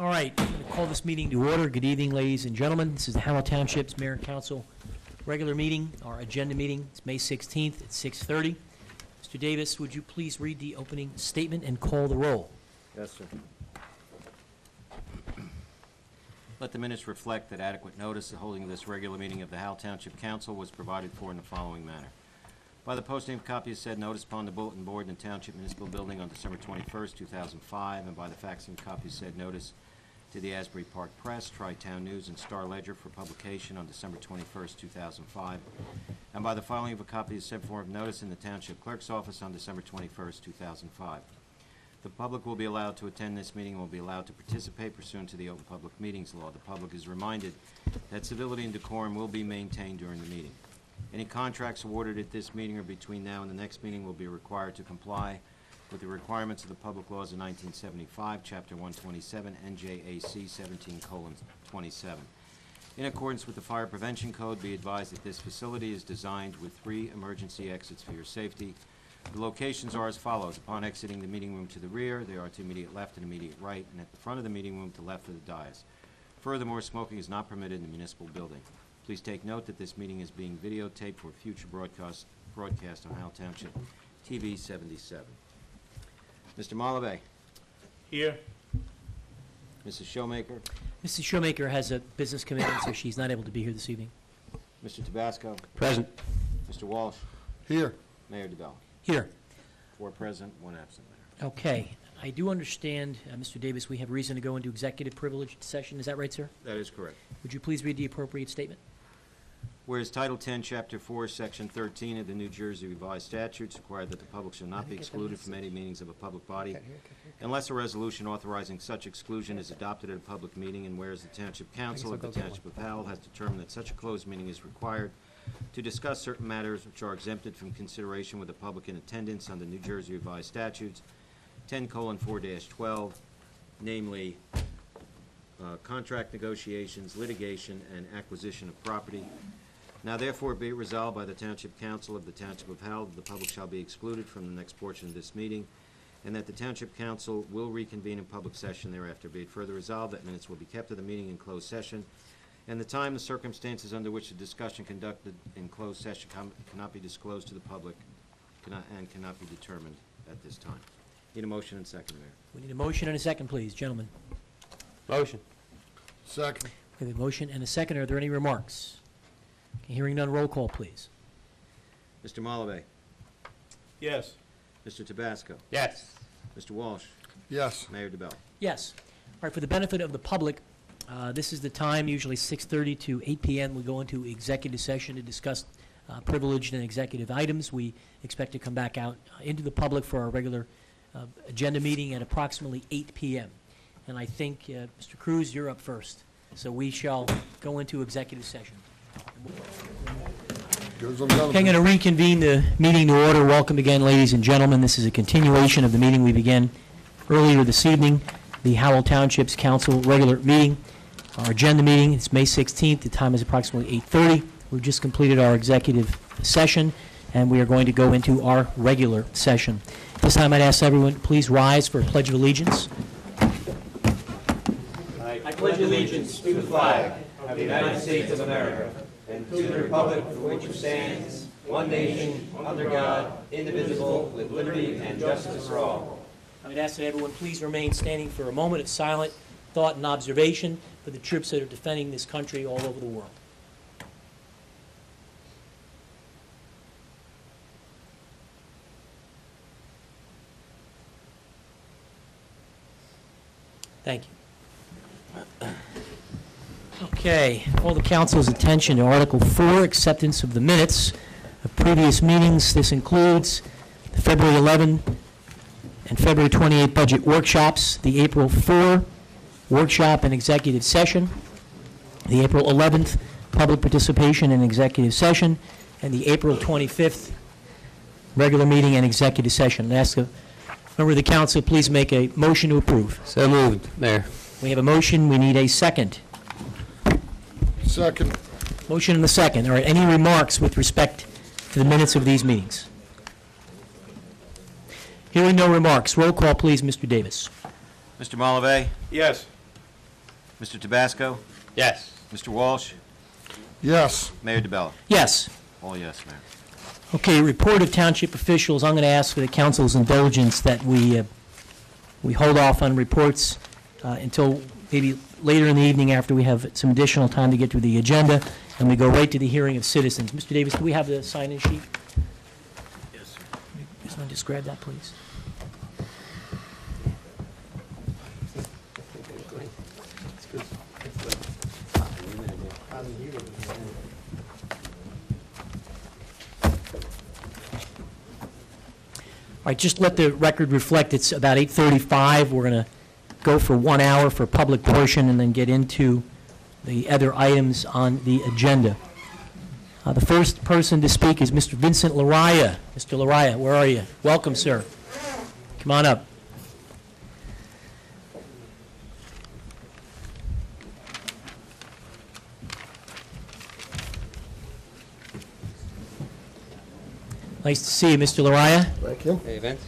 All right, I'm going to call this meeting to order. Good evening, ladies and gentlemen. This is the Howell Township's Mayor and Council regular meeting, our agenda meeting. It's May 16th at 6:30. Mr. Davis, would you please read the opening statement and call the roll? Yes, sir. Let the minutes reflect that adequate notice of holding this regular meeting of the Howell Township Council was provided for in the following manner. By the posting of copies said notice upon the bulletin board in the Township Municipal Building on December 21st, 2005, and by the faxing of copies said notice to the Asbury Park Press, Tri-Town News, and Star Ledger for publication on December 21st, 2005, and by the filing of a copy of said form of notice in the Township Clerk's Office on December 21st, 2005. The public will be allowed to attend this meeting and will be allowed to participate pursuant to the Open Public Meetings Law. The public is reminded that civility and decorum will be maintained during the meeting. Any contracts awarded at this meeting or between now and the next meeting will be required to comply with the requirements of the public laws of 1975, Chapter 127, NJAC 17:27. In accordance with the Fire Prevention Code, be advised that this facility is designed with 3 emergency exits for your safety. The locations are as follows. Upon exiting the meeting room to the rear, they are to immediate left and immediate right, and at the front of the meeting room to left of the dais. Furthermore, smoking is not permitted in the municipal building. Please take note that this meeting is being videotaped for future broadcast on Howell Township TV 77. Mr. Malave. Here. Mrs. Showmaker. Mrs. Shoemaker has a business commitment, so she's not able to be here this evening. Mr. Tabasco. Present. Mr. Walsh. Here. Mayor DeBell. Here. 4 present, 1 absent, Mayor. Okay. I do understand, Mr. Davis, we have reason to go into executive privileged session. Is that right, sir? That is correct. Would you please read the appropriate statement? Whereas Title 10, Chapter 4, Section 13 of the New Jersey Revised Statutes require that the public shall not be excluded from any meetings of a public body unless a resolution authorizing such exclusion is adopted at a public meeting, and whereas the Township Council of the Township of Howell has determined that such a closed meeting is required to discuss certain matters which are exempted from consideration with the public in attendance under New Jersey Revised Statutes 10:4-12, namely contract negotiations, litigation, and acquisition of property. Now therefore be it resolved by the Township Council of the Township of Howell that the public shall be excluded from the next portion of this meeting, and that the Township Council will reconvene in public session thereafter. Be it further resolved that minutes will be kept of the meeting in closed session, and the time and circumstances under which the discussion conducted in closed session cannot be disclosed to the public and cannot be determined at this time. Need a motion and second, Mayor. We need a motion and a second, please, gentlemen. Motion. Second. We have a motion and a second. Are there any remarks? Okay, hearing none, roll call, please. Mr. Malave. Yes. Mr. Tabasco. Yes. Mr. Walsh. Yes. Mayor DeBell. Yes. All right, for the benefit of the public, this is the time, usually 6:30 to 8 p.m. We go into executive session to discuss privileged and executive items. We expect to come back out into the public for our regular agenda meeting at approximately 8 p.m. And I think, Mr. Cruz, you're up first. So we shall go into executive session. Okay, I'm going to reconvene the meeting to order. Welcome again, ladies and gentlemen. This is a continuation of the meeting we began earlier this evening, the Howell Township's Council regular meeting. Our agenda meeting is May 16th. The time is approximately 8:30. We've just completed our executive session, and we are going to go into our regular session. This time I'd ask everyone to please rise for a Pledge of Allegiance. I pledge allegiance to the flag of the United States of America and to the republic for which it stands, one nation, under God, indivisible, with liberty and justice for all. I would ask that everyone please remain standing for a moment of silent thought and observation for the troops that are defending this country all over the world. Thank you. Okay, call the council's attention to Article 4, acceptance of the minutes of previous meetings. This includes the February 11 and February 28 budget workshops, the April 4 workshop and executive session, the April 11th public participation and executive session, and the April 25th regular meeting and executive session. I ask a member of the council please make a motion to approve. So moved, Mayor. We have a motion. We need a second. Second. Motion and a second. All right, any remarks with respect to the minutes of these meetings? Hearing no remarks, roll call, please, Mr. Davis. Mr. Malave. Yes. Mr. Tabasco? Yes. Mr. Walsh? Yes. Mayor DeBella? Yes. All yes, Mayor. Okay, report of township officials. I'm going to ask for the council's indulgence that we hold off on reports until maybe later in the evening after we have some additional time to get through the agenda, and we go right to the hearing of citizens. Mr. Davis, do we have the sign-in sheet? Yes, sir. Just want to just grab that, please. All right, just let the record reflect it's about 8:35. We're going to go for 1 hour for public portion and then get into the other items on the agenda. The first person to speak is Mr. Vincent Laraya. Mr. Laraya, where are you? Welcome, sir. Come on up. Nice to see you, Mr. Laraya. Thank you. Hey, Vince.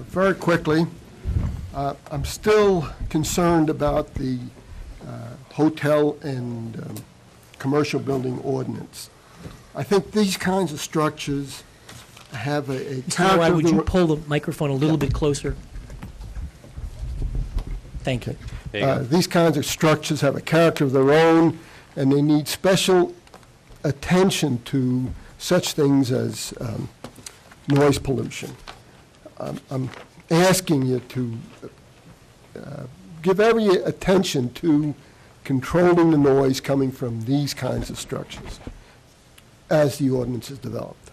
Very quickly, I'm still concerned about the hotel and commercial building ordinance. I think these kinds of structures have a Mr. character Laraya, of would their you pull the microphone a little bit closer? Thank you. There you go. These kinds of structures have a character of their own, and they need special attention to such things as noise pollution. I'm asking you to give every attention to controlling the noise coming from these kinds of structures as the ordinance is developed.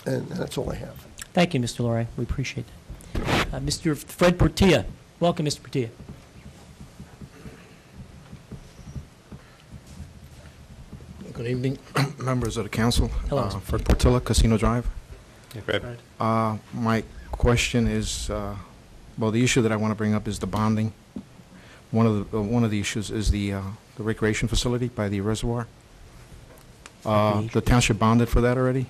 And that's all I have. Thank you, Mr. Laraya. We appreciate that. Mr. Fred Portilla. Welcome, Mr. Portilla. Good evening, members of the council. Hello, Mr. Fred Portilla, Casino Drive. Hey, Fred. My question is, well, the issue that I want to bring up is the bonding. One of the issues is the recreation facility by the reservoir. The township bonded for that already?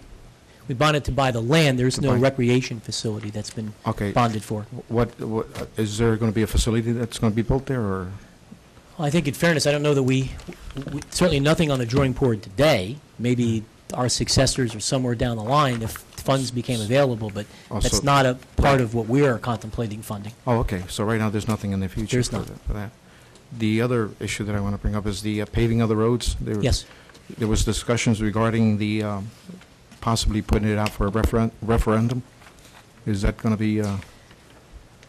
We bonded to buy the land. There's To no buy- recreation facility that's been Okay. bonded for. What is there going to be a facility that's going to be built there, or? Well, I think in fairness, I don't know that we certainly nothing on the drawing board today. Maybe our successors or somewhere down the line if funds became available, but Oh, that's so- not a part of what we're contemplating funding. Oh, okay. So right now, there's nothing in the future There's for not. for that. The other issue that I want to bring up is the paving of the roads. Yes. There was discussions regarding the possibly putting it out for a referendum. Is that going to be? Oh,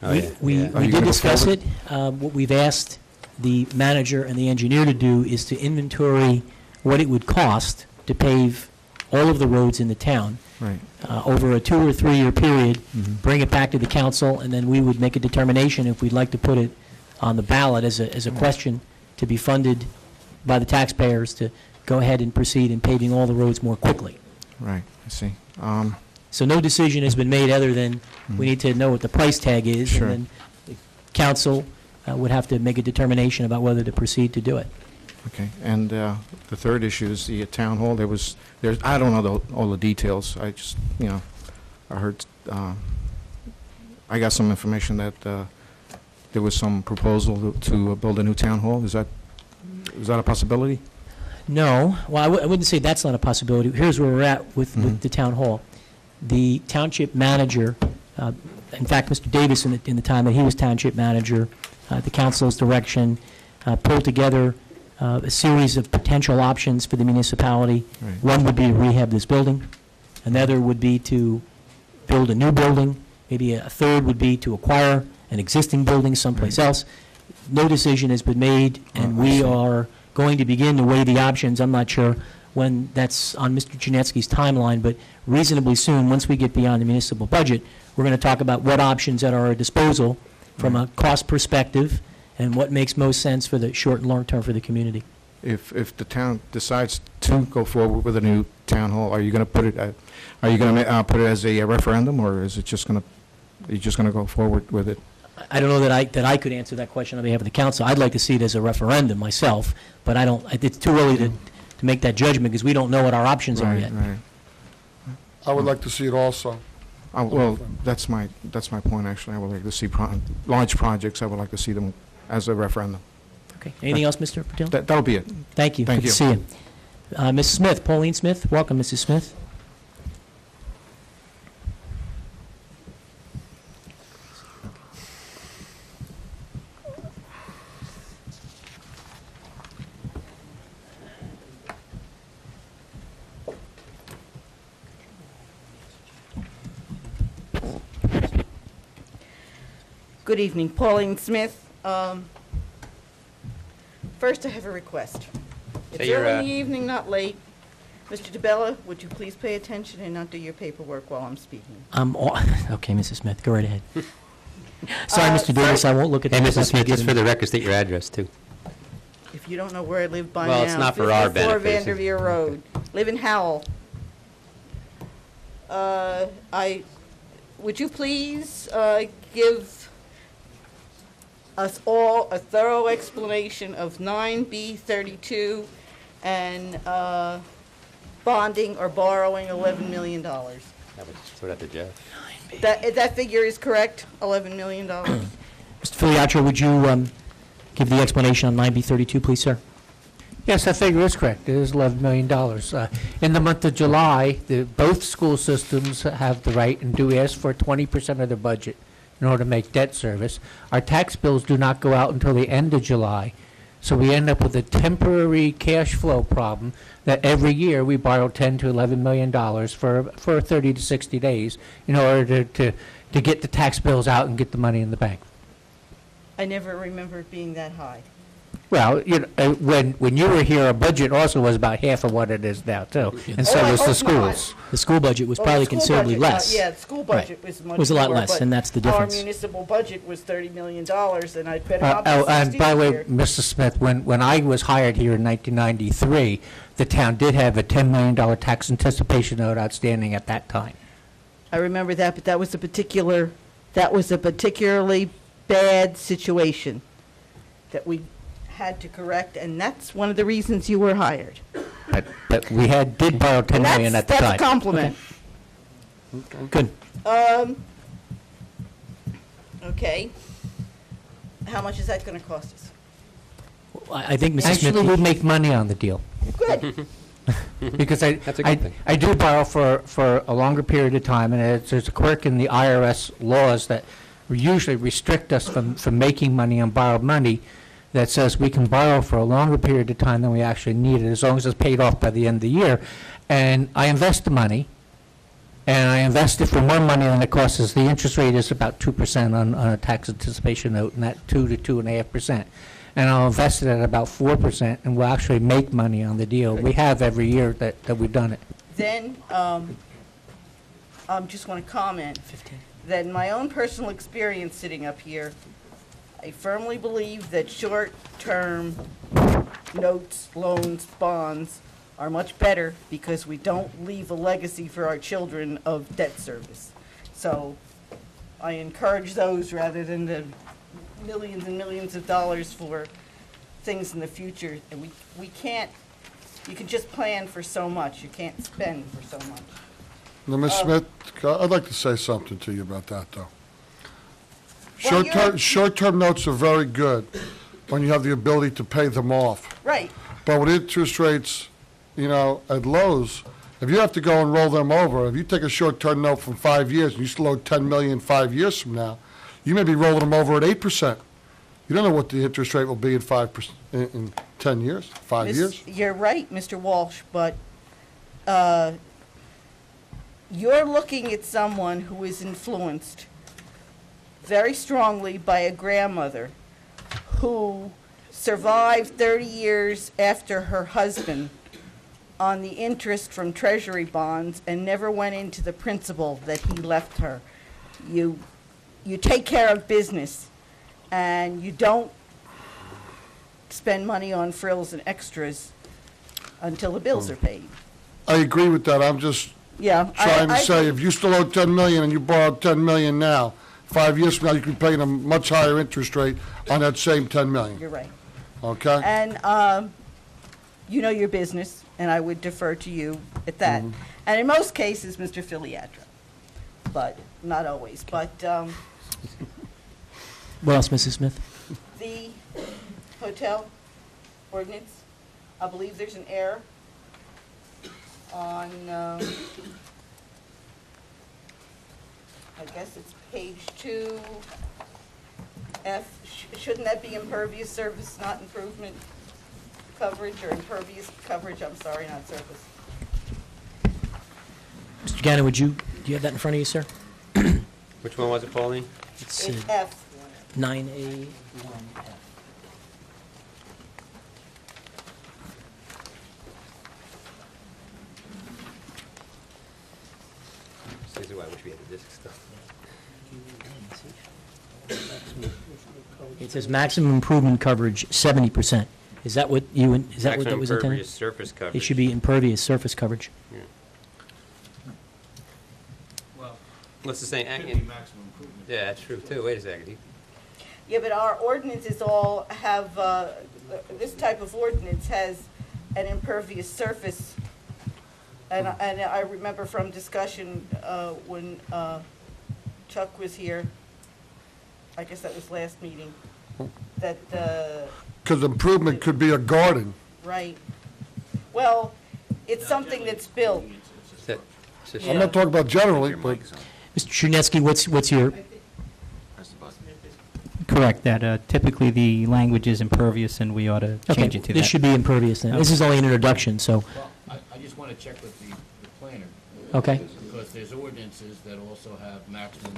We yeah. we Yeah. Are we you did gonna discuss forward? it. What we've asked the manager and the engineer to do is to inventory what it would cost to pave all of the roads in the town Right. over a 2 or 3 year period, Mhm. bring it back to the council, and then we would make a determination if we'd like to put it on the ballot as a question to be funded by the taxpayers to go ahead and proceed in paving all the roads more quickly. Right. I see. So no decision has been made other than we need to know what the price tag is. Sure. And then the council would have to make a determination about whether to proceed to do it. Okay. And the third issue is the town hall. I don't know all the details. I just, I heard, I got some information that there was some proposal to build a new town hall. Is that a possibility? No, well, I wouldn't say that's not a possibility. Here's where we're at with the town hall. The township manager, in fact, Mr. Davis, in the time that he was township manager, the council's direction, pulled together a series of potential options for the municipality. Right. One would be to rehab this building. Another would be to build a new building. Maybe a third would be to acquire an existing building someplace else. No decision has been made, and Oh, I we see. are going to begin to weigh the options. I'm not sure when that's on Mr. Janetsky's timeline, but reasonably soon, once we get beyond the municipal budget, we're going to talk about what options at our disposal from a cost perspective and what makes most sense for the short and long term for the community. If the town decides to go forward with a new town hall, are you going to put it put it as a referendum, or is it just going to, are you just going to go forward with it? I don't know that I could answer that question on behalf of the council. I'd like to see it as a referendum myself, but I don't, it's too early to make that judgment because we don't know what our options are Right, yet. right. I would like to see it also. Well, that's my point, actually. I would like to see large projects, I would like to see them as a referendum. Okay. Anything else, Mr. Patil? That'll be it. Thank you. Thank Good to see you. Ms. Smith, Pauline Smith, welcome, Mrs. Smith. Good evening, Pauline Smith. First, I have a request. It's you're, early in the evening, not late. Mr. DeBella, would you please pay attention and not do your paperwork while I'm speaking? Okay, Mrs. Smith, go right ahead. Sorry, Mr. Davis, first- I won't look at the... Hey, Mrs. Smith, just for the record, state your address, too. If you don't know where I live by now. Well, it's not for our 54 benefit, is it? Vanderveer Road. Live in Howell. Would you please give us all a thorough explanation of 9B32 and bonding or borrowing $11 million? That would sort out the Jeff. That figure is correct, $11 million? Mr. Filiatro, would you give the explanation on 9B32, please, sir? Yes, that figure is correct. It is $11 million. In the month of July, both school systems have the right and do ask for 20% of their budget in order to make debt service. Our tax bills do not go out until the end of July, so we end up with a temporary cash flow problem that every year we borrow $10 to $11 million for 30 to 60 days in order to get the tax bills out and get the money in the bank. I never remember it being that high. Well, you know, when you were here, our budget also was about half of what it is now, too, and so I was the hope not. schools. The school budget was Oh, probably the school considerably budget, less. Yeah, the school budget was much Was a lot more, less, but and that's the difference. Our municipal budget was $30 million, and I bet Oh, not and by the way, here. Mr. Smith, when I was hired here in 1993, the town did have a $10 million tax anticipation note outstanding at that time. I remember that, but that was a particularly bad situation that we had to correct, and that's one of the reasons you were hired. But we did borrow $10 And million at the time. that's a compliment. Good. Okay. How much is that going to cost us? I think, Mrs. Smith... Actually, we make money on the deal. Good. Because That's a good thing. I do borrow for a longer period of time, and there's a quirk in the IRS laws that usually restrict us from making money on borrowed money that says we can borrow for a longer period of time than we actually need it, as long as it's paid off by the end of the year. And I invest the money, and I invest it for more money than it costs us. The interest rate is about 2% on a tax anticipation note, and that 2 to 2.5%. And I'll invest it at about 4%, and we'll actually make money on the deal. We have every year that we've done it. Then, just want to comment that in my own personal experience sitting up here, I firmly believe that short-term notes, loans, bonds are much better because we don't leave a legacy for our children of debt service. So I encourage those rather than the millions and millions of dollars for things in the future. And we can't, you can just plan for so much. You can't spend for so much. Now, Ms. Smith, I'd like to say something to you about that, though. Well, Short-term notes are very good when you have the ability to pay them off. Right. But with interest rates, at lows, if you have to go and roll them over, if you take a short-term note from 5 years and you still owe $10 million 5 years from now, you may be rolling them over at 8%. You don't know what the interest rate will be in 5% in 10 years, 5 years. You're right, Mr. Walsh, but you're looking at someone who is influenced very strongly by a grandmother who survived 30 years after her husband on the interest from treasury bonds and never went into the principal that he left her. You take care of business, and you don't spend money on frills and extras until the bills are paid. I agree with that. I'm just trying to say, if you still owe $10 million and you borrowed $10 million now, 5 years from now, you could be paying a much higher interest rate on that same $10 million. You're right. Okay? And you know your business, and I would defer to you at that. And in most cases, Mr. Filiatro, but not always. But What else, Mrs. Smith? the hotel ordinance, I believe there's an error on, I guess it's page 2F. Shouldn't that be impervious surface, not improvement coverage, or impervious coverage? I'm sorry, not surface. Mr. Gannon, do you have that in front of you, sir? Which one was it, Pauline? It's It's F. 9A1F. This is why I wish we had the disc stuff. It says maximum improvement coverage 70%. Is that what you, is that what that was Maximum intended? impervious surface coverage. It should be impervious surface coverage. What's the saying? Yeah, that's true, too. Wait a second. Yeah, but our ordinances all have, this type of ordinance has an impervious surface. And I remember from discussion when Chuck was here, I guess that was last meeting, that, Because improvement could be a garden. right. Well, it's something that's built. I'm not talking about generally, but Mr. Chernetsky, what's your, Correct, that typically the language is impervious, and we ought to okay, change it to this that. should be impervious then. This is only an introduction, so, I just want to check with the planner. Okay. Because there's ordinances that also have maximum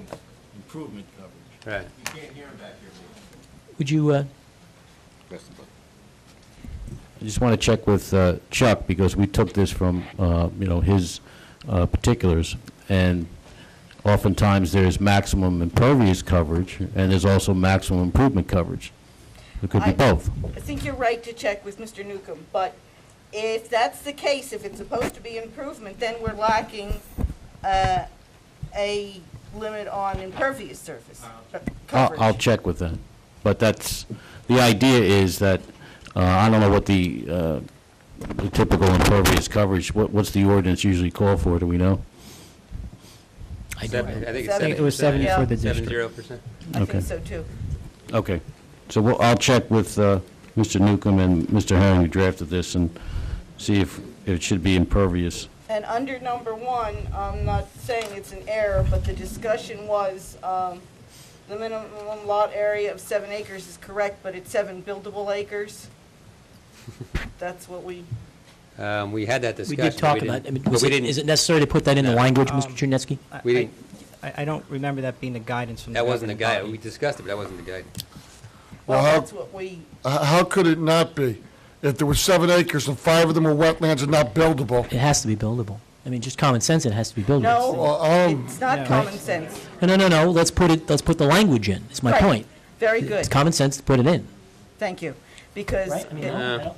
improvement coverage. Right. You can't hear him back here. would you, I just want to check with Chuck, because we took this from, his particulars, and oftentimes there's maximum impervious coverage, and there's also maximum improvement coverage. It could be both. I think you're right to check with Mr. Newcomb, but if that's the case, if it's supposed to be improvement, then we're lacking a limit on impervious surface coverage. I'll check with that. But that's, the idea is that, I don't know what the typical impervious coverage, what's the ordinance usually call for, do we know? I don't know. I think I think it was 70 Yeah. for the district. 70%. I Okay. think so too. Okay. So I'll check with Mr. Newcomb and Mr. Herring, who drafted this, and see if it should be impervious. And under number 1, I'm not saying it's an error, but the discussion was, the minimum lot area of 7 acres is correct, but it's 7 buildable acres. That's what we, We had that We discussion. did talk about, I mean, but we didn't. is it necessary to put that in the No. language, Mr. Chernetsky? We didn't. I don't remember that being the guidance from the That wasn't the governing guy. body. We discussed it, but that wasn't the guy. well, Well, how- that's what we, how could it not be? If there were 7 acres and 5 of them were wetlands and not buildable? It has to be buildable. I mean, just common sense, it has to be buildable. no, Well, it's not No. common sense. No, let's put the language in, is my Right. point. Very It's good, common sense to put it in. thank you. Because, Right? I mean, Yeah.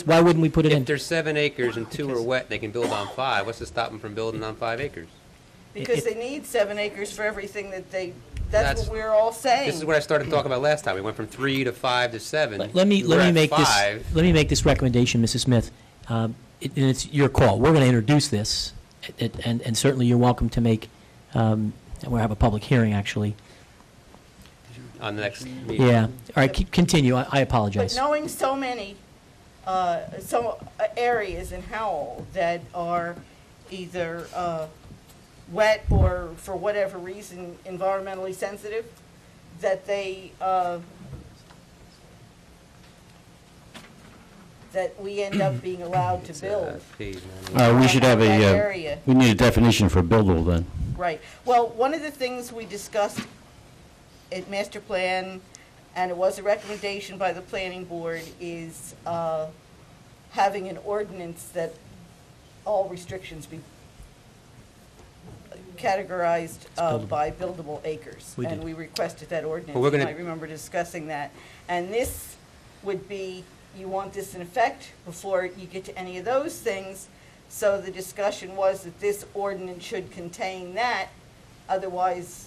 why wouldn't we put it If in? there's 7 acres and 2 are wet, they can build on 5. What's to stop them from building on 5 acres? because they need 7 acres for everything that they, that's That's- what we're all saying. This is what I started talking about last time. We went from 3 to 5 to 7. Let me We're at make this, 5. let me make this recommendation, Mrs. Smith. And it's your call. We're going to introduce this, and certainly you're welcome to make, we'll have a public hearing, actually. On the next meeting. Yeah. All right, continue. I But apologize. knowing so many, areas in Howell that are either wet or for whatever reason environmentally sensitive, that they, that we end up being allowed to It's, build. page 9. We should have That a, area. we need a definition for buildable then. Right. Well, one of the things we discussed at master plan, and it was a recommendation by the planning board, is having an ordinance that all restrictions be categorized by buildable acres. We And did. we requested that ordinance. Well, we're You gonna- might remember discussing that. And this would be, you want this in effect before you get to any of those things. So the discussion was that this ordinance should contain that, otherwise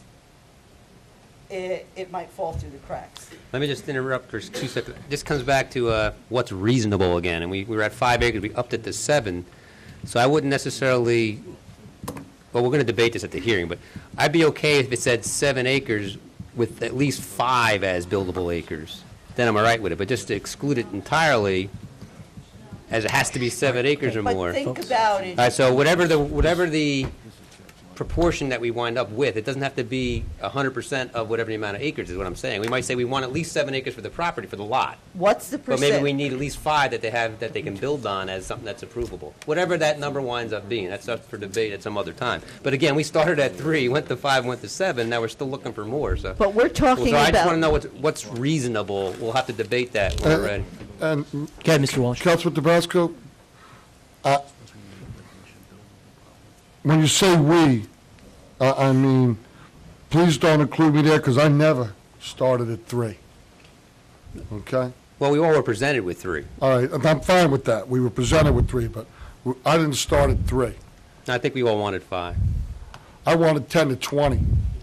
it might fall through the cracks. Let me just interrupt for 2 seconds. This comes back to what's reasonable again, and we were at 5 acres, we upped it to 7. So I wouldn't necessarily well, we're going to debate this at the hearing, but I'd be okay if it said 7 acres with at least 5 as buildable acres. Then I'm all right with it, but just to exclude it entirely, as it has to be 7 acres or more. But think about it. All right, so whatever the proportion that we wind up with, it doesn't have to be 100% of whatever the amount of acres is what I'm saying. We might say we want at least 7 acres for the property, for the lot. What's the But percent? maybe we need at least 5 that they can build on as something that's approvable. Whatever that number winds up being, that's up for debate at some other time. But again, we started at 3, went to 5, went to 7, now we're still looking for more, so. But we're talking So I just want to about, know what's reasonable. We'll have to debate that when we're ready. And Go ahead, Mr. Walsh. Councilman Tabasco, when you say "we," I mean, please don't include me there, because I never started at 3. Okay? Well, we all were presented with 3. All right, and I'm fine with that. We were presented with 3, but I didn't start at 3. I think we all wanted 5. I wanted 10 to 20,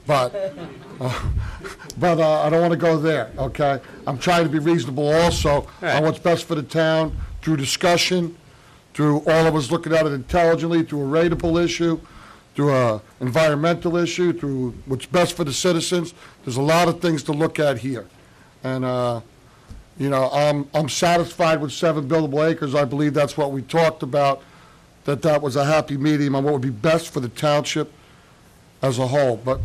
but I don't want to go there, okay? I'm trying to be reasonable also right. on what's best for the town through discussion, through all of us looking at it intelligently, through a rateable issue, through a environmental issue, through what's best for the citizens. There's a lot of things to look at here. And, I'm satisfied with 7 buildable acres. I believe that's what we talked about, that was a happy medium on what would be best for the township as a whole. But,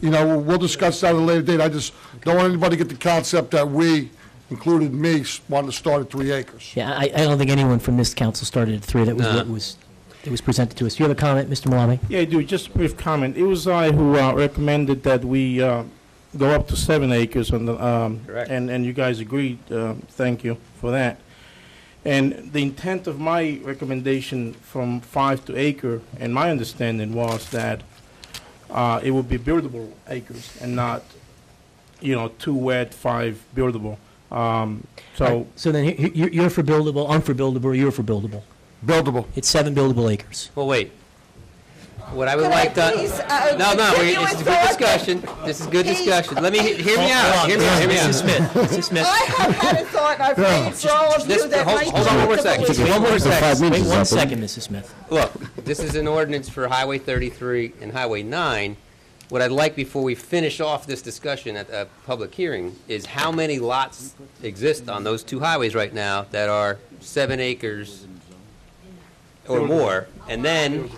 we'll discuss that at a later date. I just don't want anybody to get the concept that we, included me, wanted to start at 3 acres. Yeah, I don't think anyone from this council started at 3. That was what was presented to us. Do you have a comment, Mr. Malame? Yeah, I do. Just a brief comment. It was I who recommended that we go up to 7 acres, on the, Correct. and you guys agreed. Thank you for that. And the intent of my recommendation from 5 to acre, and my understanding was that it would be buildable acres and not, 2 wet, 5 buildable. So then you're for buildable, I'm for buildable, or you're for buildable? Buildable. It's 7 buildable acres. Well, wait. What I would Can I like to... please, No, continue this is with good thought? discussion. This is good discussion. Let me, hear me out. Hold on, Hear me Mrs. out. Smith, Mrs. Smith. I have had a thought, and I've made for all of you Just that hold might on one more second. believe. One more second. Wait 1 second, Mrs. Smith. Look, this is an ordinance for Highway 33 and Highway 9. What I'd like before we finish off this discussion at a public hearing is how many lots exist on those 2 highways right now that are 7 acres or more, and then,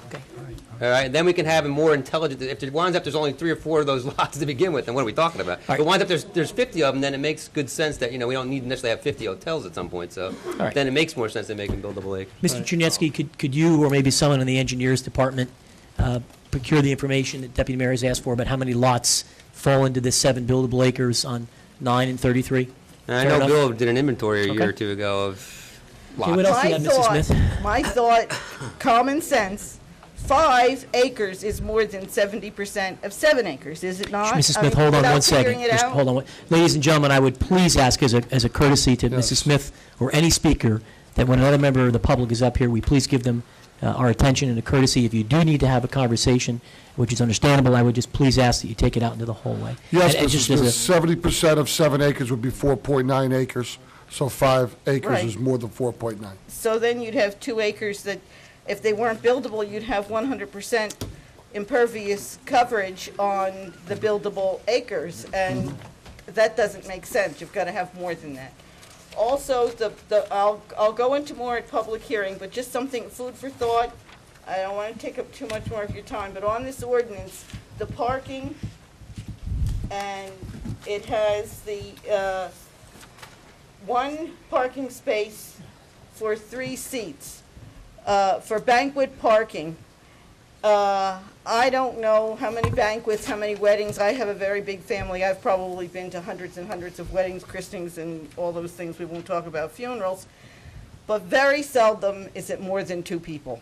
all right, then we can have a more intelligent, if it winds up there's only 3 or 4 of those lots to begin with, then what are we talking about? If it winds up there's 50 of them, then it makes good sense that, we don't need to necessarily have 50 hotels at some point, so right. then it makes more sense to make them buildable acres. Mr. Chernetsky, could you or maybe someone in the engineers department procure the information that Deputy Mayor has asked for about how many lots fall into this 7 buildable acres on 9 and 33? And I Fair know enough. Bill did an inventory a year Okay. or 2 ago of Okay, what lots. else do you have, Mrs. Smith? My thought, common sense, 5 acres is more than 70% of 7 acres, is it not? Mrs. I Smith, mean, hold on without 1 second. figuring it Just out? hold on. Ladies and gentlemen, I would please ask as a courtesy to Mrs. Smith or any speaker that when another member of the public is up here, we please give them our attention and a courtesy. If you do need to have a conversation, which is understandable, I would just please ask that you take it out into the hallway. Yes, And just as a- 70% of 7 acres would be 4.9 acres, so 5 acres Right. is more than 4.9. So then you'd have 2 acres that, if they weren't buildable, you'd have 100% impervious coverage on the buildable acres, and that doesn't make sense. You've got to have more than that. Also, I'll go into more at public hearing, but just something, food for thought. I don't want to take up too much more of your time, but on this ordinance, the parking, and it has the 1 parking space for 3 seats. For banquet parking, I don't know how many banquets, how many weddings. I have a very big family. I've probably been to hundreds and hundreds of weddings, christenings, and all those things. We won't talk about funerals. But very seldom is it more than 2 people.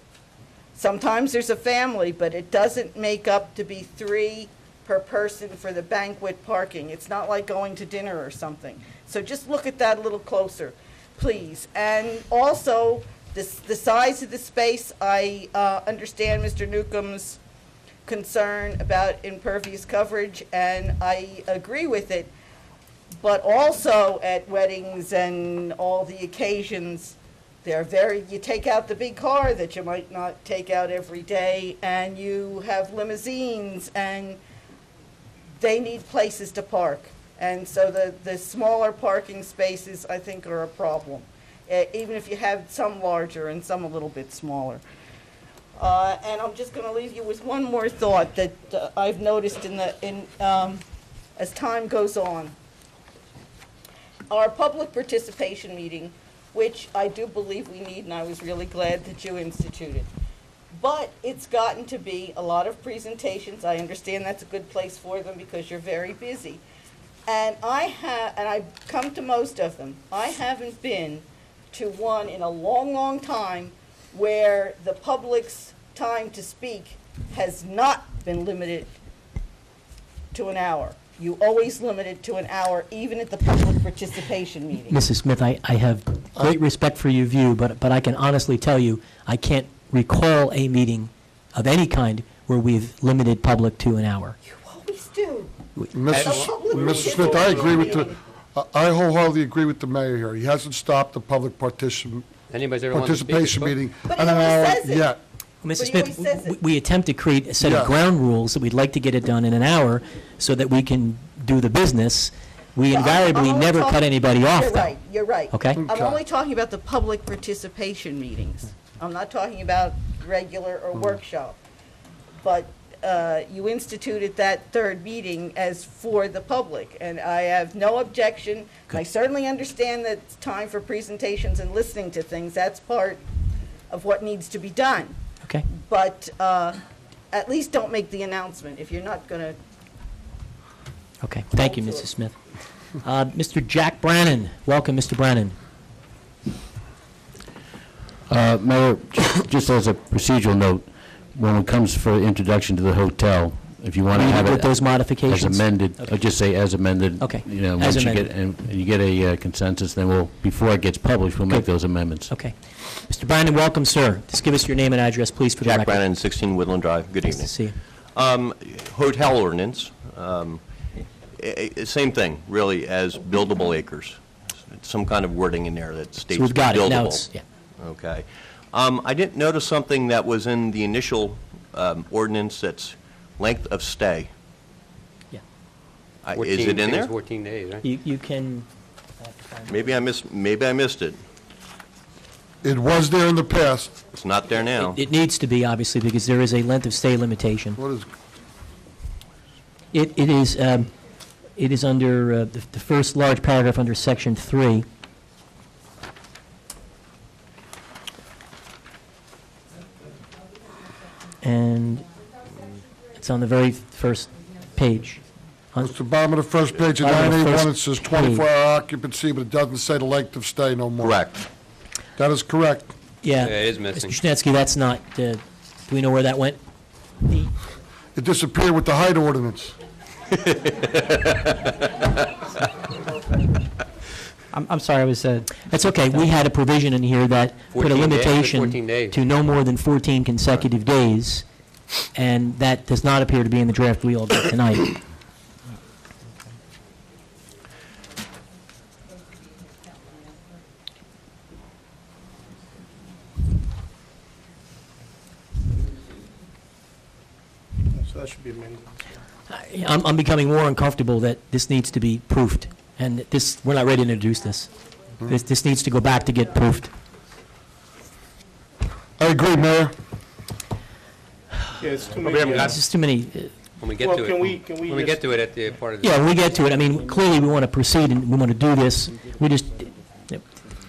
Sometimes there's a family, but it doesn't make up to be 3 per person for the banquet parking. It's not like going to dinner or something. So just look at that a little closer, please. And also, the size of the space, I understand Mr. Newcomb's concern about impervious coverage, and I agree with it. But also at weddings and all the occasions, You take out the big car that you might not take out every day, and you have limousines, and they need places to park. And so the smaller parking spaces, I think, are a problem, even if you have some larger and some a little bit smaller. And I'm just going to leave you with one more thought that I've noticed as time goes on. Our public participation meeting, which I do believe we need, and I was really glad that you instituted. But it's gotten to be a lot of presentations. I understand that's a good place for them because you're very busy. And I've come to most of them. I haven't been to one in a long, long time where the public's time to speak has not been limited to an hour. You always limit it to an hour, even at the public participation meeting. Mrs. Smith, I have great respect for your view, but I can honestly tell you, I can't recall a meeting of any kind where we've limited public to an hour. You always do. Mrs. Smith, I wholehearily agree with the mayor here. He hasn't stopped the public participation meeting But in he an always hour says it. yet. Mrs. But he always Smith, says it. we attempt to create a set Yeah. of ground rules that we'd like to get it done in an hour so that we can do the business. We invariably I'm only never cut talking- anybody off, You're though. right, you're right. Okay? I'm only talking about the public participation meetings. I'm not talking about regular or workshop. But you instituted that third meeting as for the public, and I have no objection. I certainly understand that it's time for presentations and listening to things. That's part of what needs to be done. Okay? But at least don't make the announcement if you're not going to. Okay. Thank you, Mrs. Smith. Mr. Jack Brannan. Welcome, Mr. Brannan. Mayor, just as a procedural note, when it comes for introduction to the hotel, if you want to have it With those as modifications? amended, Okay. just say as amended. Okay. You know, As once you amended. get, and you get a consensus, then we'll, before it gets published, we'll make Good. those amendments. Okay. Mr. Brannan, welcome, sir. Just give us your name and address, please, for the Jack record. Brannan, 16 Woodland Drive. Good Nice to evening. see you. Hotel ordinance, same thing, really, as buildable acres. Some kind of wording in there that states So we've got it. Now buildable. it's, yeah. Okay. I didn't notice something that was in the initial ordinance, that's length of stay. Yeah. Is it in there? 14 days, right? You can, Maybe I missed it. It was there in the past. It's not there now. it needs to be, obviously, because there is a length of stay limitation. What is, It is under the first large paragraph under Section 3. And it's on the very first page. it's the bottom of the first page of Bottom of the 981, it first says 24-hour occupancy, but it doesn't say the length of stay no more. Correct. That is correct. Yeah. Yeah, it is missing. Mr. Schnetsky, that's not, do we know where that went? It disappeared with the height ordinance. I'm sorry, I was, That's okay. We had a provision in here that put a 14 days, limitation 14 days. to no more than 14 consecutive days, and that does not appear to be in the draft we all got tonight. So that should be amended. I'm becoming more uncomfortable that this needs to be proofed, and this, we're not ready to introduce this. This needs to go back to get proofed. I agree, Mayor. Yeah, it's too many. It's just too many, When we get Well, to can it. we When we just- get to it at the part of the. yeah, when we get to it, I mean, clearly we want to proceed and we want to do this. We just,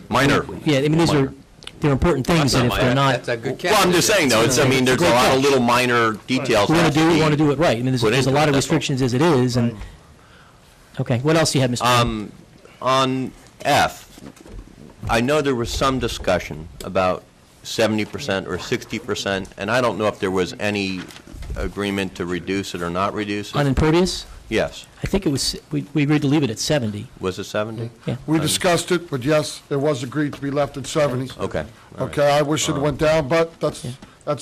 Minor. yeah, I mean, they're important things, and if they're not, That's a good catch. Well, I'm just saying, though, there's a lot of little minor details. we that want have to do it right. I mean, there's put a into lot it, of that's all. restrictions as it is, and, okay, what else do you have, Mr. Brown? On F, I know there was some discussion about 70% or 60%, and I don't know if there was any agreement to reduce it or not reduce On it. impervious? Yes. I think it was, we agreed to leave it at 70. Was it 70? Yeah. We discussed it, but yes, it was agreed to be left at 70. Okay. All right. Okay, I wish it went down, but that's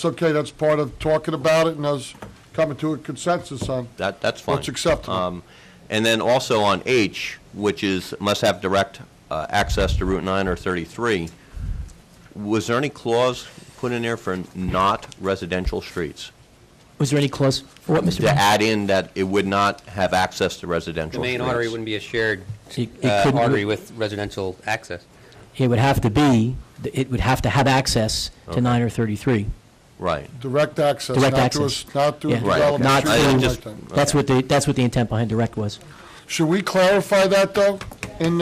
okay. That's part of talking about it and us coming to a consensus on That's fine. what's acceptable. And then also on H, which is, must have direct access to Route 9 or 33, Was there any clause put in there for not residential streets? Was there any clause for what, Mr. To Brown? add in that it would not have access to The residential streets? main artery wouldn't be a shared It couldn't- artery with residential access. It would have to be, it would have to have access to 9 or 33. Right. Direct access, Direct not to a, access. not to a Yeah. Right, development. Not street or through- anything just- like that. That's what the intent behind direct was. Should we clarify that, though? In,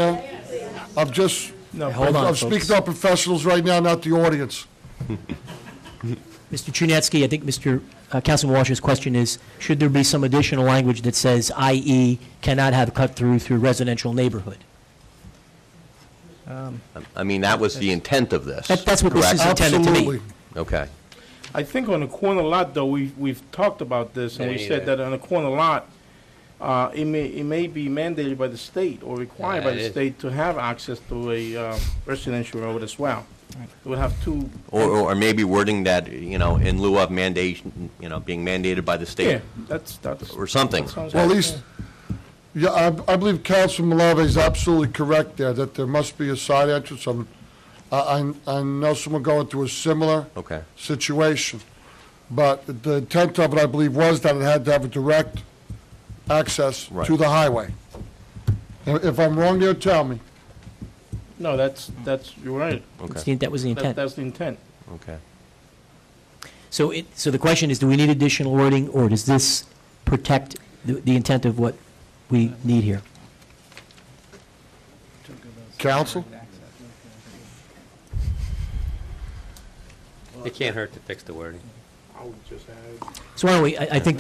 I'm just, No, Hold on, I'm folks. speaking to our professionals right now, not the audience. Mr. Chunetsky, I think Mr. Councilman Walsh's question is, should there be some additional language that says, i.e., cannot have cut-through through residential neighborhood? I mean, that was the intent of this. That's what this correct? is intended to be. Absolutely. Okay. I think on the corner lot, though, we've talked about this, and Yeah, we me said either. that on a corner lot, it may be mandated by the state or required by Yeah, it the is. state to have access to a residential road as well. It would have two. Or maybe wording that, in lieu of mandation, being mandated by the Yeah, state, that's. or something. that sounds Well, at good, least, yeah, I believe Councilman Malave is absolutely correct there, that there must be a side entrance. I know someone going through a similar Okay. situation, but the intent of it, I believe, was that it had to have a direct access Right. to the highway. If I'm wrong there, tell me. No, that's, you're right. Okay. That was the intent. That's the intent. Okay. So the question is, do we need additional wording, or does this protect the intent of what we need here? Council? It can't hurt to fix the wording. I would just add. So why don't we, I think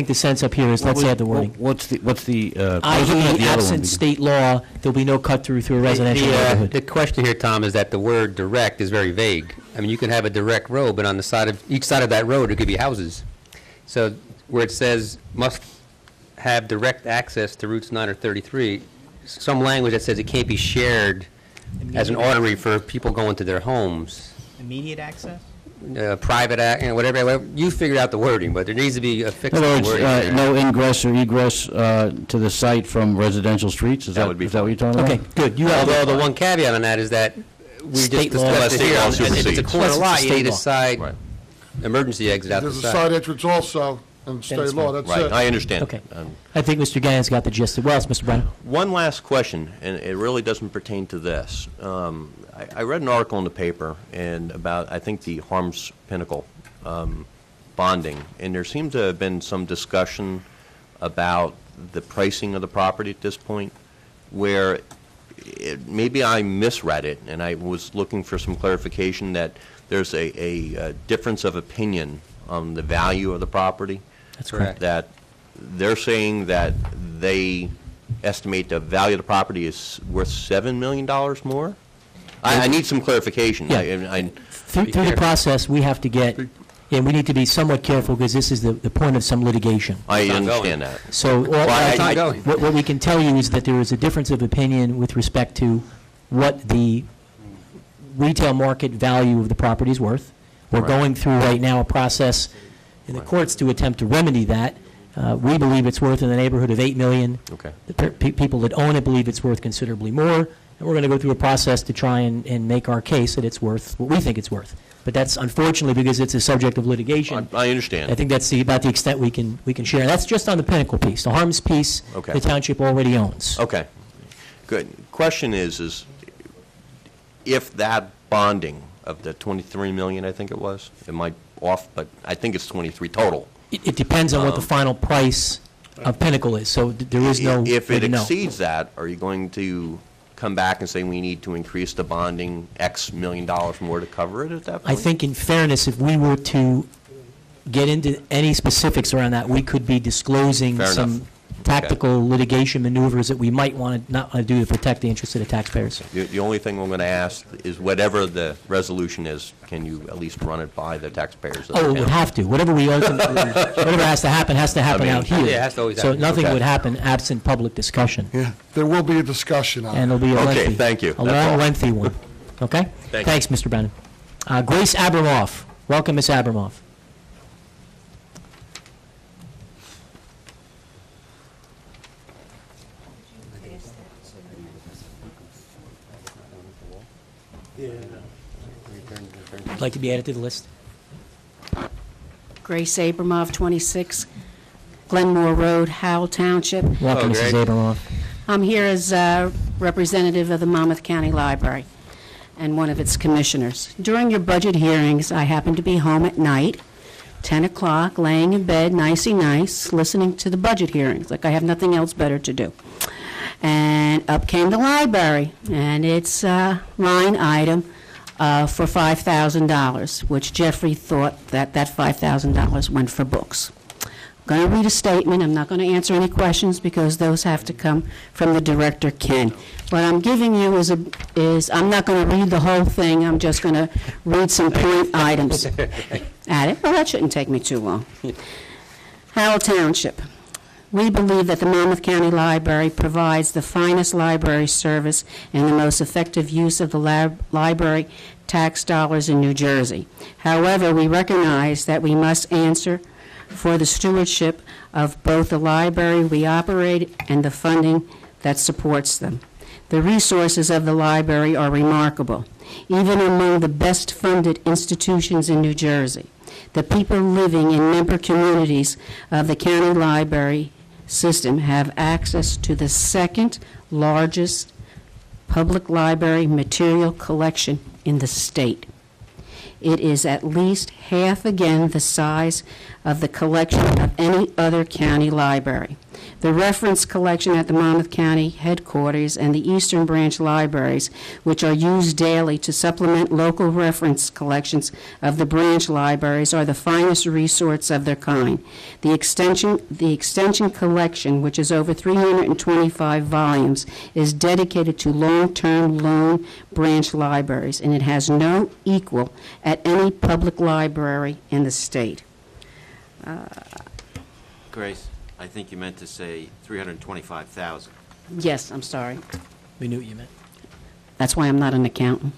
the sense up here is, let's add the wording. What's the, I was looking at the I.e., other one. absent state law, there'll be no cut-through through a residential neighborhood. The question here, Tom, is that the word direct is very vague. I mean, you can have a direct road, but on the side of, each side of that road, there could be houses. So where it says must have direct access to routes 9 or 33, some language that says it can't be shared as an artery for people going to their homes. Immediate access? Private, whatever, you figured out the wording, but there needs to be a fix In to other the words, wording. there. no ingress or egress to the site from residential streets? Is That that would be is that what you're talking about? Okay, good. You have Although the one caveat on that is that we just State law. discussed it State here, law and if it's a supersedes. corner Yes, it's a lot, you state need a law. side Right. emergency exit out the There's a side. side entrance also in state it's law, fine. that's Right, it. I understand. Okay. Um, I think Mr. Gannon's got the gist of, well, it's Mr. Brennan. One last question, and it really doesn't pertain to this. I read an article in the paper and about, I think, the Harms Pinnacle bonding, and there seemed to have been some discussion about the pricing of the property at this point, where maybe I misread it, and I was looking for some clarification that there's a difference of opinion on the value of the property. That's correct. That they're saying that they estimate the value of the property is worth $7 million more? I need some clarification. Yeah. Through the process, we have to get, and we need to be somewhat careful, because this is the point of some litigation. I It's ongoing. understand that. So It's ongoing. what we can tell you is that there is a difference of opinion with respect to what the retail market value of the property is worth. We're Right. going through right now a process in the courts to attempt to remedy that. We believe it's worth in the neighborhood of $8 million. Okay. The people that own it believe it's worth considerably more, and we're going to go through a process to try and make our case that it's worth what we think it's worth. But that's unfortunately, because it's a subject of litigation, I I understand. think that's about the extent we can share. That's just on the Pinnacle piece. The Harms piece, Okay. the township already owns. Okay. Good. Question is if that bonding of the 23 million, I think it was, it might off, but I think it's 23 total. It depends on what the final price of Pinnacle is, so there is no If way it to know. exceeds that, are you going to come back and say we need to increase the bonding X million dollars more to cover it at that point? I think in fairness, if we were to get into any specifics around that, we could be disclosing Fair some enough. tactical litigation maneuvers that we might not want to do to protect the interests of the taxpayers. The only thing I'm going to ask is whatever the resolution is, can you at least run it by the taxpayers of the Oh, town? it would have to. Whatever has to happen out here. I mean, Yeah, it has to always So happen. nothing Okay. would happen absent public discussion. Yeah, there will be a discussion on it. And it'll be a Okay, lengthy. thank you. A That's all. long, lengthy one. Okay? Thank you. Thanks, Mr. Brennan. Grace Abramoff. Welcome, Ms. Abramoff. Would like to be added to the list? Grace Abramov, 26 Glenmore Road, Howell Township. Welcome, Mrs. Abeloff. I'm here as representative of the Monmouth County Library and one of its commissioners. During your budget hearings, I happened to be home at night, 10 o'clock, laying in bed, nicey nice, listening to the budget hearings, like I have nothing else better to do. And up came the library, and its line item for $5,000, which Jeffrey thought that $5,000 went for books. I'm going to read a statement. I'm not going to answer any questions because those have to come from the director, Ken. What I'm giving you is I'm not going to read the whole thing. I'm just going to read some point items at it. Well, that shouldn't take me too long. Howell Township. We believe that the Monmouth County Library provides the finest library service and the most effective use of the library tax dollars in New Jersey. However, we recognize that we must answer for the stewardship of both the library we operate and the funding that supports them. The resources of the library are remarkable, even among the best-funded institutions in New Jersey. The people living in member communities of the county library system have access to the second largest public library material collection in the state. It is at least half again the size of the collection of any other county library. The reference collection at the Monmouth County headquarters and the Eastern Branch libraries, which are used daily to supplement local reference collections of the branch libraries, are the finest resource of their kind. The extension collection, which is over 325 volumes, is dedicated to long-term loan branch libraries, and it has no equal at any public library in the state. Grace, I think you meant to say 325,000. Yes, I'm sorry. We knew what you meant. That's why I'm not an accountant.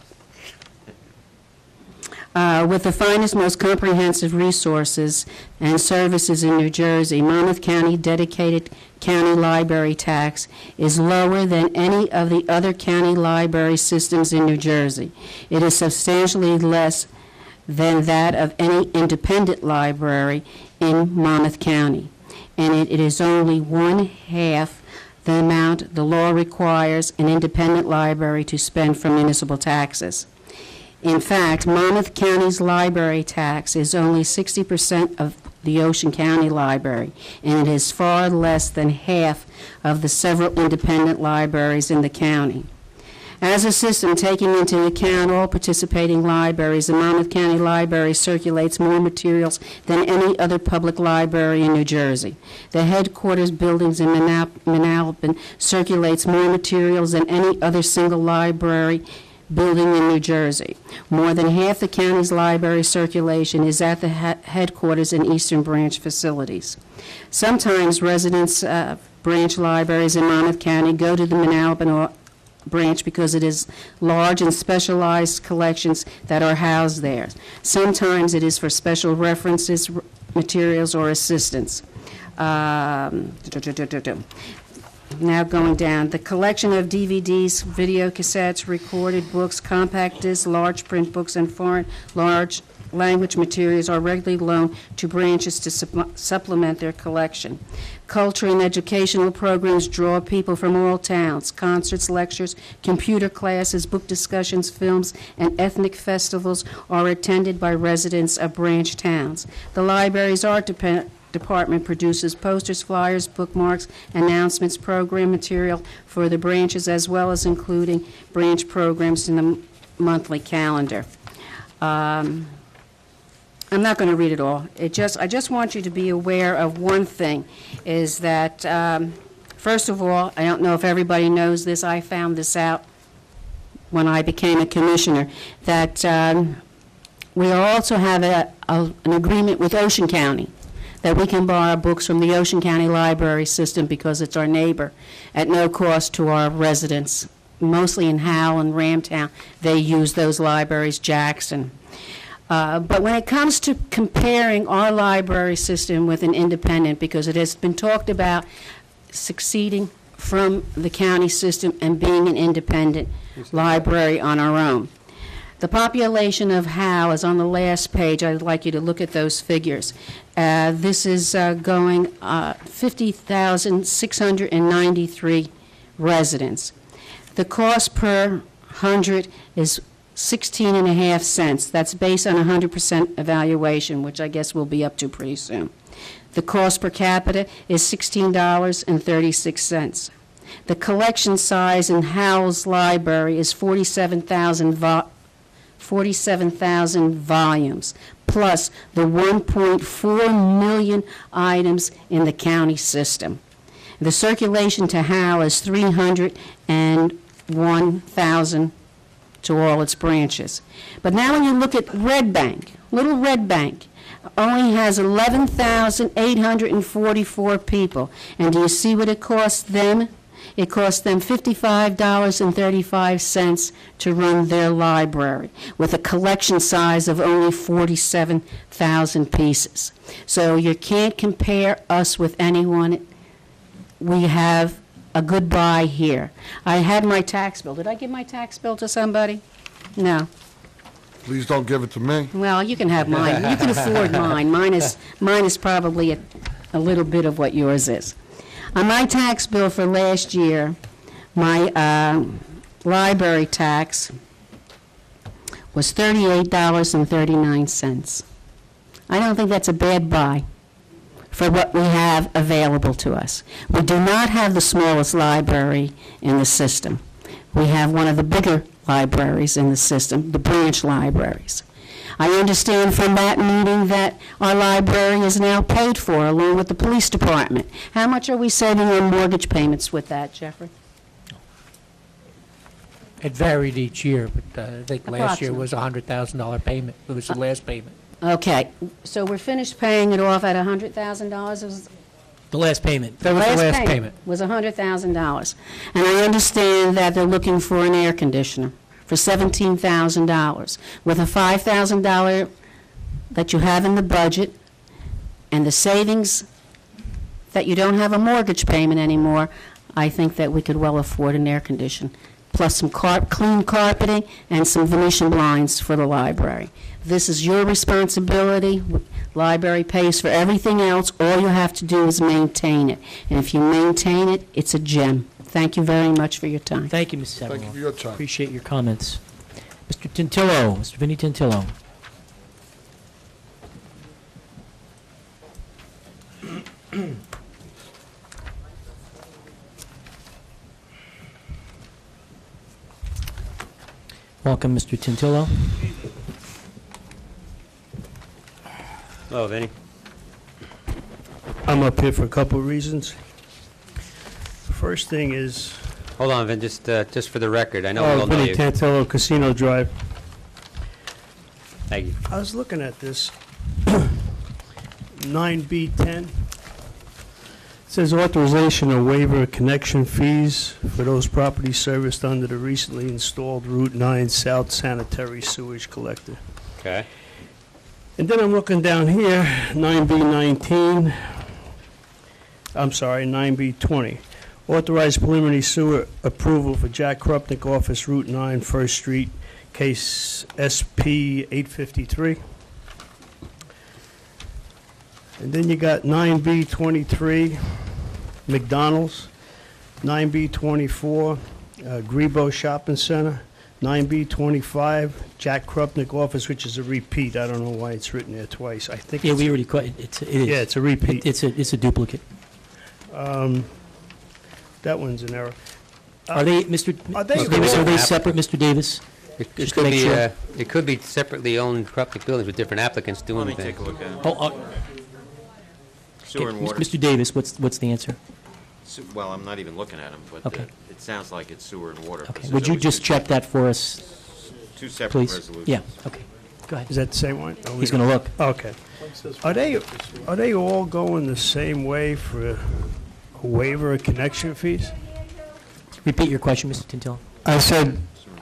With the finest, most comprehensive resources and services in New Jersey, Monmouth County dedicated county library tax is lower than any of the other county library systems in New Jersey. It is substantially less than that of any independent library in Monmouth County, and it is only 1/2 the amount the law requires an independent library to spend from municipal taxes. In fact, Monmouth County's library tax is only 60% of the Ocean County Library, and it is far less than half of the several independent libraries in the county. As a system taking into account all participating libraries, the Monmouth County Library circulates more materials than any other public library in New Jersey. The headquarters buildings in Manalapan circulates more materials than any other single library building in New Jersey. More than half the county's library circulation is at the headquarters and Eastern Branch facilities. Sometimes residents of branch libraries in Monmouth County go to the Manalapan branch because it is large and specialized collections that are housed there. Sometimes it is for special references, materials, or assistance. Now going down, the collection of DVDs, video cassettes, recorded books, compact discs, large print books, and foreign large language materials are regularly loaned to branches to supplement their collection. Culture and educational programs draw people from all towns. Concerts, lectures, computer classes, book discussions, films, and ethnic festivals are attended by residents of branch towns. The library's art department produces posters, flyers, bookmarks, announcements, program material for the branches, as well as including branch programs in the monthly calendar. I'm not going to read it all. I just want you to be aware of one thing, is that, first of all, I don't know if everybody knows this, I found this out when I became a commissioner, that we also have an agreement with Ocean County, that we can borrow books from the Ocean County Library System because it's our neighbor, at no cost to our residents. Mostly in Howell and Ramtown, they use those libraries, Jackson. But when it comes to comparing our library system with an independent, because it has been talked about succeeding from the county system and being an independent library on our own. The population of Howell is on the last page. I'd like you to look at those figures. This is going 50,693 residents. The cost per 100 is 16.5 cents. That's based on 100% evaluation, which I guess we'll be up to pretty soon. The cost per capita is $16.36. The collection size in Howell's library is 47,000 volumes, plus the 1.4 million items in the county system. The circulation to Howell is 301,000 to all its branches. But now when you look at Red Bank, little Red Bank, only has 11,844 people. And do you see what it costs them? It costs them $55.35 to run their library, with a collection size of only 47,000 pieces. So you can't compare us with anyone. We have a good buy here. I had my tax bill. Did I give my tax bill to somebody? No. Please don't give it to me. Well, you can have mine. You can afford mine. Mine is probably a little bit of what yours is. On my tax bill for last year, my library tax was $38.39. I don't think that's a bad buy for what we have available to us. We do not have the smallest library in the system. We have one of the bigger libraries in the system, the branch libraries. I understand from that meeting that our library is now paid for, along with the police department. How much are we saving on mortgage payments with that, Jeffrey? It varied each year, but I think last year was a $100,000 payment. It was the last payment. Okay, so we're finished paying it off at $100,000? The last payment. That was the last payment. Was $100,000. And I understand that they're looking for an air conditioner for $17,000. With a $5,000 that you have in the budget and the savings that you don't have a mortgage payment anymore, I think that we could well afford an air conditioner, plus some clean carpeting and some Venetian blinds for the library. This is your responsibility. Library pays for everything else. All you have to do is maintain it. And if you maintain it, it's a gem. Thank you very much for your time. Thank you, Mrs. Avalon. Thank you for your time. Appreciate your comments. Mr. Tintillo, Mr. Vinnie Tintillo. Welcome, Mr. Tintillo. Hello, Vinny. I'm up here for a couple of reasons. First thing is... Hold on, Vin, just for the record. I know we all know Vinny you. Tantillo, Casino Drive. Thank you. I was looking at this 9B10. It says authorization or waiver of connection fees for those properties serviced under the recently installed Route 9 South Sanitary Sewage Collector. Okay. And then I'm looking down here, 9B19, I'm sorry, 9B20. Authorized preliminary sewer approval for Jack Krupnik Office, Route 9, First Street, case SP 853. And then you got 9B23, McDonald's, 9B24, Grebo Shopping Center, 9B25, Jack Krupnik Office, which is a repeat. I don't know why it's written there twice. I think Yeah, it's we already caught it. It is. Yeah, it's a repeat. It's a duplicate. That one's an error. Are they, Mr. Are they- Davis, are they separate, Mr. Davis? It Just to could make be, sure. it could be separately owned Krupnik buildings with different applicants doing Let me things. take a look at it. Oh, Sewer and okay, water. Mr. Davis, what's the answer? Well, I'm not even looking at them, but Okay. it sounds like it's sewer and water. Okay, This is would you always just two- check that for us, Two separate please? resolutions. Yeah, okay. Go ahead. Is that the same one? He's going to look. Okay. Are they all going the same way for a waiver of connection fees? Repeat your question, Mr. Tintillo. I said,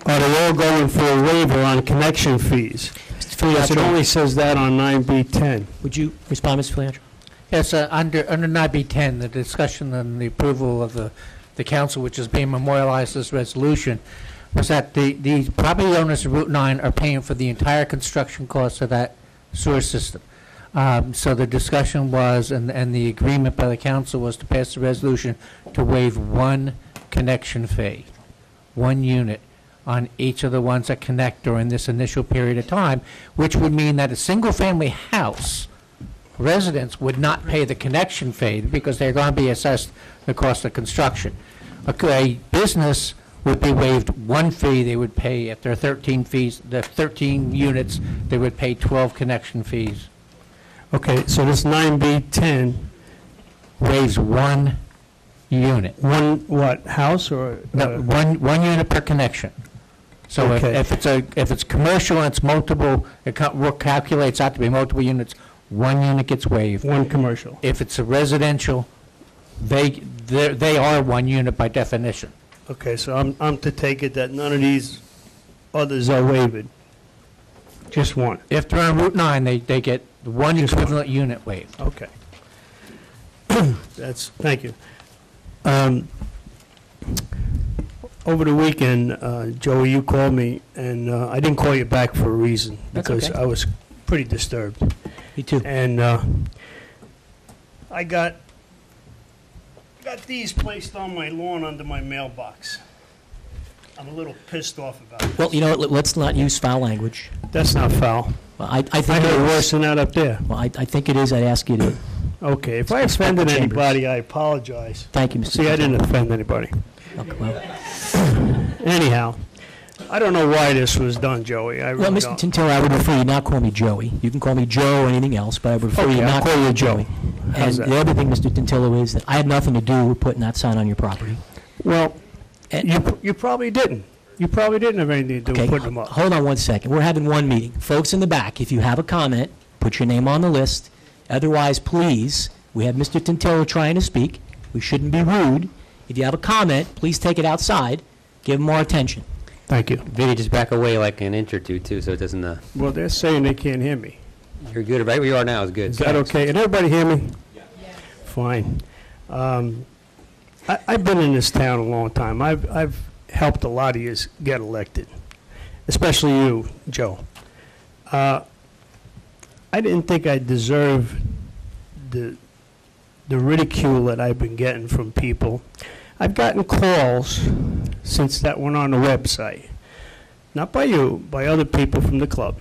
are they all going for a waiver on connection fees? Mr. Because it Filiatro, only says that on 9B10. would you respond, Mr. Filiatro? Yes, under 9B10, the discussion and the approval of the council, which is being memorialized this resolution, was that the property owners of Route 9 are paying for the entire construction cost of that sewer system. So the discussion was, and the agreement by the council was to pass a resolution to waive one connection fee, one unit on each of the ones that connect during this initial period of time, which would mean that a single-family house residents would not pay the connection fee because they're going to be assessed the cost of construction. A business would be waived one fee. They would pay, if there are 13 units, they would pay 12 connection fees. Okay, so this 9B10, Waives one unit. one what, house or? No, one unit per connection. So Okay. if it's commercial and it's multiple, it calculates out to be multiple units, one unit gets waived. One commercial. If it's a residential, they are one unit by definition. Okay, so I'm to take it that none of these others are waived? Just one? If they're on Route 9, they get one Just one. equivalent unit waived. Okay. Thank you. Over the weekend, Joey, you called me, and I didn't call you back for a reason, That's because okay. I was pretty disturbed. Me too. And I got these placed on my lawn under my mailbox. I'm a little pissed off about it. Well, you know what, let's not use foul language. That's not foul. Well, I I think heard it worse is. than that up there. Well, I think it is. I'd ask you to, Okay, if I Respect the offended chambers. anybody, I apologize. thank you, Mr. See, I didn't offend anybody. Okay, well, Anyhow, I don't know why this was done, Joey. I well, really Mr. don't. Tintillo, I would refer you not call me Joey. You can call me Joe or anything else, but I would refer you Okay, I'll not call call you you Joe. Joey. And How's that? the other thing, Mr. Tintillo, is that I had nothing to do with putting that sign on your property. Well, And- you probably didn't. You probably didn't have anything to do Okay, with putting them up. hold on one second. We're having one meeting. Folks in the back, if you have a comment, put your name on the list. Otherwise, please, we have Mr. Tintillo trying to speak. We shouldn't be rude. If you have a comment, please take it outside. Give him more attention. Thank you. Vinny, just back away like an inch or two, too, so it doesn't, Well, they're saying they can't hear me. you're good, right where you are now is good. Is that okay? Can everybody hear me? Yeah. Fine. I've been in this town a long time. I've helped a lot of you get elected, especially you, Joe. I didn't think I deserved the ridicule that I've been getting from people. I've gotten calls since that went on the website. Not by you, by other people from the club.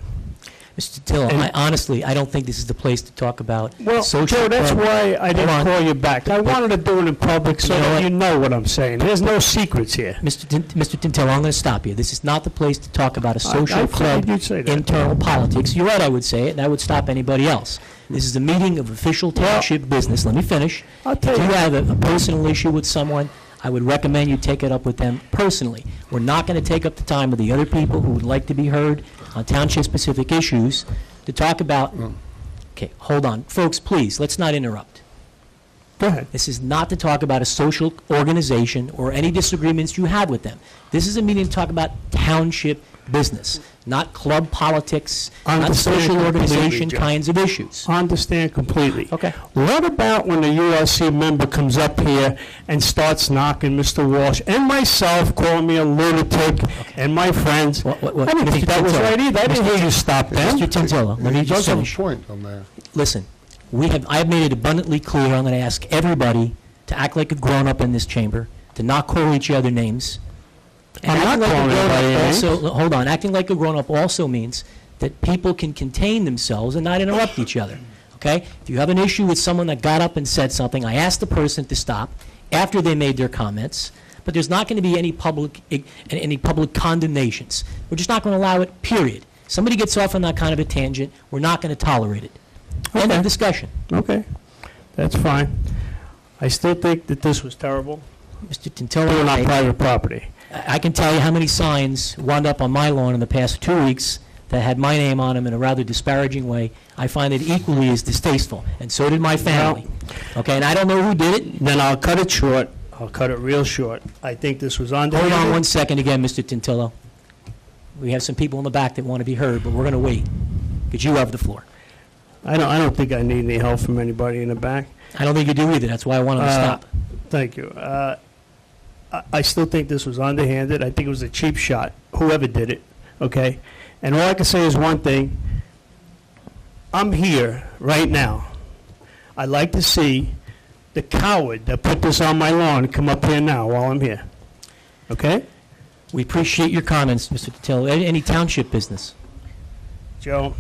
Mr. Tintillo, And- I honestly, I don't think this is the place to talk about Well, social Joe, that's club. why I Hold didn't on. call you back. I wanted to do it in public so You know that what? you know what I'm saying. There's no secrets here. Mr. Tintillo, I'm going to stop you. This is not the place to talk about a I social figured club you'd say that. internal politics. You're right, I would say it, and I would stop anybody else. This is a meeting of official township business. Let me finish. I'll If tell you you, have a personal issue with someone, I would recommend you take it up with them personally. We're not going to take up the time of the other people who would like to be heard on township-specific issues to talk about... Okay, hold on. Folks, please, let's not interrupt. go ahead. This is not to talk about a social organization or any disagreements you have with them. This is a meeting to talk about township business, not club politics, not Understand social completely, organization Joe. kinds of issues. I understand completely. Okay. What about when the ULC member comes up here and starts knocking Mr. Walsh and myself, calling me a lunatic, and my friends? What- I didn't think Mr. that was Tintillo, right either. I didn't hear you stop them. Mr. Tintillo, let me He just does have a finish. point on there. Listen, I have made it abundantly clear, I'm going to ask everybody to act like a grown-up in this chamber, to not call each other names. And I'm acting not like a calling grown-up anybody names. also- Hold on, acting like a grown-up also means that people can contain themselves and not interrupt each other, okay? If you have an issue with someone that got up and said something, I ask the person to stop after they made their comments, but there's not going to be any public condemnations. We're just not going to allow it, period. Somebody gets off on that kind of a tangent, we're not going to tolerate it. End of discussion. Okay, that's fine. I still think that this was terrible. Mr. Tintillo, Doing on I- private property. I can tell you how many signs wound up on my lawn in the past 2 weeks that had my name on them in a rather disparaging way. I find it equally as distasteful, and so did my family. Okay, and I don't know who did it. Then I'll cut it short. I'll cut it real short. I think this was unbelievable. Hold on one second again, Mr. Tintillo. We have some people in the back that want to be heard, but we're going to wait, because you have the floor. I don't think I need any help from anybody in the back. I don't think you do either. That's why I wanted to stop. Thank you. I still think this was underhanded. I think it was a cheap shot, whoever did it, okay? And all I can say is one thing. I'm here right now. I'd like to see the coward that put this on my lawn come up here now while I'm here, okay? We appreciate your comments, Mr. Totillo. Any township business? Joe,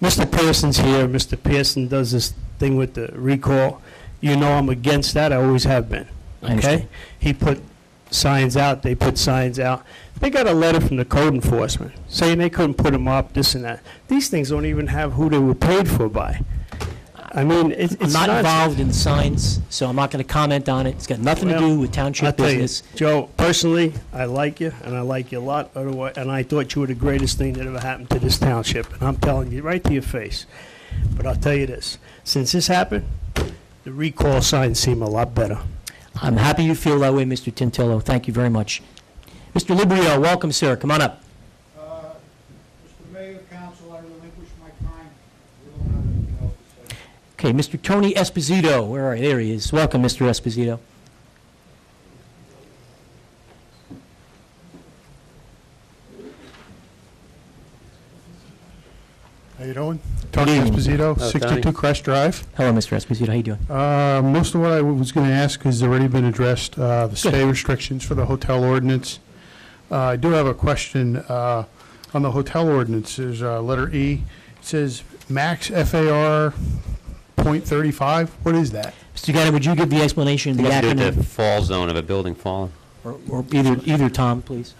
Mr. Pearson's here. Mr. Pearson does this thing with the recall. You know I'm against that. I always have been. I understand. Okay? He put signs out. They put signs out. They got a letter from the code enforcement saying they couldn't put them up, this and that. These things don't even have who they were paid for by. I mean, it's I'm not nonsense. involved in signs, so I'm not going to comment on it. It's got nothing to Well, do with township I'll tell you, business. Joe, personally, I like you, and I like you a lot, and I thought you were the greatest thing that ever happened to this township, and I'm telling you right to your face. But I'll tell you this, since this happened, the recall signs seem a lot better. I'm happy you feel that way, Mr. Tintillo. Thank you very much. Mr. Librio, welcome, sir. Come on up. Mr. Mayor, Council, I relinquish my time. We don't have anything else to say. Okay, Mr. Tony Esposito. Where are you? There he is. Welcome, Mr. Esposito. How you doing? Tony Esposito, 62 Crest Drive. Hello, Mr. Esposito. How you doing? Most of what I was going to ask has already been addressed. The stay restrictions for the hotel ordinance. I do have a question on the hotel ordinance. There's letter E. It says max FAR .35. What is that? Mr. Gannon, would you give the explanation of the acronym? The fall zone of a building falling. Or either Tom, please.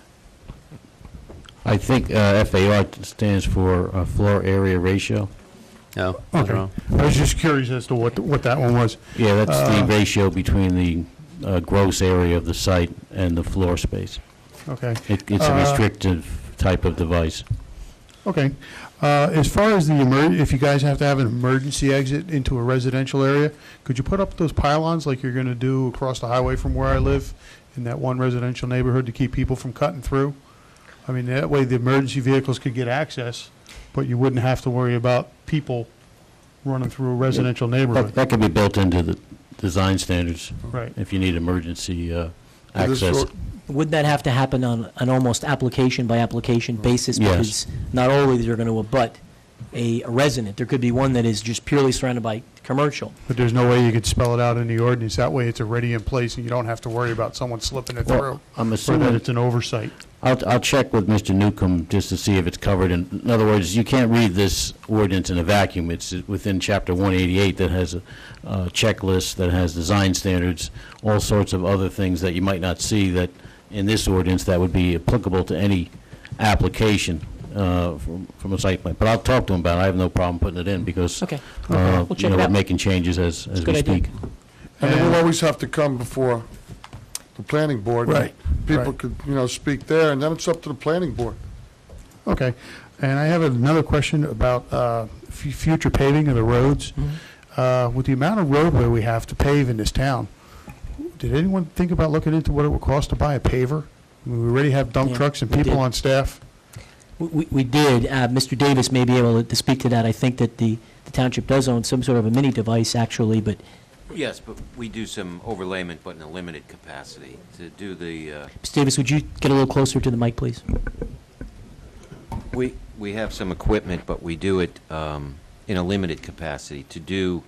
I think FAR stands for floor area ratio. No, Okay. I was just curious as to what that one was. Yeah, that's the ratio between the gross area of the site and the floor space. Okay. It's a restrictive type of device. Okay. As far as if you guys have to have an emergency exit into a residential area, could you put up those pylons like you're going to do across the highway from where I live in that one residential neighborhood to keep people from cutting through? I mean, that way the emergency vehicles could get access, but you wouldn't have to worry about people running through a residential neighborhood. That could be built into the design standards. Right. If you need emergency access. Would that have to happen on an almost application-by-application basis? Yes. Because not always they're going to abut a resident. There could be one that is just purely surrounded by commercial. But there's no way you could spell it out in the ordinance. That way it's already in place and you don't have to worry about someone slipping it through. I'm Or assuming that it's an oversight. I'll check with Mr. Newcomb just to see if it's covered. In other words, you can't read this ordinance in a vacuum. It's within Chapter 188 that has a checklist, that has design standards, all sorts of other things that you might not see that in this ordinance that would be applicable to any application from a site plan. But I'll talk to him about it. I have no problem putting it in because Okay. We'll check it we're out. making changes as we good idea. speak. And it will always have to come before the planning board. Right. People Right. could, speak there, and then it's up to the planning board. Okay. And I have another question about future paving of the roads. With the amount of roadway we have to pave in this town, did anyone think about looking into what it would cost to buy a paver? I mean, we already have dump Yeah, trucks and we people did. on staff. We did. Mr. Davis may be able to speak to that. I think that the township does own some sort of a mini device, actually, but Yes, but we do some overlayment, but in a limited capacity to do the, Mr. Davis, would you get a little closer to the mic, please? we have some equipment, but we do it in a limited capacity to do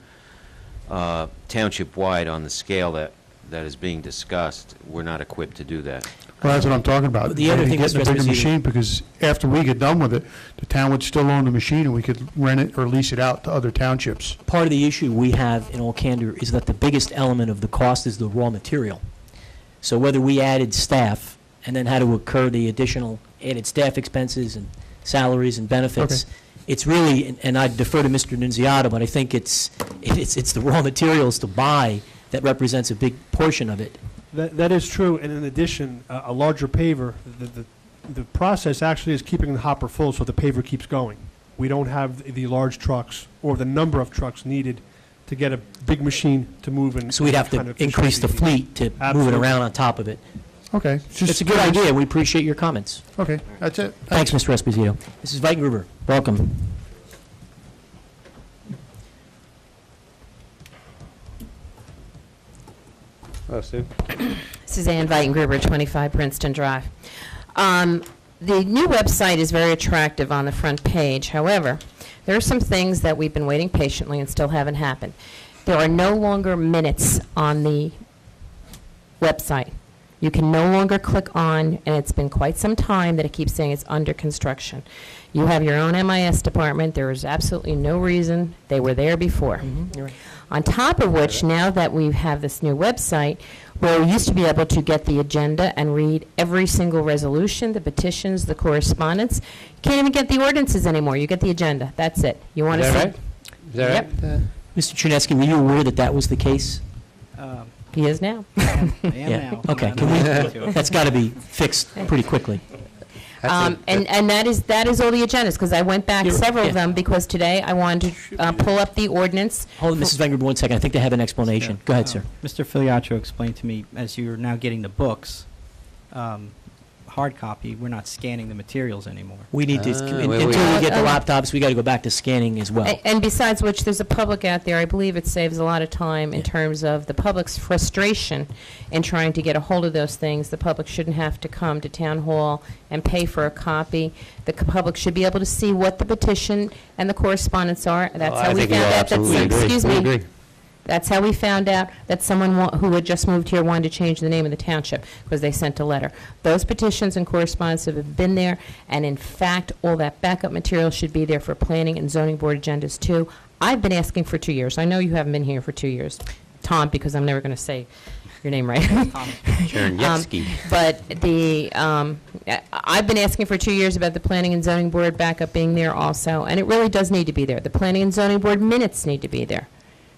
township-wide on the scale that is being discussed. We're not equipped to do that. Well, that's what I'm talking about. The other Maybe thing, getting a Mr. bigger Esposito- machine, because after we get done with it, the town would still own the machine, and we could rent it or lease it out to other townships. Part of the issue we have in all candor is that the biggest element of the cost is the raw material. So whether we added staff and then had to incur the additional added staff expenses and salaries and benefits, it's really, and I defer to Mr. Nunziata, but I think it's the raw materials to buy that represents a big portion of it. That is true, and in addition, a larger paver, the process actually is keeping the hopper full so the paver keeps going. We don't have the large trucks or the number of trucks needed to get a big machine to move in. So we'd have kind to of increase the efficiency. fleet to move it Absolutely. around on top of it. Okay. It's a good idea. We appreciate your comments. Okay, that's it. Thanks, Mr. Esposito. Mrs. Weigengruber, welcome. Suzanne Weitengruber, 25 Princeton Drive. The new website is very attractive on the front page. However, there are some things that we've been waiting patiently and still haven't happened. There are no longer minutes on the website. You can no longer click on, and it's been quite some time that it keeps saying it's under construction. You have your own MIS department. There is absolutely no reason. They were there before. You're right. On top of which, now that we have this new website, where we used to be able to get the agenda and read every single resolution, the petitions, the correspondence, you can't even get the ordinances anymore. You get the agenda. That's it. You want to see? Is that Yep. right? Mr. Chernesky, were you aware that that was the case? He is now. I am Yeah. now. Okay. I'm Can not we, to. that's got to be fixed pretty quickly. And that is all the agendas, because I went back You're- several yeah. of them, because today I wanted to pull up the ordinance. Hold on, Mrs. Wenger, 1 second. I think they have an explanation. Go ahead, sir. Mr. Filiatro explained to me, as you're now getting the books, hard copy, we're not scanning the materials anymore. We need to, until wait, we wait. get the laptops, we got to go back to scanning as well. And besides which, there's a public out there, I believe it saves a lot of time in terms of the public's frustration in trying to get a hold of those things. The public shouldn't have to come to town hall and pay for a copy. The public should be able to see what the petition and the correspondence are. That's how we found out that, excuse me. That's how we found out that someone who had just moved here wanted to change the name of the township, because they sent a letter. Those petitions and correspondence have been there, and in fact, all that backup material should be there for planning and zoning board agendas too. I've been asking for 2 years. I know you haven't been here for 2 years, Tom, because I'm never going to say your name right. Chernyevsky. But I've been asking for 2 years about the planning and zoning board backup being there also, and it really does need to be there. The planning and zoning board minutes need to be there.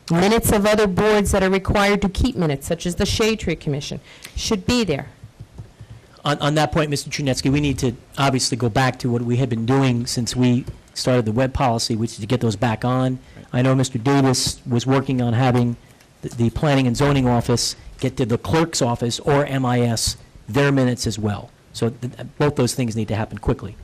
Minutes of other boards that are required to keep minutes, such as the Shade Tree Commission, should be there. On that point, Mr. Chernetsky, we need to obviously go back to what we had been doing since we started the web policy, which is to get those back on. I know Mr. Davis was working on having the Planning and Zoning Office get to the clerk's office or MIS their minutes as well. So both those things need to happen quickly.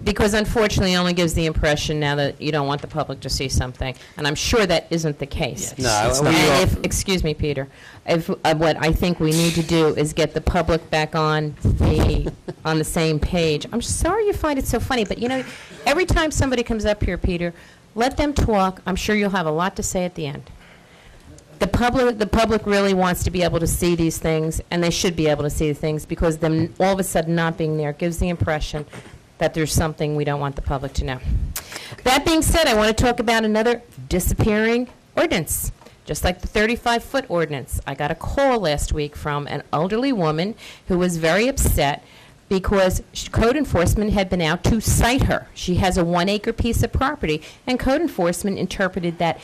Because unfortunately, it only gives the impression now that you don't want the public to see something, and I'm sure that isn't the case. No, And if, excuse me, Peter, if, what I think we need to do is get the public back on the same page. I'm sorry you find it so funny, but you know, every time somebody comes up here, Peter, let them talk. I'm sure you'll have a lot to say at the end. The public really wants to be able to see these things, and they should be able to see the things, because them all of a sudden not being there gives the impression that there's something we don't want the public to know. That being said, I want to talk about another disappearing ordinance, just like the 35-foot ordinance. I got a call last week from an elderly woman who was very upset because code enforcement had been out to cite her. She has a 1-acre piece of property, and code enforcement interpreted that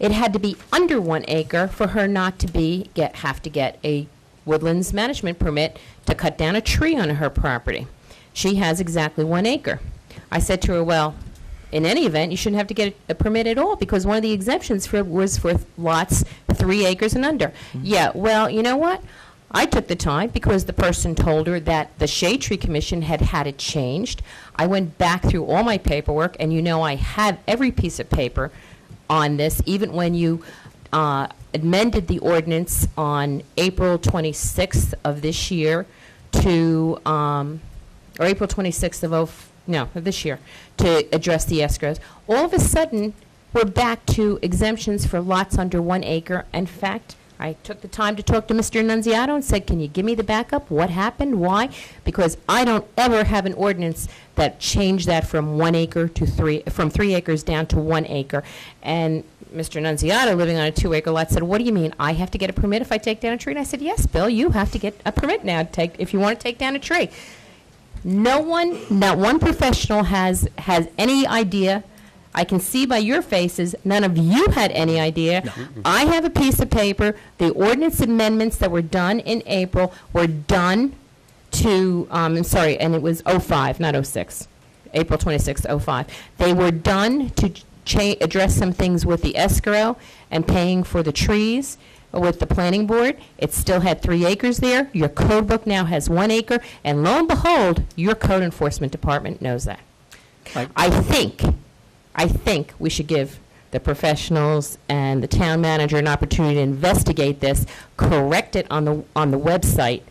it had to be under 1 acre for her not to have to get a woodlands management permit to cut down a tree on her property. She has exactly 1 acre. I said to her, well, in any event, you shouldn't have to get a permit at all, because one of the exemptions was for lots 3 acres and under. Yeah, well, you know what? I took the time, because the person told her that the Shade Tree Commission had had it changed. I went back through all my paperwork, and you know I have every piece of paper on this, even when you amended the ordinance on April 26th of this year to or April 26th of this year, to address the escrows. All of a sudden, we're back to exemptions for lots under 1 acre. In fact, I took the time to talk to Mr. Annunziato and said, can you give me the backup? What happened? Why? Because I don't ever have an ordinance that changed that from 1 acre to 3 acres down to 1 acre. And Mr. Annunziato, living on a 2-acre lot, said, what do you mean? I have to get a permit if I take down a tree? And I said, yes, Bill, you have to get a permit now if you want to take down a tree. No one, not one professional has any idea. I can see by your faces, none of you had any idea. No. I have a piece of paper. The ordinance amendments that were done in April were done to, and it was 05, not 06, April 26, 05. They were done to address some things with the escrow and paying for the trees with the planning board. It still had 3 acres there. Your code book now has 1 acre, and lo and behold, your code enforcement department knows that. I think we should give the professionals and the town manager an opportunity to investigate this, correct it on the website,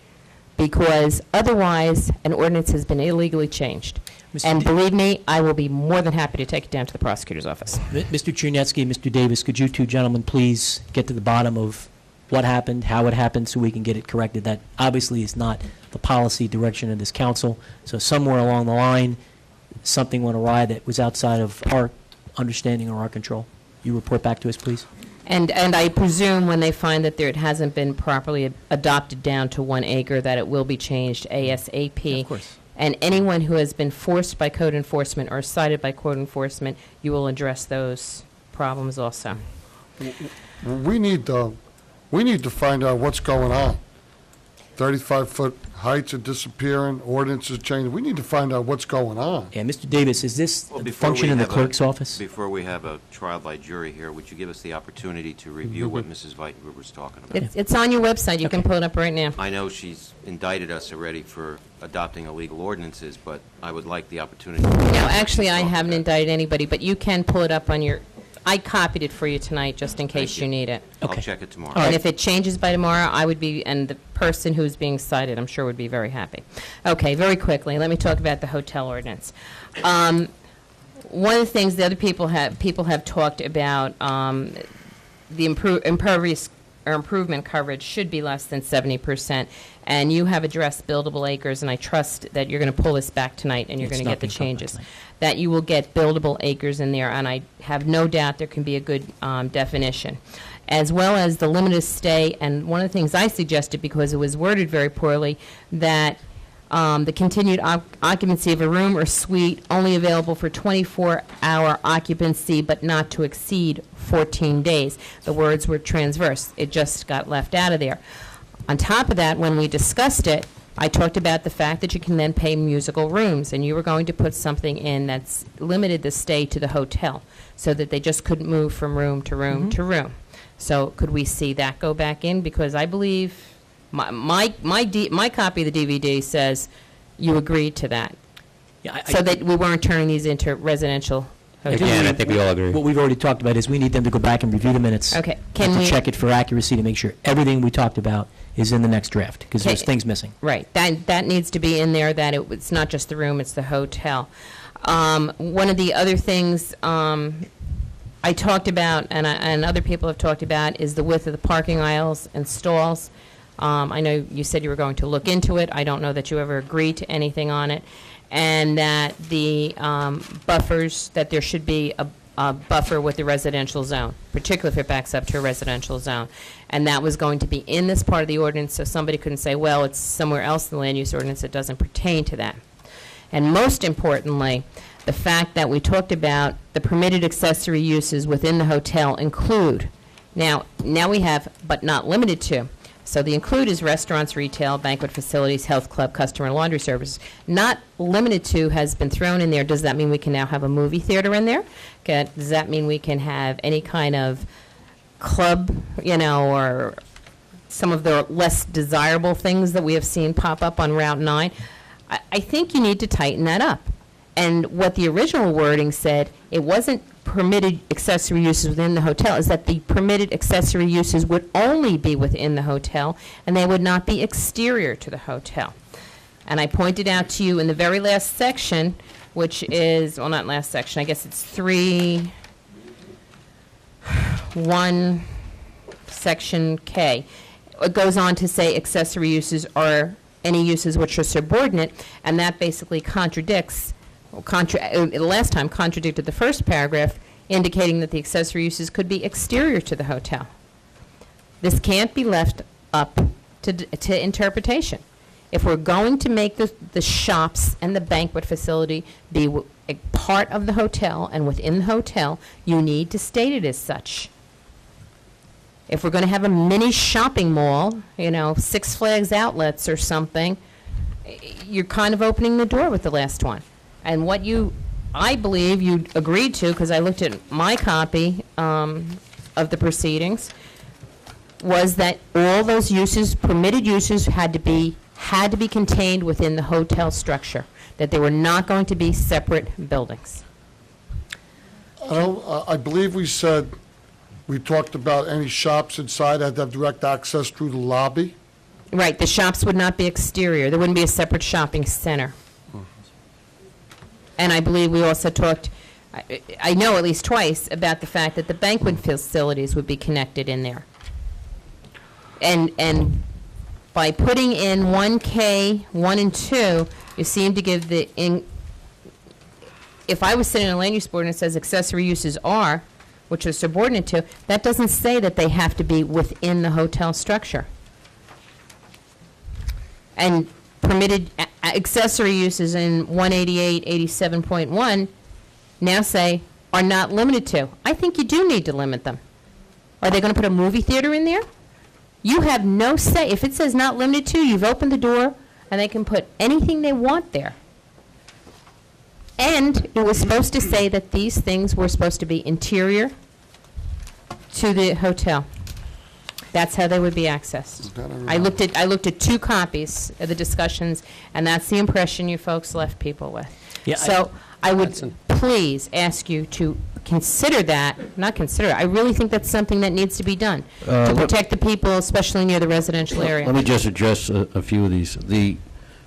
because otherwise, an ordinance has been illegally changed. And believe me, I will be more than happy to take it down to the prosecutor's office. Mr. Chernetsky and Mr. Davis, could you two gentlemen please get to the bottom of what happened, how it happened, so we can get it corrected? That obviously is not the policy direction of this council. So somewhere along the line, something went awry that was outside of our understanding or our control. You report back to us, please. And I presume when they find that it hasn't been properly adopted down to 1 acre, that it will be changed ASAP. Of course. And anyone who has been forced by code enforcement or cited by code enforcement, you will address those problems also. We need to find out what's going on. 35-foot heights are disappearing, ordinances changing. We need to find out what's going on. Yeah, Mr. Davis, is this Well, a before function we in the have clerk's office? Before we have a trial by jury here, would you give us the opportunity to review what Mrs. Weitengruber's talking about? It's on your website. You can pull it up right now. I know she's indicted us already for adopting illegal ordinances, but I would like the opportunity. No, actually, I haven't indicted anybody, but you can pull it up on your, I copied it for you tonight, just in case you need it. I'll check it tomorrow. And if it changes by tomorrow, I would be, and the person who's being cited, I'm sure, would be very happy. Okay, very quickly, let me talk about the hotel ordinance. One of the things the other people have talked about, the impervious or improvement coverage should be less than 70%. And you have addressed buildable acres, and I trust that you're going to pull this back tonight and you're going to get the changes. That you will get buildable acres in there, and I have no doubt there can be a good definition. As well as the limited stay, and one of the things I suggested, because it was worded very poorly, that the continued occupancy of a room or suite only available for 24-hour occupancy, but not to exceed 14 days. The words were transverse. It just got left out of there. On top of that, when we discussed it, I talked about the fact that you can then pay musical rooms, and you were going to put something in that's limited the stay to the hotel, so that they just couldn't move from room to room to room. So could we see that go back in? Because I believe my copy of the DVD says you agreed to that, so that we weren't turning these into residential hotels. Again, I think we all agree. What we've already talked about is we need them to go back and review the minutes. Okay. And to check it for accuracy to make sure everything we talked about is in the next draft, because there's Okay. things missing. Right. That needs to be in there, that it's not just the room, it's the hotel. One of the other things I talked about, and other people have talked about, is the width of the parking aisles and stalls. I know you said you were going to look into it. I don't know that you ever agreed to anything on it. And that the buffers, that there should be a buffer with the residential zone, particularly if it backs up to a residential zone. And that was going to be in this part of the ordinance, so somebody couldn't say, well, it's somewhere else in the land use ordinance that doesn't pertain to that. And most importantly, the fact that we talked about the permitted accessory uses within the hotel include, now we have, but not limited to. So the include is restaurants, retail, banquet facilities, health club, customer and laundry services. Not limited to has been thrown in there. Does that mean we can now have a movie theater in there? Does that mean we can have any kind of club, or some of the less desirable things that we have seen pop up on Route 9? I think you need to tighten that up. And what the original wording said, it wasn't permitted accessory uses within the hotel, is that the permitted accessory uses would only be within the hotel, and they would not be exterior to the hotel. And I pointed out to you in the very last section, which is, well, not last section, I guess it's 3(1) section K. It goes on to say accessory uses are any uses which are subordinate, and that basically contradicts, last time contradicted the first paragraph, indicating that the accessory uses could be exterior to the hotel. This can't be left up to interpretation. If we're going to make the shops and the banquet facility be a part of the hotel and within the hotel, you need to state it as such. If we're going to have a mini shopping mall, Six Flags outlets or something, you're kind of opening the door with the last one. And what I believe you agreed to, because I looked at my copy of the proceedings, was that all those uses, permitted uses, had to be contained within the hotel structure, that they were not going to be separate buildings. I believe we said, we talked about any shops inside had to have direct access through the lobby. Right, the shops would not be exterior. There wouldn't be a separate shopping center. And I believe we also talked, I know at least twice, about the fact that the banquet facilities would be connected in there. And by putting in 1K, 1 and 2, you seem to give if I was sitting on a land use board and it says accessory uses are, which are subordinate to, that doesn't say that they have to be within the hotel structure. And permitted accessory uses in 188, 87.1 now say are not limited to. I think you do need to limit them. Are they going to put a movie theater in there? You have no say. If it says not limited to, you've opened the door and they can put anything they want there. And it was supposed to say that these things were supposed to be interior to the hotel. That's how they would be accessed. I looked at 2 copies of the discussions, and that's the impression you folks left people with. Yeah, So I would please ask you to consider that, not consider it, I really think that's something that needs to be done to protect the people, especially near the residential area. Let me just address a few of these. The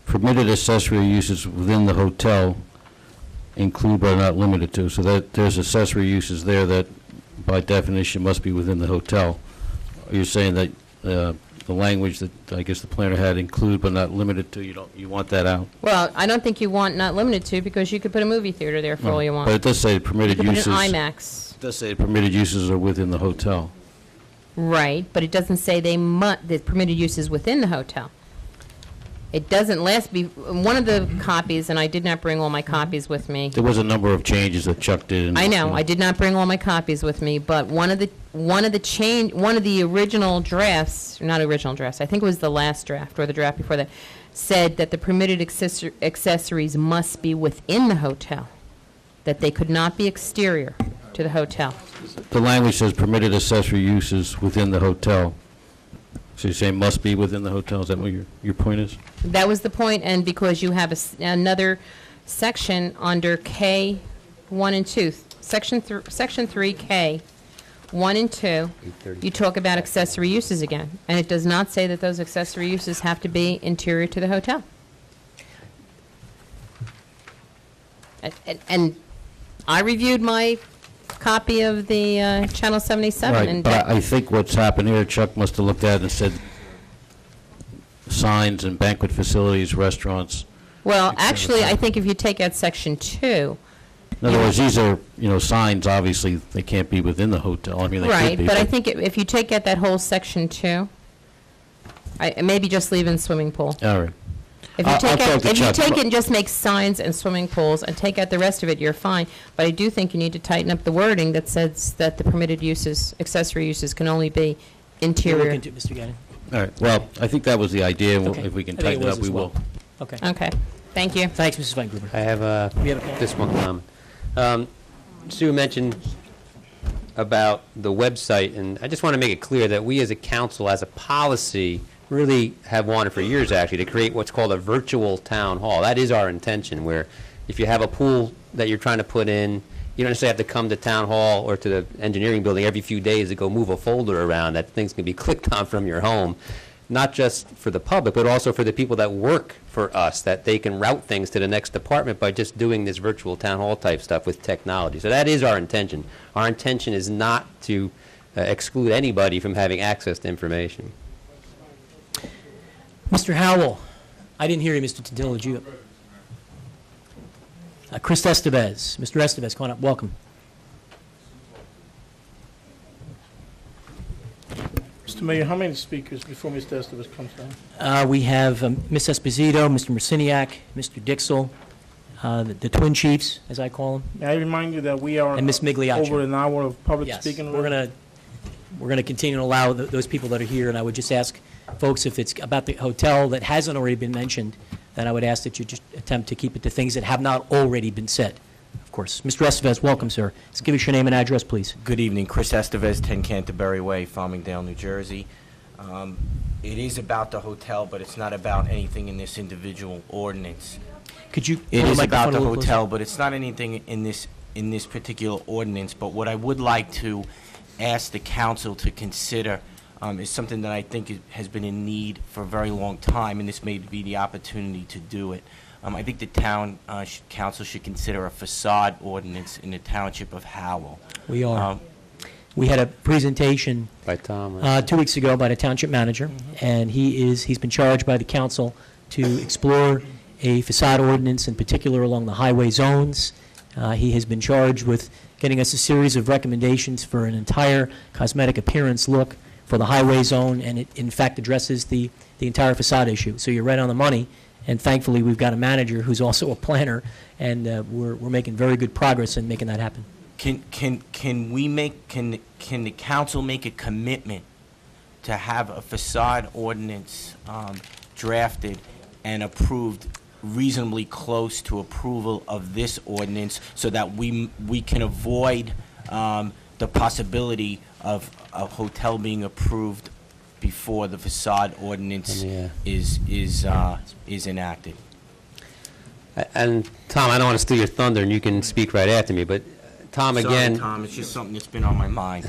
permitted accessory uses within the hotel include but are not limited to, so that there's accessory uses there that by definition must be within the hotel. You're saying that the language that I guess the planner had, include but not limited to, you want that out? Well, I don't think you want not limited to, because you could put a movie theater there for all you want. But it does say permitted You could uses. put an IMAX. It does say permitted uses are within the hotel. Right, but it doesn't say the permitted uses within the hotel. It doesn't one of the copies, and I did not bring all my copies with me. There was a number of changes that Chuck did. I know, I did not bring all my copies with me, but one of the original drafts, not original drafts, I think it was the last draft or the draft before that, said that the permitted accessories must be within the hotel, that they could not be exterior to the hotel. The language says permitted accessory uses within the hotel. So you're saying must be within the hotel? Is that what your point is? That was the point, and because you have another section under K 1 and 2, Section 3K 1 and 2, you talk about accessory uses again, and it does not say that those accessory uses have to be interior to the hotel. And I reviewed my copy of the Channel 77. Right, and but I think what's happened here, Chuck must have looked at it and said signs and banquet facilities, restaurants. well, actually, I think if you take out Section 2, In other words, these are, signs, obviously, they can't be within the hotel. I mean, they could right, be. but I think if you take out that whole Section 2, maybe just leave in swimming pool. All right. If you I'll take talk to Chuck. it and just make signs and swimming pools and take out the rest of it, you're fine. But I do think you need to tighten up the wording that says that the permitted uses, accessory uses, can only be interior. Look into it, Mr. Gannon. All right, well, I think that was the idea. and Okay. If we can I think tighten it was up, we as well. will. Okay. Okay, thank you. Thanks, Mrs. Weingruber. I have this one comment. Sue mentioned about the website, and I just want to make it clear that we as a council, as a policy, really have wanted for years, actually, to create what's called a virtual town hall. That is our intention, where if you have a pool that you're trying to put in, you don't necessarily have to come to town hall or to the engineering building every few days to go move a folder around, that things can be clicked on from your home, not just for the public, but also for the people that work for us, that they can route things to the next department by just doing this virtual town hall type stuff with technology. So that is our intention. Our intention is not to exclude anybody from having access to information. Mr. Howell, I didn't hear you, Mr. Tintillo, did you? Chris Estevez. Mr. Estevez, come on up, welcome. Mr. Mayor, how many speakers before Mr. Estevez comes down? We have Ms. Esposito, Mr. Merciniak, Mr. Dixell, the Twin Chiefs, as I call them. May I remind you that we are And Ms. Migliaccio. over an hour of public Yes, speaking? we're going to continue to allow those people that are here, and I would just ask folks, if it's about the hotel that hasn't already been mentioned, then I would ask that you just attempt to keep it to things that have not already been said, of course. Mr. Estevez, welcome, sir. Just give us your name and address, please. Good evening. Chris Estevez, 10 Canterbury Way, Farmingdale, New Jersey. It is about the hotel, but it's not about anything in this individual ordinance. Could you It pull is the about microphone the a little hotel, but it's not anything in this in this particular ordinance, but what I would like to ask the council to consider is something that I think has been in need for a very long time, and this may be the opportunity to do it. I think the town council should consider a facade ordinance in the township of Howell. We are. We had a presentation by Tom 2 weeks ago by the township manager, and he's been charged by the council to explore a facade ordinance, in particular along the highway zones. He has been charged with getting us a series of recommendations for an entire cosmetic appearance look for the highway zone, and it in fact addresses the entire facade issue. So you're right on the money, and thankfully we've got a manager who's also a planner, and we're making very good progress in making that happen. Can the council make a commitment to have a facade ordinance drafted and approved reasonably close to approval of this ordinance, so that we can avoid the possibility of a hotel being approved before the facade ordinance is enacted? And Tom, I don't want to steal your thunder, and you can speak right after me, but Tom, again... Sorry, Tom, it's just something that's been on my mind.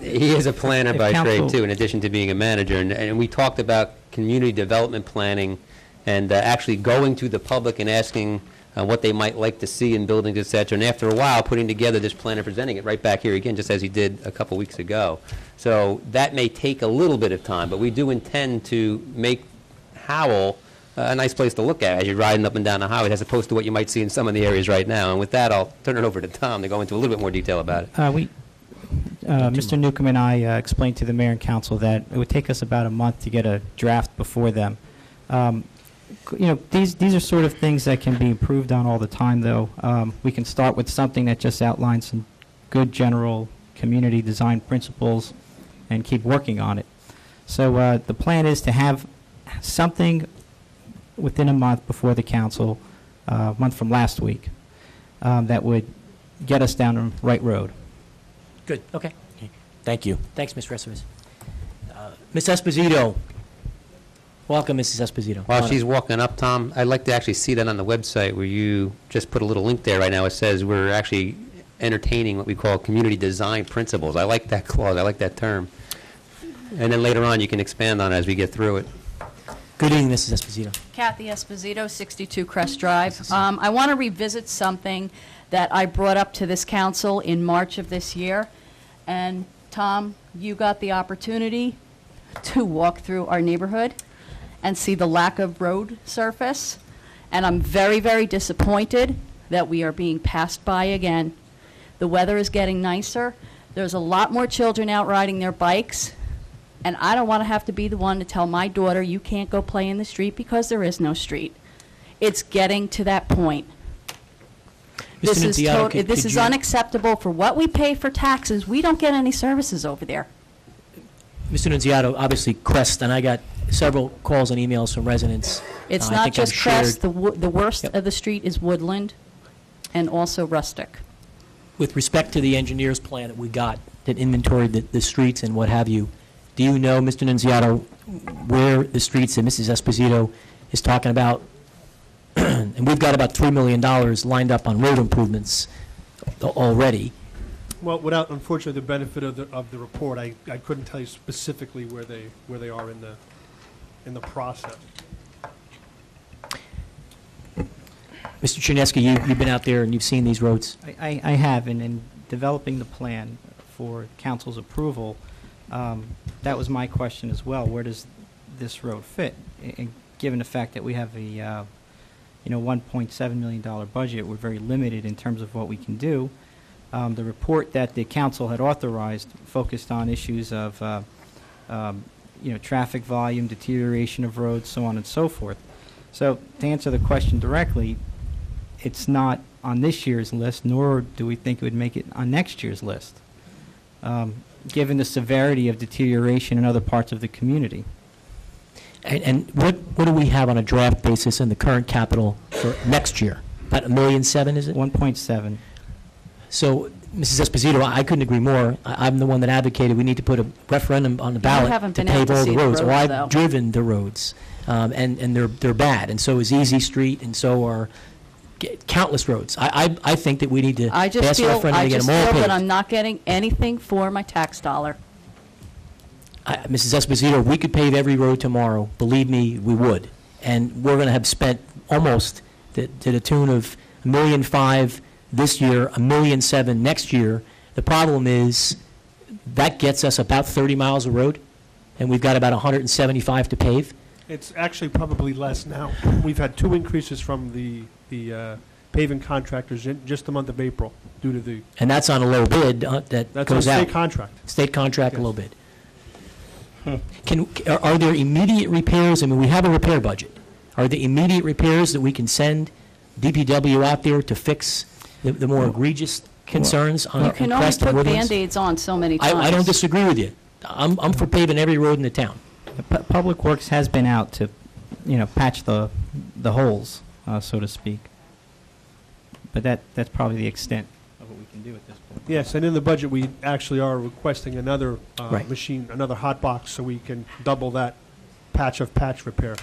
He is a planner by council- trade, too, in addition to being a manager. And we talked about community development planning and actually going to the public and asking what they might like to see in buildings, et cetera. And after a while, putting together this plan and presenting it right back here again, just as he did a couple weeks ago. So that may take a little bit of time, but we do intend to make Howell a nice place to look at as you're riding up and down the highway, as opposed to what you might see in some of the areas right now. And with that, I'll turn it over to Tom to go into a little bit more detail about it. Mr. Newcomb and I explained to the mayor and council that it would take us about a month to get a draft before them. These are sort of things that can be improved on all the time, though. We can start with something that just outlines some good general community design principles and keep working on it. So the plan is to have something within a month before the council, a month from last week, that would get us down the right road. Good, okay. Thank you. Thanks, Mr. Esposito. Ms. Esposito. Welcome, Mrs. Esposito. While she's walking up, Tom, I'd like to actually see that on the website where you just put a little link there right now. It says we're actually entertaining what we call community design principles. I like that clause. I like that term. And then later on, you can expand on it as we get through it. Good evening, Mrs. Esposito. Kathy Esposito, 62 Crest Drive. I want to revisit something that I brought up to this council in March of this year. And Tom, you got the opportunity to walk through our neighborhood and see the lack of road surface. And I'm very, very disappointed that we are being passed by again. The weather is getting nicer. There's a lot more children out riding their bikes. And I don't want to have to be the one to tell my daughter, you can't go play in the street because there is no street. It's getting to that point. This is unacceptable for what we pay for taxes. We don't get any services over there. Mr. Nunziato, obviously Crest, and I got several calls and emails from residents. It's I not think I've just Crest. shared- The worst of the street is Woodland and also Rustic. With respect to the engineer's plan that we got, that inventoried the streets and what have you, do you know, Mr. Nunziato, where the streets that Mrs. Esposito is talking about? And we've got about $3 million lined up on road improvements already. Well, without, unfortunately, the benefit of the report, I couldn't tell you specifically where they are in the process. Mr. Chernesky, you've been out there and you've seen these roads. I have, and in developing the plan for council's approval, that was my question as well. Where does this road fit? And given the fact that we have a $1.7 million budget, we're very limited in terms of what we can do. The report that the council had authorized focused on issues of traffic volume, deterioration of roads, so on and so forth. So to answer the question directly, it's not on this year's list, nor do we think it would make it on next year's list, given the severity of deterioration in other parts of the community. And what do we have on a draft basis in the current capital for next year? About $1.7 million, is it? 1.7. So, Mrs. Esposito, I couldn't agree more. I'm the one that advocated we need to put a referendum on the ballot haven't to been able pave to all see the the roads. roads, I've though. driven the roads, and they're bad. And so is Easy Street, and so are countless roads. I think that we need to I just ask our feel, friend I to get just them all feel paved. that I'm not getting anything for my tax dollar. Mrs. Esposito, if we could pave every road tomorrow, believe me, we would. And we're going to have spent almost to the tune of $1.5 million this year, $1.7 million next year. The problem is that gets us about 30 miles of road, and we've got about 175 to pave. It's actually probably less now. We've had 2 increases from the paving contractors in just the month of April due to the... And that's on a low bid that That's goes on out. state contract. State contract, Yes. low bid. Are there immediate repairs? I mean, we have a repair budget. Are there immediate repairs that we can send DPW out there to fix the more egregious concerns on You can only Crest and put Woodlands? Band-Aids on so many times. I don't disagree with you. I'm for paving every road in the town. Public Works has been out to, patch the holes, so to speak. But that's probably the extent of what we can do at this point. Yes, and in the budget, we actually are requesting another Right. machine, another hot box, so we can double that patch repair.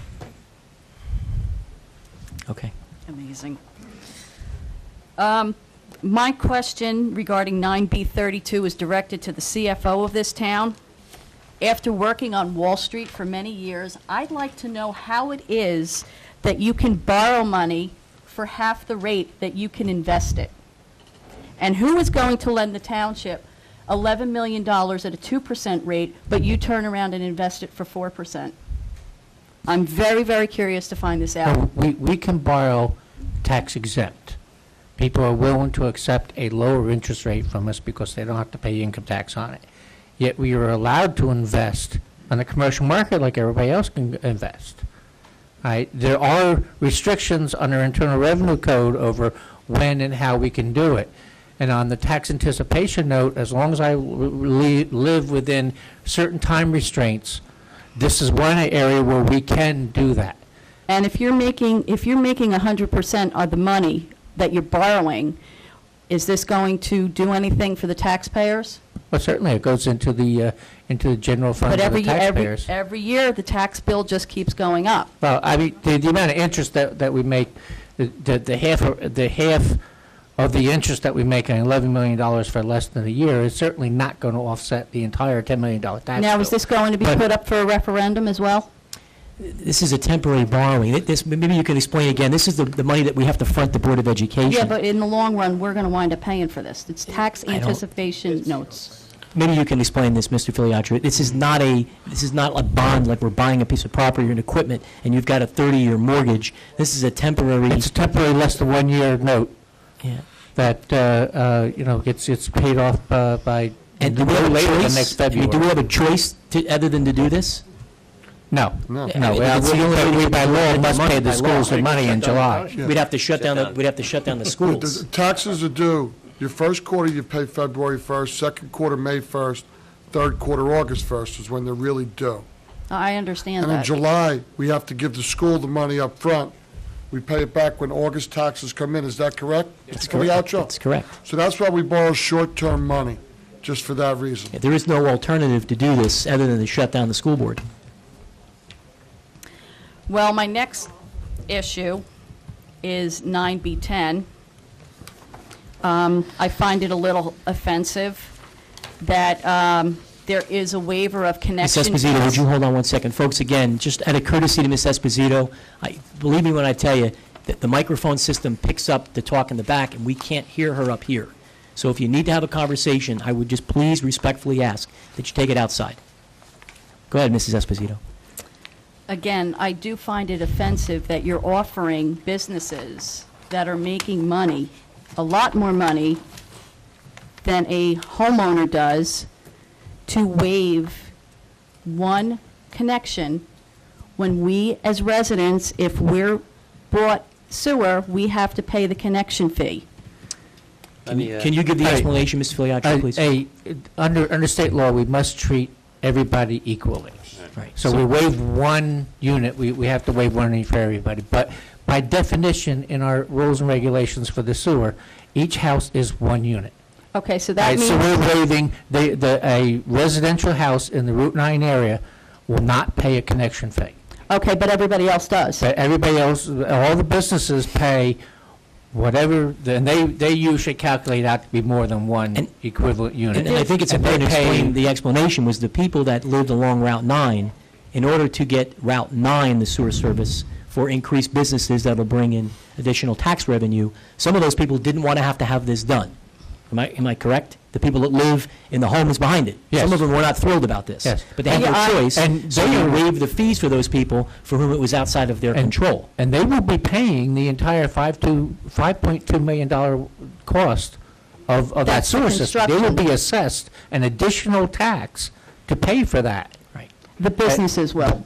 Okay. Amazing. My question regarding 9B32 is directed to the CFO of this town. After working on Wall Street for many years, I'd like to know how it is that you can borrow money for half the rate that you can invest it. And who is going to lend the township $11 million at a 2% rate, but you turn around and invest it for 4%? I'm very, very curious to find this out. We can borrow tax exempt. People are willing to accept a lower interest rate from us because they don't have to pay income tax on it. Yet we are allowed to invest on the commercial market like everybody else can invest. Right? There are restrictions on our Internal Revenue Code over when and how we can do it. And on the tax anticipation note, as long as I live within certain time restraints, this is one area where we can do that. And if you're making 100% of the money that you're borrowing, is this going to do anything for the taxpayers? Well, certainly it goes into the general fund But of the every taxpayers. year, the tax bill just keeps going up. Well, I mean, the amount of interest that we make, the half of the interest that we make on $11 million for less than a year is certainly not going to offset the entire $10 million tax bill. Now, is this going to be put up for a referendum as well? This is a temporary borrowing. Maybe you can explain again. This is the money that we have to front the Board of Education. Yeah, but in the long run, we're going to wind up paying for this. It's tax anticipation notes. Maybe you can explain this, Mr. Filiatro. This is not a bond like we're buying a piece of property or an equipment and you've got a 30-year mortgage. This is a temporary. It's a temporary less than 1 year note. Yeah. That it's paid off by And do we have a later than choice? next I mean, February. do we have a choice other than to do this? No. No. I mean, it's the only way to We get by the law money must pay the by law. schools their money in July. We'd have to shut down the schools. The taxes are due, your first quarter you pay February 1st, second quarter May 1st, third quarter August 1st is when they're really due. I understand And in that. July, we have to give the school the money up front. We pay it back when August taxes come in, is that correct? That's Mr. correct. Filiatro? That's correct. So that's why we borrow short-term money, just for that reason. Yeah, there is no alternative to do this other than to shut down the school board. Well, my next issue is 9B10. I find it a little offensive that there is a waiver of connection. Ms. Esposito, would you hold on one second? Folks, again, just out of courtesy to Ms. Esposito, believe me when I tell you that the microphone system picks up the talk in the back, and we can't hear her up here. So if you need to have a conversation, I would just please respectfully ask that you take it outside. Go ahead, Mrs. Esposito. Again, I do find it offensive that you're offering businesses that are making money, a lot more money than a homeowner does, to waive one connection when we, as residents, if we're bought sewer, we have to pay the connection fee. Can you give the explanation, Mr. Filiatro, please? Under state law, we must treat everybody equally. Right. So we waive one unit, we have to waive one unit for everybody. But by definition, in our rules and regulations for the sewer, each house is one unit. Okay, so that Right, means... so we're waiving, a residential house in the Route 9 area will not pay a connection fee. Okay, but everybody else does. But everybody else, all the businesses pay Whatever, and they usually calculate out to be more than one equivalent unit. And I think it's And they important to pay- explain, the explanation was the people that lived along Route 9, in order to get Route 9, the sewer service, for increased businesses that'll bring in additional tax revenue, some of those people didn't want to have this done. Am I correct? The people that live in the homes behind it. Yes. Some of them were not thrilled about this. Yes. But they had Yeah, no choice, and so they they were- waived the fees for those people for whom it was outside of their control. And they will be paying the entire $5.2 million cost of that That's the sewer system. They will construction. be assessed an additional tax to pay for that. The businesses will.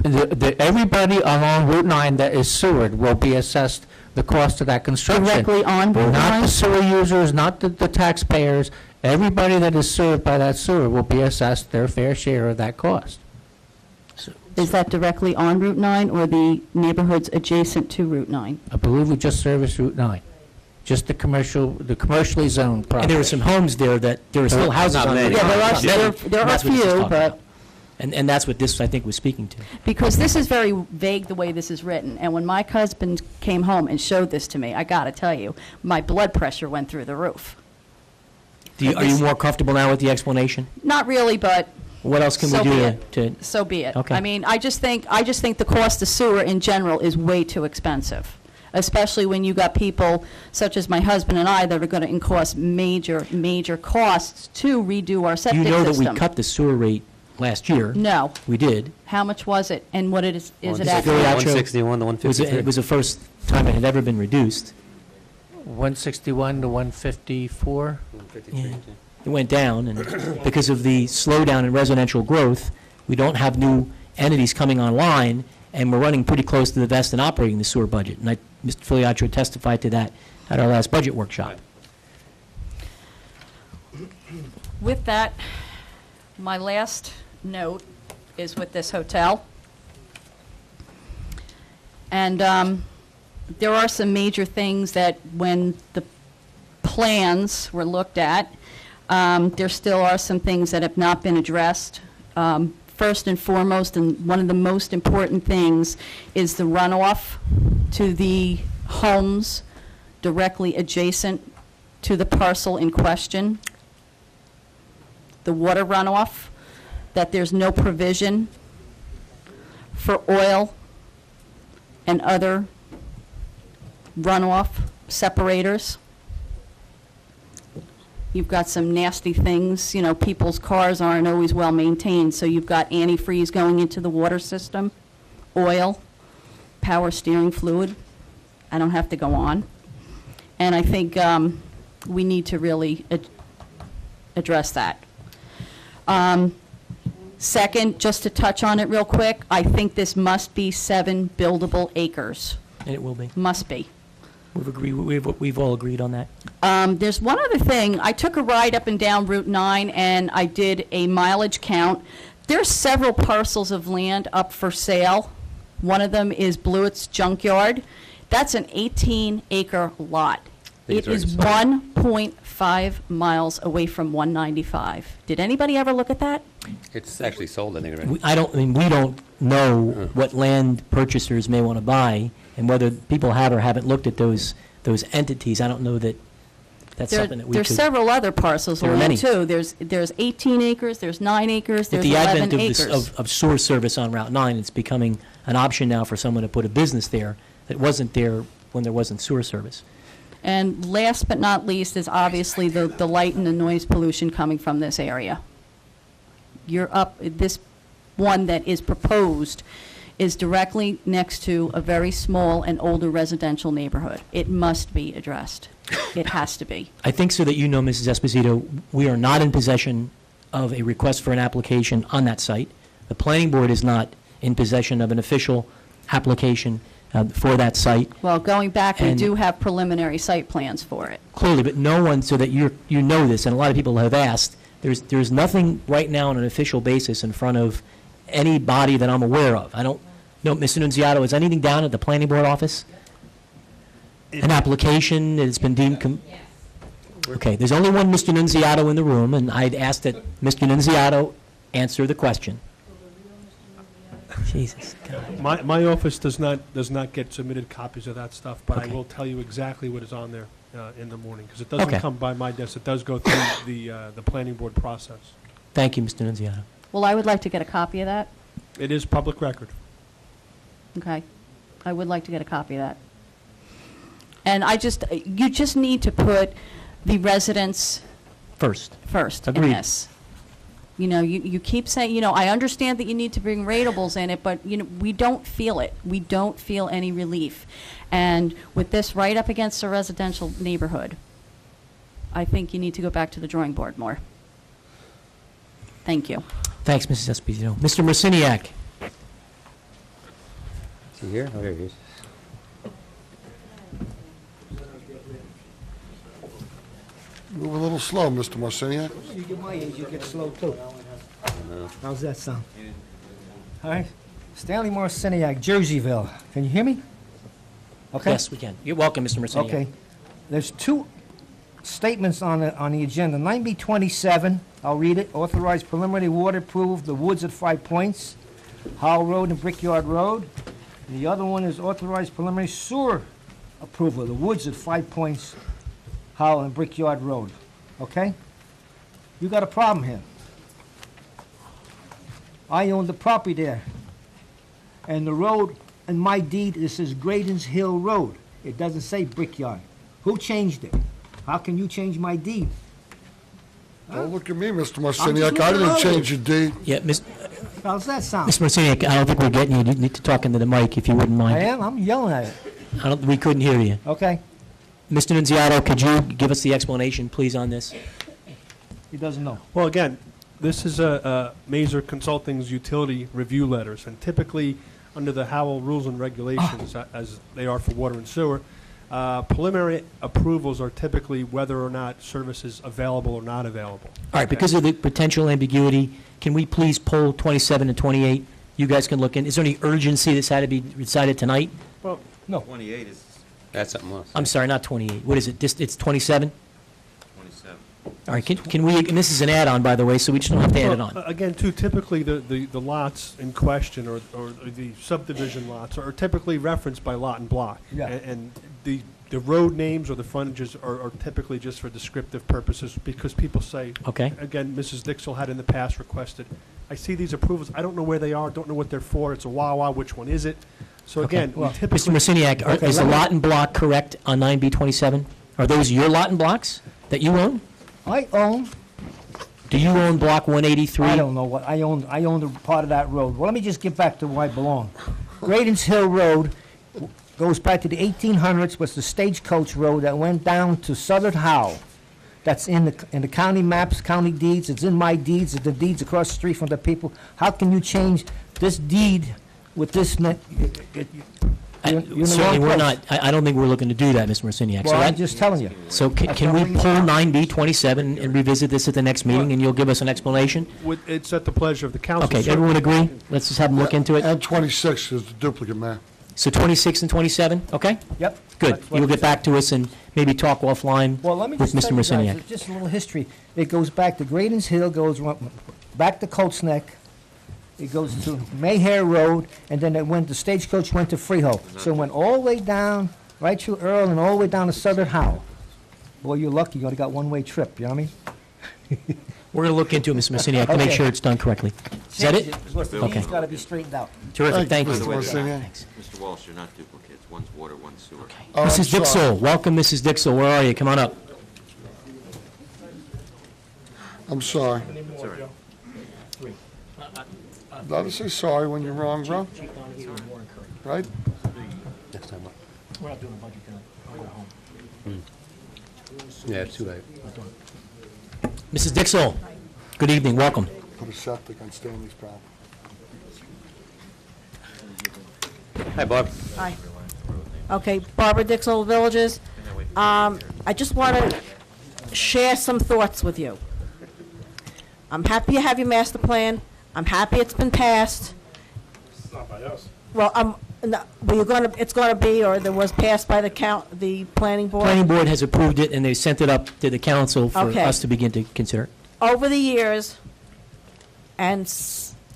Everybody along Route 9 that is sewered will be assessed the cost of that construction. Directly on Route Not 9? the sewer users, not the taxpayers. Everybody that is served by that sewer will be assessed their fair share of that cost. Is that directly on Route 9 or the neighborhoods adjacent to Route 9? I believe we just service Route 9, just the commercially zoned property. And there were some homes there that, there were still houses on Route 9. Yeah, there are Not many. there And are that's what this is few, talking but about. And that's what this, I think, was speaking to. because this is very vague the way this is written. And when my husband came home and showed this to me, I got to tell you, my blood pressure went through the roof. Are you more comfortable now with the explanation? Not really, but What else can we so do be to? it. to- So be it. Okay. I mean, I just think the cost of sewer in general is way too expensive, especially when you got people such as my husband and I that are going to incur major costs to redo our septic You system. know that we cut the sewer rate last year. No. We did. How much was it, and what it is it Philly actually? Outro 161 to was 153. It was the first time it had ever been reduced. 161 to 154. Yeah. It went down, and because of the slowdown in residential growth, we don't have new entities coming online, and we're running pretty close to the vest in operating the sewer budget. And Mr. Filiatro testified to that at our last budget workshop. With that, my last note is with this hotel. And there are some major things that when the plans were looked at, there still are some things that have not been addressed. First and foremost, and one of the most important things, is the runoff to the homes directly adjacent to the parcel in question. The water runoff, that there's no provision for oil and other runoff separators. You've got some nasty things, you know, people's cars aren't always well maintained, so you've got antifreeze going into the water system, oil, power steering fluid. I don't have to go on. And I think we need to really address that. Second, just to touch on it real quick, I think this must be 7 buildable acres. And it will be. Must be. We've all agreed on that. There's one other thing. I took a ride up and down Route 9, and I did a mileage count. There's several parcels of land up for sale. One of them is Blewett's Junkyard. That's an 18-acre lot. It is 1.5 miles away from 195. Did anybody ever look at that? It's actually sold, I think, right? We don't know what land purchasers may want to buy, and whether people have or haven't looked at those entities. I don't know that that's something that we could. There's several other parcels of There are land, many. too. There's 18 acres, there's 9 acres, With there's the 11 advent acres. of sewer service on Route 9, it's becoming an option now for someone to put a business there that wasn't there when there wasn't sewer service. And last but not least is obviously the light and the noise pollution coming from this area. This one that is proposed is directly next to a very small and older residential neighborhood. It must be addressed. It has to be. I think so that you know, Mrs. Esposito, we are not in possession of a request for an application on that site. The planning board is not in possession of an official application for that site. Well, going back, we And- do have preliminary site plans for it. Clearly, but no one, so that you know this, and a lot of people have asked, there's nothing right now on an official basis in front of any body that I'm aware of. I don't know, Mr. Nunziato, is anything down at the planning board office? An application that's been deemed Okay, there's only one Mr. Nunziato in the room, and I'd ask that Mr. Nunziato answer the question. Jesus, God. My office does not get submitted copies of that stuff, but Okay. I will tell you exactly what is on there. in the morning, because it doesn't Okay. come by my desk. It does go through the planning board process. Thank you, Mr. Nunziata. Well, I would like to get a copy of that. It is public record. Okay. I would like to get a copy of that. And you just need to put the residents First. in Agreed. this. You know, you keep saying, you know, I understand that you need to bring ratables in it, but, you know, we don't feel it. We don't feel any relief. And with this right up against a residential neighborhood, I think you need to go back to the drawing board more. Thank you. Thanks, Mrs. Esposito. Mr. Marciniak. Is he here? Oh, there he is. Move a little slow, Mr. Marciniak. You get my age, you get slow too. How's that sound? All right. Stanley Marciniak, Jerseyville. Can you hear me? Okay. Yes, we can. You're welcome, Mr. Marciniak. Okay. There's two statements on the agenda. 9B27, I'll read it. Authorized preliminary water approval of the Woods at 5 Points, Howell Road and Brickyard Road. And the other one is authorized preliminary sewer approval of the Woods at 5 Points, Howell and Brickyard Road. Okay? You got a problem here. I own the property there. And the road in my deed, it says Graydon's Hill Road. It doesn't say Brickyard. Who changed it? How can you change my deed? Don't look at me, Mr. I'm just Marciniak. I looking didn't over. change your deed. Yeah, How's that sound? Mr. Marciniak, I don't think we're getting you. You need to talk into the mic if you wouldn't mind. I am? I'm yelling at it. We couldn't hear you. Okay. Mr. Nunziata, could you give us the explanation, please, on this? He doesn't know. Well, again, this is a Mazer Consulting's utility review letters, and typically, under the Howell rules and regulations, as they are for water and sewer, preliminary approvals are typically whether or not service is available or not available. All right, because of the potential ambiguity, can we please pull 27 and 28? You guys can look in. Is there any urgency this had to be decided tonight? Well, no. 28 is That's something else. I'm sorry, not 28. What is it? Just, it's 27? 27. All right, can we, and this is an add-on, by the way, so we just don't have to add it on. Again, too, typically the lots in question or the subdivision lots are typically referenced by lot and block. Yeah. And the road names or the frontages are typically just for descriptive purposes because people say, Okay. again, Mrs. Dixell had in the past requested, I see these approvals, I don't know where they are, don't know what they're for, it's a Wawa, which one is it? So Okay. again, we Well, typically. Mr. Marciniak, Okay, is the let me- lot and block correct on 9B27? Are those your lot and blocks that you own? I own, Do you own block 183? I don't know what, I own the part of that road. Well, let me just get back to where I belong. Graydon's Hill Road goes back to the 1800s, was the stagecoach road that went down to Southern Howell. That's in the county maps, county deeds, it's in my deeds, it's the deeds across the street from the people. How can you change this deed with this net? You're in the Certainly, wrong we're place. not, I don't think we're looking to do that, Mr. Marciniak. So Well, I'm that- just telling you. So That's can not we what pull you- 9B27 and revisit this at the next meeting, and you'll give us an explanation? It's at the pleasure of the council. Okay, Certainly- everyone agree? Let's just have them look into it. And 26 is the duplicate, Mayor. So 26 and 27, okay? Yep. Good. That's what You'll it get says. back to us and maybe talk offline Well, let me with just Mr. tell you Marciniak. guys, just a little history. It goes back to Graydon's Hill, goes back to Colts Neck, it goes to Mayhair Road, and then it went, the stagecoach went to Freehold. So it went all the way down, right through Earl, and all the way down to Southern Howell. Boy, you're lucky, you only got one-way trip, you know what I mean? We're going to look into it, Mr. Marciniak, to make Okay. sure it's done correctly. Is that it? Look, the Okay. deed's gotta be straightened out. Terrific, thank you. Mr. Marciniak. Mr. Walsh, they're not duplicates. One's water, one's sewer. Oh, I'm Mrs. sorry. Dixell, welcome, Mrs. Dixell. Where are you? Come on up. I'm sorry. It's all right. Let us say sorry when you're wrong, bro. Right? Next time up. We're not doing a budget tonight. I'll go home. Yeah, it's too late. Mrs. Dixell, good evening, welcome. Put a septic on Stanley's property. Hi, Bob. Hi. Okay, Barbara Dixell Villages. I just want to share some thoughts with you. I'm happy you have your master plan. I'm happy it's been passed. It's not by us. Well, well, it's gonna be, or there was passed by the planning board. Planning board has approved it, and they sent it up to the council for Okay. us to begin to consider. Over the years, and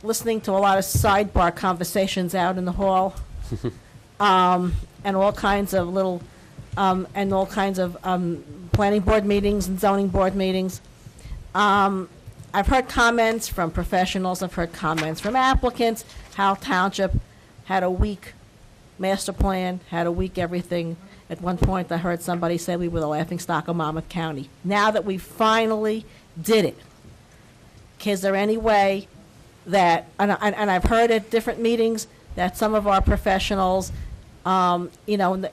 listening to a lot of sidebar conversations out in the hall, and all kinds of little and all kinds of planning board meetings and zoning board meetings. I've heard comments from professionals, I've heard comments from applicants, how Township had a weak master plan, had a weak everything. At one point, I heard somebody say we were the laughingstock of Monmouth County. Now that we finally did it, is there any way that, and I've heard at different meetings that some of our professionals, you know,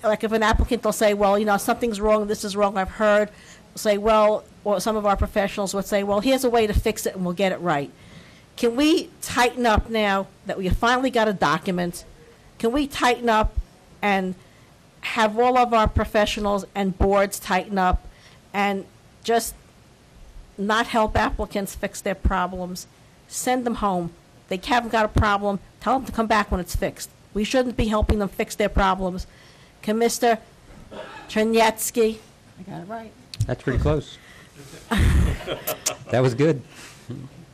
like if an applicant will say, well, you know, something's wrong, this is wrong, I've heard, say, well, or some of our professionals would say, well, here's a way to fix it and we'll get it right. Can we tighten up now that we finally got a document? Can we tighten up and have all of our professionals and boards tighten up and just not help applicants fix their problems? Send them home. They haven't got a problem. Tell them to come back when it's fixed. We shouldn't be helping them fix their problems. Can Mr. Chernyetsky, I got it right. That's pretty close. That was good.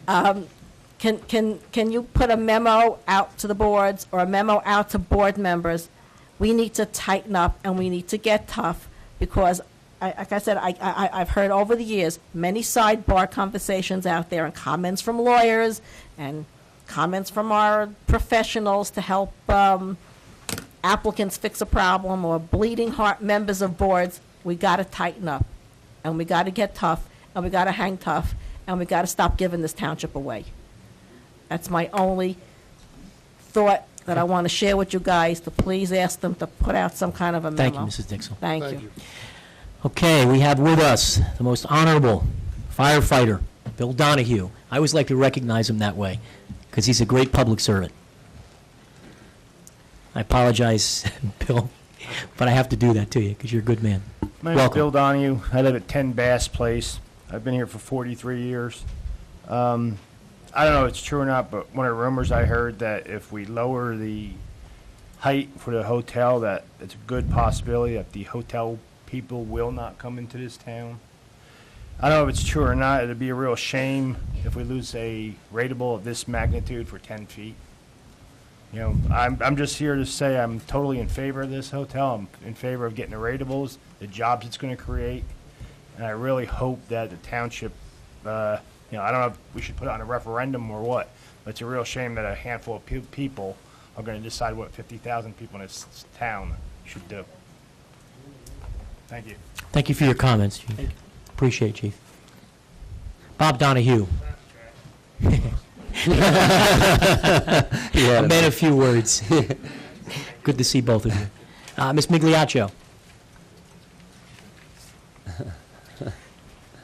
Can you put a memo out to the boards or a memo out to board members? We need to tighten up and we need to get tough because, like I said, I've heard over the years many sidebar conversations out there and comments from lawyers and comments from our professionals to help applicants fix a problem or bleeding heart members of boards. We got to tighten up and we got to get tough and we got to hang tough and we got to stop giving this township away. That's my only thought that I want to share with you guys, to please ask them to put out some kind of a memo. Thank you, Mrs. Dixell. Thank you. Okay, we have with us the most honorable firefighter, Bill Donahue. I always like to recognize him that way because he's a great public servant. I apologize, Bill, but I have to do that to you because you're a good man. My name is Bill Donahue. I live at 10 Bass Place. I've been here for 43 years. I don't know if it's true or not, but one of the rumors I heard that if we lower the height for the hotel, that it's a good possibility that the hotel people will not come into this town. I don't know if it's true or not. It'd be a real shame if we lose a rateable of this magnitude for 10 feet. You know, I'm just here to say I'm totally in favor of this hotel. I'm in favor of getting the ratables, the jobs it's going to create, and I really hope that the township, you know, I don't know if we should put it on a referendum or what, but it's a real shame that a handful of people are going to decide what 50,000 people in this town should do. Thank you. Thank you for your comments, Chief. Appreciate it, Chief. Bob Donahue. Yeah, I meant a few words. Good to see both of you. Ms. Migliaccio.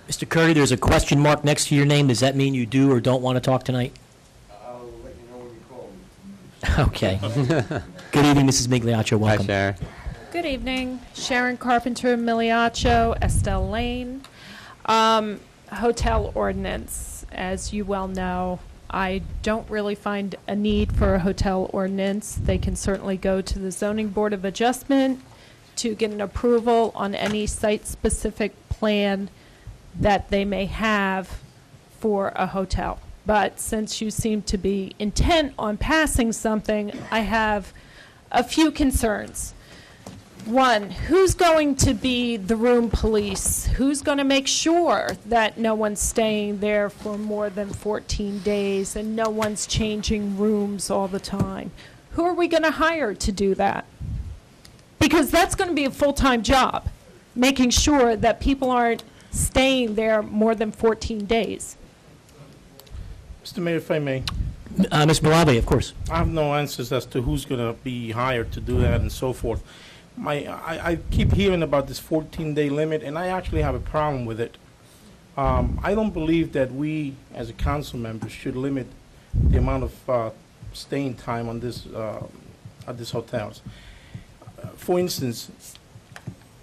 Mr. Curry, there's a question mark next to your name. Does that mean you do or don't want to talk tonight? I'll let you know when you call me. Okay. Good evening, Mrs. Migliaccio. Welcome. Hi, Sharon. Good evening. Sharon Carpenter, Miliaccio, Estelle Lane. Hotel ordinance. As you well know, I don't really find a need for a hotel ordinance. They can certainly go to the Zoning Board of Adjustment to get an approval on any site-specific plan that they may have for a hotel. But since you seem to be intent on passing something, I have a few concerns. One, who's going to be the room police? Who's going to make sure that no one's staying there for more than 14 days and no one's changing rooms all the time? Who are we going to hire to do that? Because that's going to be a full-time job, making sure that people aren't staying there more than 14 days. Mr. Mayor, if I may. Ms. Malabi, of course. I have no answers as to who's going to be hired to do that and so forth. I keep hearing about this 14-day limit, and I actually have a problem with it. I don't believe that we, as a council member, should limit the amount of staying time on this at these hotels. For instance,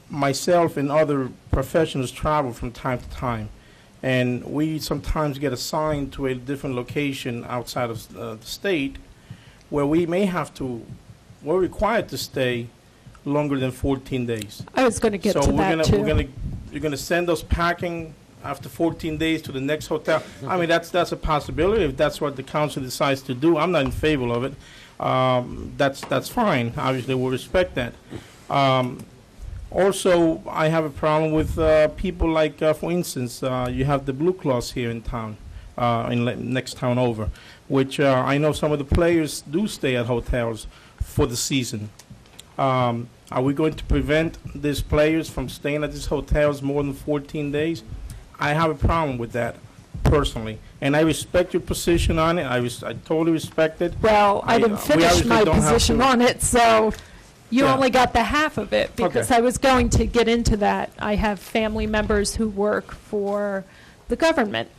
myself and other professionals travel from time to time, and we sometimes get assigned to a different location outside of the state where we may have to, we're required to stay longer than 14 days. I was going to get to that, too. You're going to send us packing after 14 days to the next hotel. I mean, that's a possibility if that's what the council decides to do. I'm not in favor of it. That's fine. Obviously, we'll respect that. Also, I have a problem with people like, for instance, you have the Blue Cross here in town, next town over, which I know some of the players do stay at hotels for the season. Are we going to prevent these players from staying at these hotels more than 14 days? I have a problem with that, personally. And I respect your position on it. I totally respect it. Well, I didn't finish my position on it, so you Yeah. only got the half of it, because Okay. I was going to get into that. I have family members who work for the government.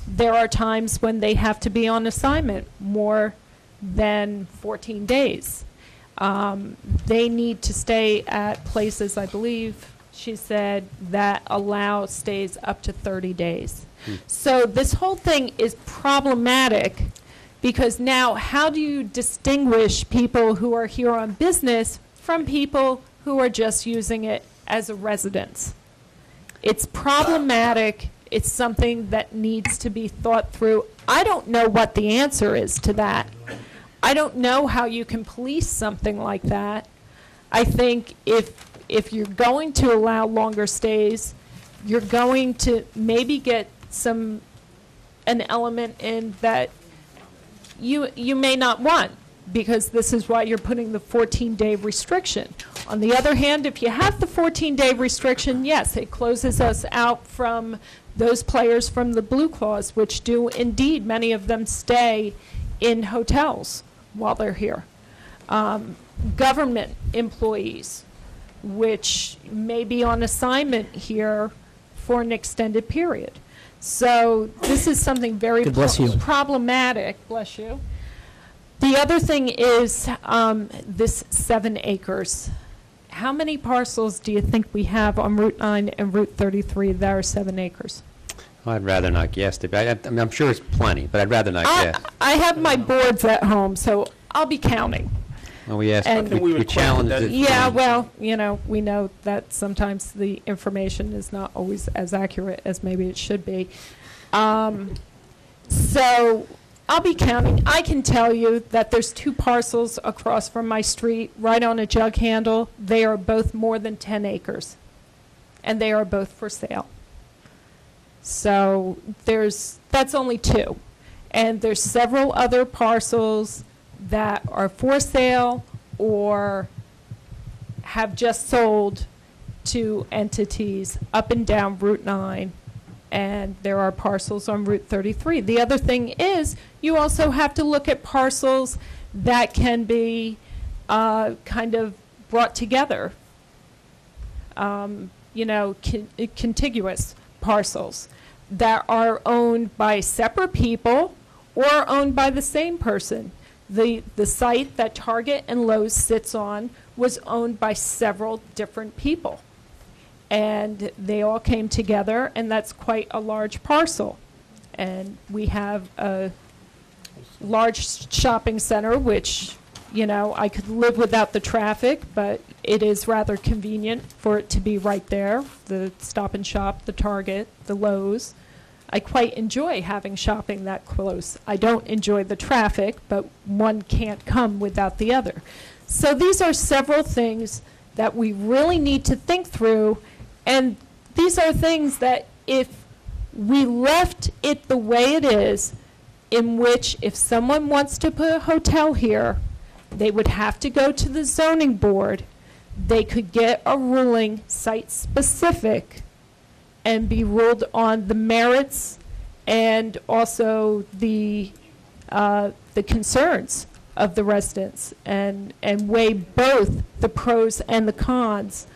There are times when they have to be on assignment more than 14 days. They need to stay at places, I believe, she said, that allow stays up to 30 days. So this whole thing is problematic, because now how do you distinguish people who are here on business from people who are just using it as a residence? It's problematic. It's something that needs to be thought through. I don't know what the answer is to that. I don't know how you can police something like that. I think if you're going to allow longer stays, you're going to maybe get an element in that you may not want, because this is why you're putting the 14-day restriction. On the other hand, if you have the 14-day restriction, yes, it closes us out from those players from the Blue Claws, which do indeed, many of them stay in hotels while they're here. Government employees, which may be on assignment here for an extended period. So this is something very God bless you. problematic. Bless you. The other thing is this 7 acres. How many parcels do you think we have on Route 9 and Route 33 that are 7 acres? I'd rather not guess. I'm sure it's plenty, but I'd rather not guess. I have my boards at home, so I'll be counting. Well, we asked, And- we challenged it. Yeah, well, we know that sometimes the information is not always as accurate as maybe it should be. So I'll be counting. I can tell you that there's 2 parcels across from my street, right on a jug handle. They are both more than 10 acres, and they are both for sale. So that's only 2. And there's several other parcels that are for sale or have just sold to entities up and down Route 9, and there are parcels on Route 33. The other thing is, you also have to look at parcels that can be kind of brought together, contiguous parcels that are owned by separate people or owned by the same person. The site that Target and Lowe's sits on was owned by several different people. And they all came together, and that's quite a large parcel. And we have a large shopping center, which, I could live without the traffic, but it is rather convenient for it to be right there. The Stop and Shop, the Target, the Lowe's. I quite enjoy having shopping that close. I don't enjoy the traffic, but one can't come without the other. So these are several things that we really need to think through, and these are things that if we left it the way it is, in which if someone wants to put a hotel here, they would have to go to the zoning board. They could get a ruling site-specific and be ruled on the merits and also the concerns of the residents, and weigh both the pros and the cons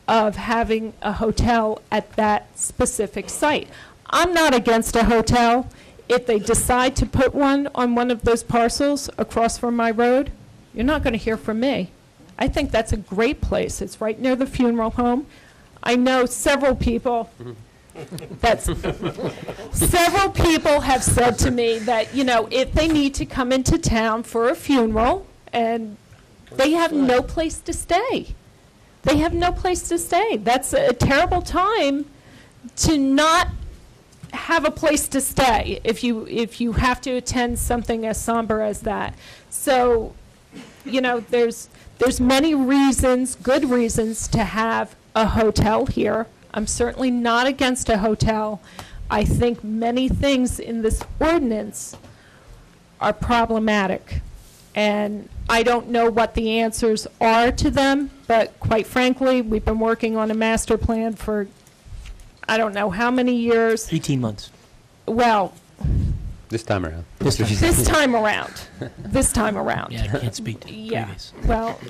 of having a hotel at that specific site. I'm not against a hotel. If they decide to put one on one of those parcels across from my road, you're not going to hear from me. I think that's a great place. It's right near the funeral home. I know several people several people have said to me that, if they need to come into town for a funeral and they have no place to stay. They have no place to stay. That's a terrible time to not have a place to stay if you have to attend something as somber as that. So, there's There's many reasons, good reasons, to have a hotel here. I'm certainly not against a hotel. I think many things in this ordinance are problematic, and I don't know what the answers are to them, but quite frankly, we've been working on a master plan for I don't know how many years. 18 months. Well, This time around. this time around. This time around. Yeah, I can't speak to Yeah. previous. Well,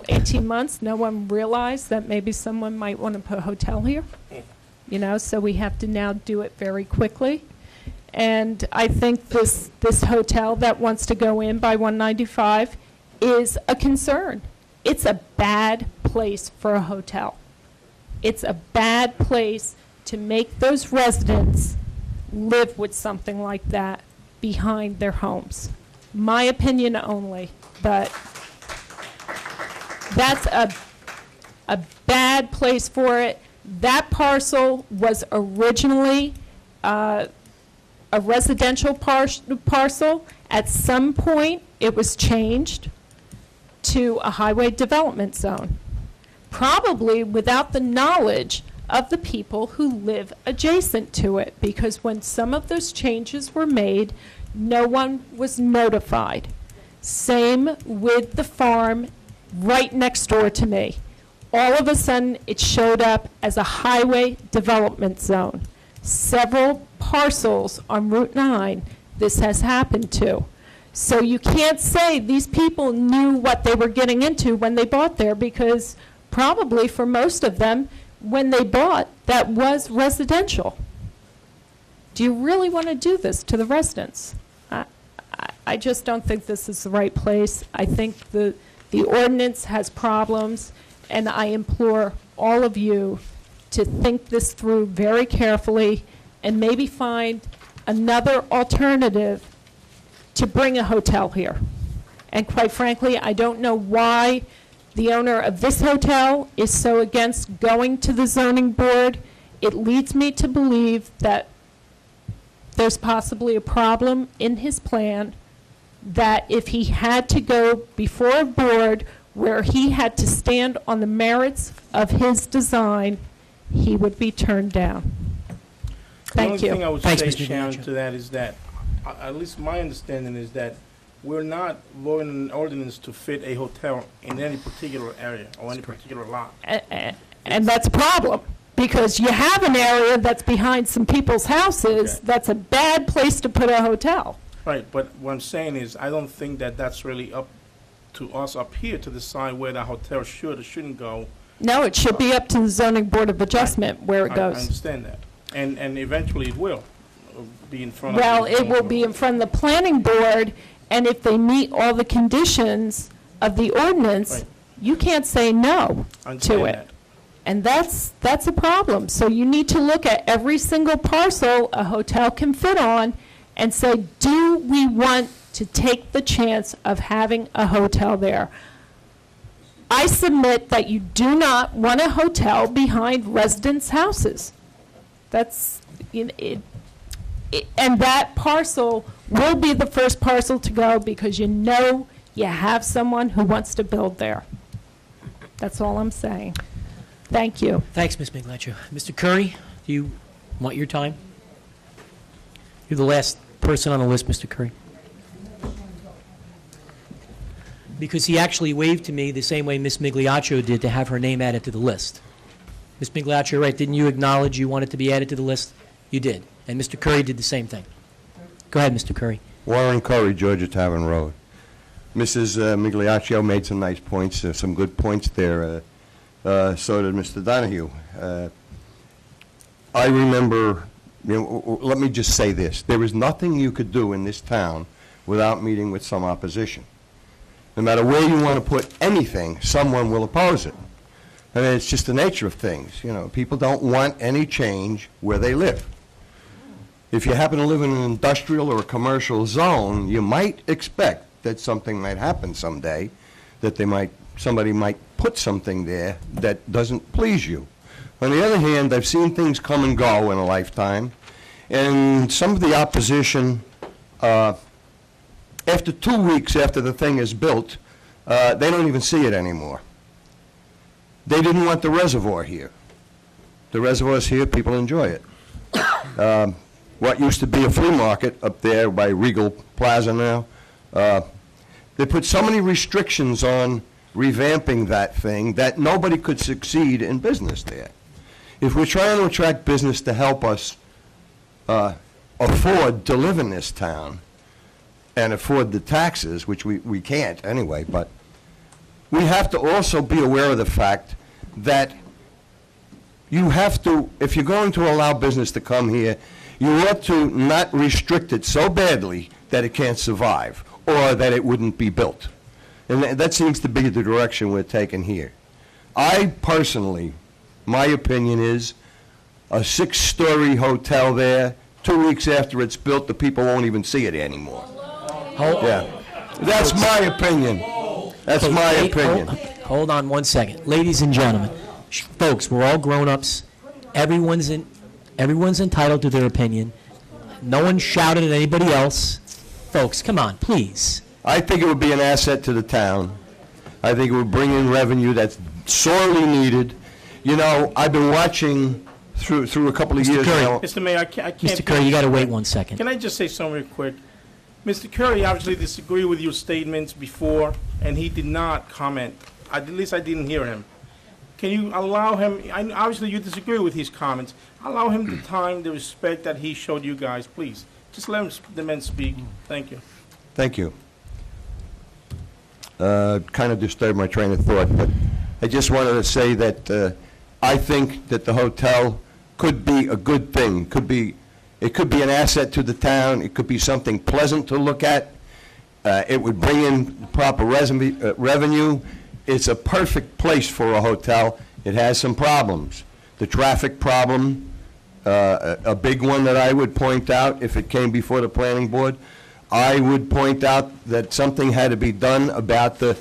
18 months, no one realized that maybe someone might want to put a hotel here. So we have to now do it very quickly. And I think this hotel that wants to go in by 195 is a concern. It's a bad place for a hotel. It's a bad place to make those residents live with something like that behind their homes. My opinion only, but that's a bad place for it. That parcel was originally a residential parcel. At some point, it was changed to a highway development zone, probably without the knowledge of the people who live adjacent to it, because when some of those changes were made, no one was notified. Same with the farm right next door to me. All of a sudden, it showed up as a highway development zone. Several parcels on Route 9 this has happened to. So you can't say these people knew what they were getting into when they bought there, because probably for most of them, when they bought, that was residential. Do you really want to do this to the residents? I just don't think this is the right place. I think the ordinance has problems, and I implore all of you to think this through very carefully and maybe find another alternative to bring a hotel here. And quite frankly, I don't know why the owner of this hotel is so against going to the zoning board. It leads me to believe that there's possibly a problem in his plan, that if he had to go before a board where he had to stand on the merits of his design, he would be turned down. Thank The only you. thing I would Thanks, say, Mr. Sharon, Ganacho. to that is that, at least my understanding is that we're not voting an ordinance to fit a hotel in any particular area or any particular lot. And that's a problem, because you have an area that's behind some people's houses. Okay. That's a bad place to put a hotel. Right, but what I'm saying is, I don't think that that's really up to us up here to decide where the hotel should or shouldn't go. No, it should be up to the zoning board of adjustment where it I goes. understand that. And eventually it will be in front of. Well, the- it will be in front of the planning board, and if they meet all the conditions of the ordinance, Right. you can't say no I understand to it. that. And that's a problem. So you need to look at every single parcel a hotel can fit on and say, do we want to take the chance of having a hotel there? I submit that you do not want a hotel behind residents' houses. That's, and that parcel will be the first parcel to go, because you know you have someone who wants to build there. That's all I'm saying. Thank you. Thanks, Ms. Miglaccio. Mr. Curry, do you want your time? You're the last person on the list, Mr. Curry. Because he actually waved to me the same way Ms. Migliaccio did to have her name added to the list. Ms. Migliaccio, right, didn't you acknowledge you wanted to be added to the list? You did. And Mr. Curry did the same thing. Go ahead, Mr. Curry. Warren Curry, Georgia Tavern Road. Mrs. Migliaccio made some nice points, some good points there. So did Mr. Donahue. I remember, let me just say this. There is nothing you could do in this town without meeting with some opposition. No matter where you want to put anything, someone will oppose it. I mean, it's just the nature of things. People don't want any change where they live. If you happen to live in an industrial or a commercial zone, you might expect that something might happen someday, that somebody might put something there that doesn't please you. On the other hand, I've seen things come and go in a lifetime, and some of the opposition, after 2 weeks after the thing is built, They don't even see it anymore. They didn't want the reservoir here. The reservoir's here, people enjoy it. What used to be a flea market up there by Regal Plaza now, they put so many restrictions on revamping that thing that nobody could succeed in business there. If we're trying to attract business to help us afford to live in this town and afford the taxes, which we can't anyway, but we have to also be aware of the fact that you have to, if you're going to allow business to come here, you ought to not restrict it so badly that it can't survive or that it wouldn't be built. And that seems to be the direction we're taking here. I personally, my opinion is a 6-story hotel there, 2 weeks after it's built, the people won't even see it anymore. Yeah. That's my opinion. That's my opinion. Hold on one second. Ladies and gentlemen, folks, we're all grown-ups. Everyone's entitled to their opinion. No one shouted at anybody else. Folks, come on, please. I think it would be an asset to the town. I think it would bring in revenue that's sorely needed. You know, I've been watching through a couple of years now. Mr. Mayor, I can't. Mr. Curry, you got to wait 1 second. Can I just say something real quick? Mr. Curry obviously disagreed with your statements before, and he did not comment. At least I didn't hear him. Can you allow him, obviously you disagree with his comments, allow him the time, the respect that he showed you guys, please. Just let the men speak. Thank you. Thank you. Kind of disturbed my train of thought, but I just wanted to say that I think that the hotel could be a good thing. It could be an asset to the town. It could be something pleasant to look at. It would bring in proper revenue. It's a perfect place for a hotel. It has some problems. The traffic problem, a big one that I would point out if it came before the planning board. I would point out that something had to be done about the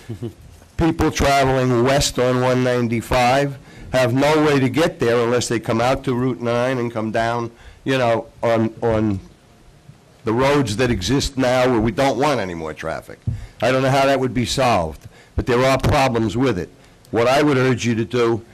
people traveling west on 195, have no way to get there unless they come out to Route 9 and come down, you know, on the roads that exist now where we don't want any more traffic. I don't know how that would be solved, but there are problems with it. What I would urge you to do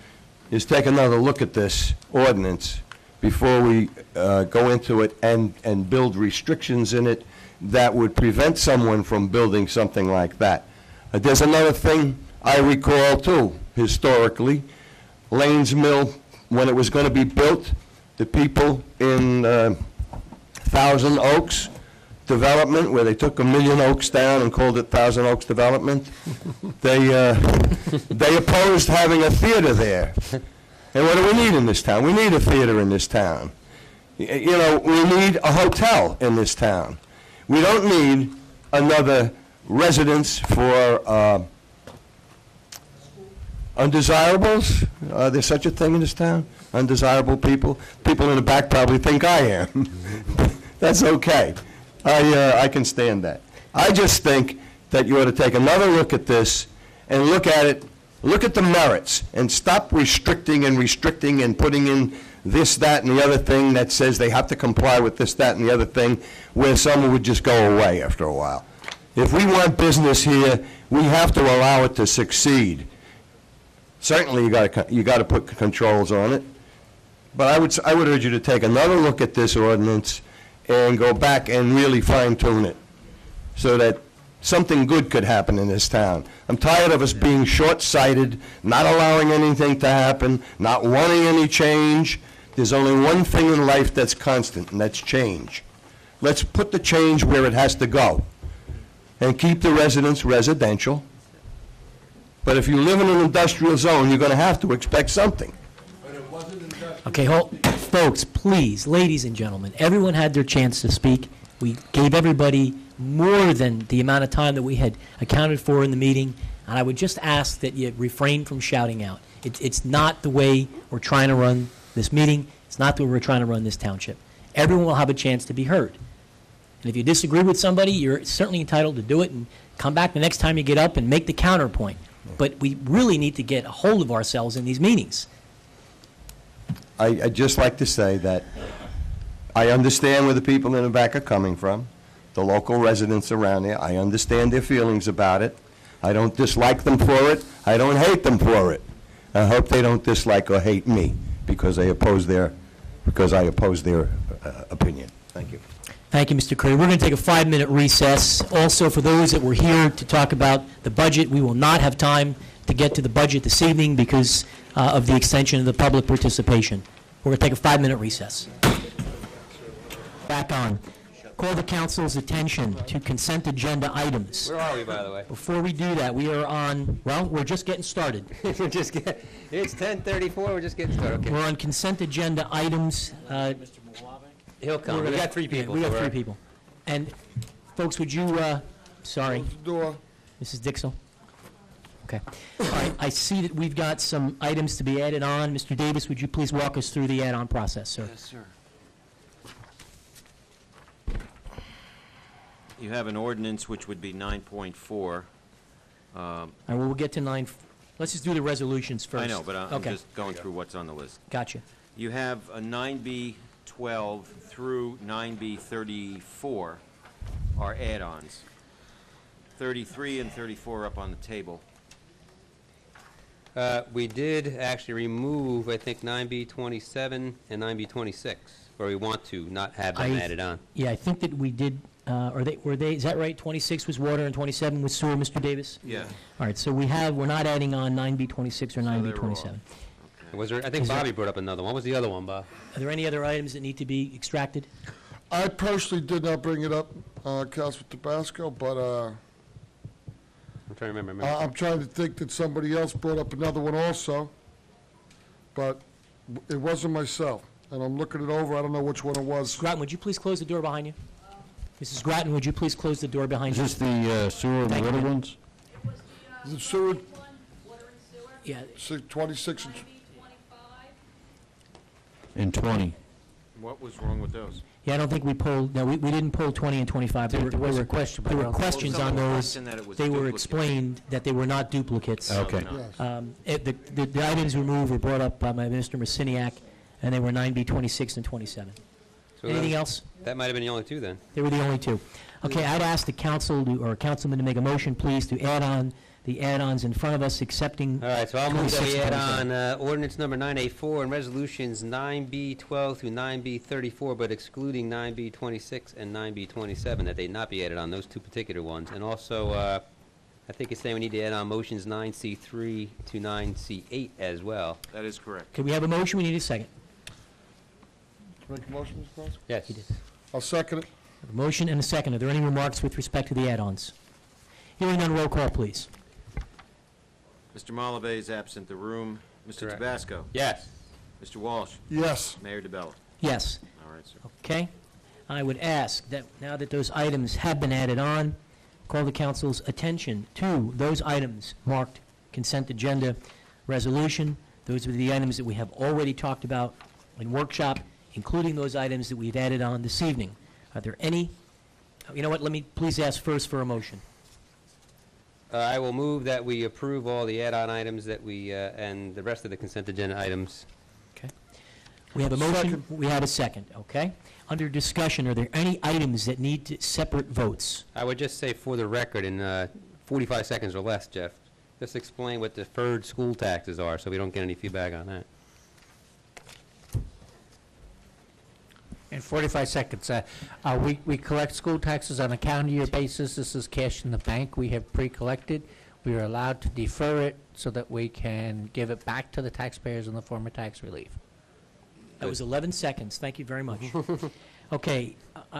is take another look at this ordinance before we go into it and build restrictions in it that would prevent someone from building something like that. There's another thing I recall too, historically. Lane's Mill, when it was going to be built, the people in Thousand Oaks Development, where they took 1,000,000 oaks down and called it Thousand Oaks Development, they opposed having a theater there. And what do we need in this town? We need a theater in this town. You know, we need a hotel in this town. We don't need another residence for undesirables. There's such a thing in this town? Undesirable people? People in the back probably think I am. That's okay. I can stand that. I just think that you ought to take another look at this and look at it, look at the merits, and stop restricting and putting in this, that, and the other thing that says they have to comply with this, that, and the other thing, where someone would just go away after a while. If we want business here, we have to allow it to succeed. Certainly, you got to put controls on it. But I would urge you to take another look at this ordinance and go back and really fine-tune it so that something good could happen in this town. I'm tired of us being short-sighted, not allowing anything to happen, not wanting any change. There's only one thing in life that's constant, and that's change. Let's put the change where it has to go and keep the residents residential. But if you live in an industrial zone, you're going to have to expect something. Okay, folks, please, ladies and gentlemen, everyone had their chance to speak. We gave everybody more than the amount of time that we had accounted for in the meeting, and I would just ask that you refrain from shouting out. It's not the way we're trying to run this meeting. It's not the way we're trying to run this township. Everyone will have a chance to be heard. And if you disagree with somebody, you're certainly entitled to do it and come back the next time you get up and make the counterpoint. But we really need to get a hold of ourselves in these meetings. I'd just like to say that I understand where the people in the back are coming from, the local residents around there. I understand their feelings about it. I don't dislike them for it. I don't hate them for it. I hope they don't dislike or hate me because I oppose their opinion. Thank you. Thank you, Mr. Curry. We're going to take a 5-minute recess. Also, for those that were here to talk about the budget, we will not have time to get to the budget this evening because of the extension of the public participation. We're going to take a 5-minute recess. Back on. Call the council's attention to consent agenda items. Where are we, by the way? Before we do that, we are on, well, we're just getting started. It's 10:34, we're just getting started. Okay. We're on consent agenda items. He'll come. We got 3 people. We got so 3 we're- people. And, folks, would you, sorry. Close the door. Mrs. Dixell? Okay. All right, I see that we've got some items to be added on. Mr. Davis, would you please walk us through the add-on process, sir? Yes, sir. You have an ordinance which would be 9.4. And we'll get to 9, let's just do the resolutions first. I know, but I'm Okay. just going through what's on the list. Gotcha. You have a 9B12 through 9B34 are add-ons. 33 and 34 up on the table. We did actually remove, I think, 9B27 and 9B26, or we want to not have them added on. Yeah, I think that we did, were they, is that right? 26 was water and 27 was sewer, Mr. Davis? Yeah. All right, so we're not adding on 9B26 or they were 9B27. Was there, I think Is there- Bobby brought up another one. What was the other one, Bob? Are there any other items that need to be extracted? I personally did not bring it up, Councilman Tabasco, but I'm trying to remember. I'm trying to think that somebody else brought up another one also, but it wasn't myself. And I'm looking it over, I don't know which one it was. Grattan, would you please close the door behind you? Mrs. Grattan, would you please close the door behind Is you? this the sewer and Thank water you. ones? The sewer, Yeah, 26 and In 20. What was wrong with those? yeah, I don't think we pulled, no, we didn't pull 20 and 25. There was a question, but There I were don't think- questions Well, on someone those. questioned that it was They were duplicates. explained that they were not duplicates. Okay. yes. The items removed were brought up by Mr. Marciniak, and they were 9B26 and 27. So Anything else? That might have been the only 2 then. They were the only 2. Okay, I'd ask the council to, or councilman to make a motion, please, to add on the add-ons in front of us, accepting. All right, so I'll move that 26 we and add 27. on ordinance number 984 and resolutions 9B12 through 9B34, but excluding 9B26 and 9B27, that they not be added on, those 2 particular ones. And also, I think it's saying we need to add on motions 9C3 to 9C8 as well. That is correct. Could we have a motion? We need a second. Make a motion, Mr. President? Yes. He did. I'll second it. A motion and a second. Are there any remarks with respect to the add-ons? Hearing none, roll call, please. Mr. Malavey is absent the room. Mr. Correct. Tabasco? Yes. Mr. Walsh? Yes. Mayor DeBella? Yes. All right, sir. Okay. I would ask that now that those items have been added on, call the council's attention to those items marked consent agenda resolution. Those are the items that we have already talked about in workshop, including those items that we've added on this evening. Are there any? You know what? Let me please ask first for a motion. I will move that we approve all the add-on items that we, and the rest of the consent agenda items. Okay. We have a motion. We have a second. Okay. Under discussion, are there any items that need separate votes? I would just say for the record, in 45 seconds or less, Jeff, just explain what deferred school taxes are so we don't get any feedback on that. In 45 seconds, we collect school taxes on a calendar year basis. This is cash in the bank we have pre-collected. We are allowed to defer it so that we can give it back to the taxpayers in the form of tax relief. That was 11 seconds. Thank you very much. Okay.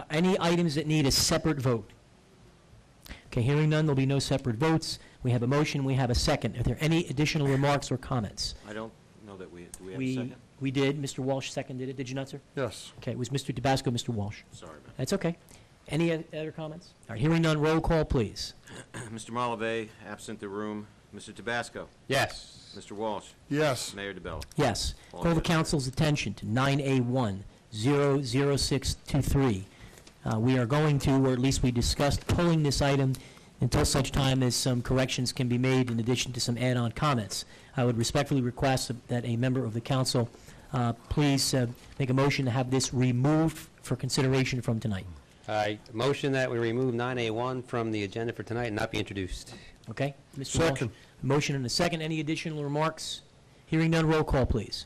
Any items that need a separate vote? Okay, hearing none, there'll be no separate votes. We have a motion, we have a second. Are there any additional remarks or comments? I don't know that do we have a second? We did. Mr. Walsh seconded it. Did you not, sir? Yes. Okay, it was Mr. Tabasco, Mr. Walsh. Sorry, man. That's okay. Any other comments? All right, hearing none, roll call, please. Mr. Malavey, absent the room. Mr. Tabasco? Yes. Mr. Walsh? Yes. Mayor DeBella? Yes. All Call the right. council's attention to 9A1 00623. We are going to, or at least we discussed, pulling this item until such time as some corrections can be made in addition to some add-on comments. I would respectfully request that a member of the council please make a motion to have this removed for consideration from tonight. I motion that we remove 9A1 from the agenda for tonight and not be introduced. Okay? Mr. Walsh? Second. Motion and a second. Any additional remarks? Hearing none, roll call, please.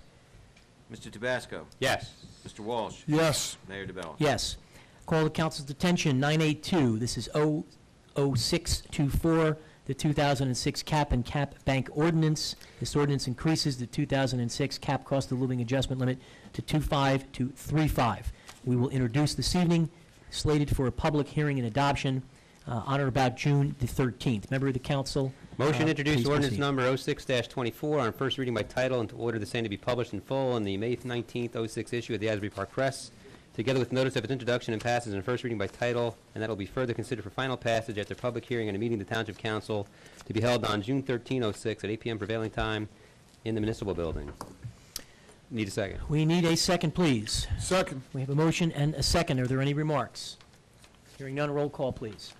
Mr. Tabasco? Yes. Mr. Walsh? Yes. Mayor DeBella? Yes. Call the council's attention, 982, this is 00624, the 2006 cap and cap bank ordinance. This ordinance increases the 2006 cap cost of living adjustment limit to 2.5 to 3.5. We will introduce this evening, slated for a public hearing and adoption on or about June the 13th. Member of the council. Motion to introduce please ordinance proceed. number 06-24 on first reading by title and to order the same to be published in full in the May 19th, 06 issue of the Asbury Park Press, together with notice of its introduction and passage in first reading by title, and that will be further considered for final passage after public hearing and a meeting of the Township Council to be held on June 13, 06 at 8 p.m. prevailing time in the municipal building. Need a second. We need a second, please. Second. We have a motion and a second. Are there any remarks? Hearing none, roll call, please.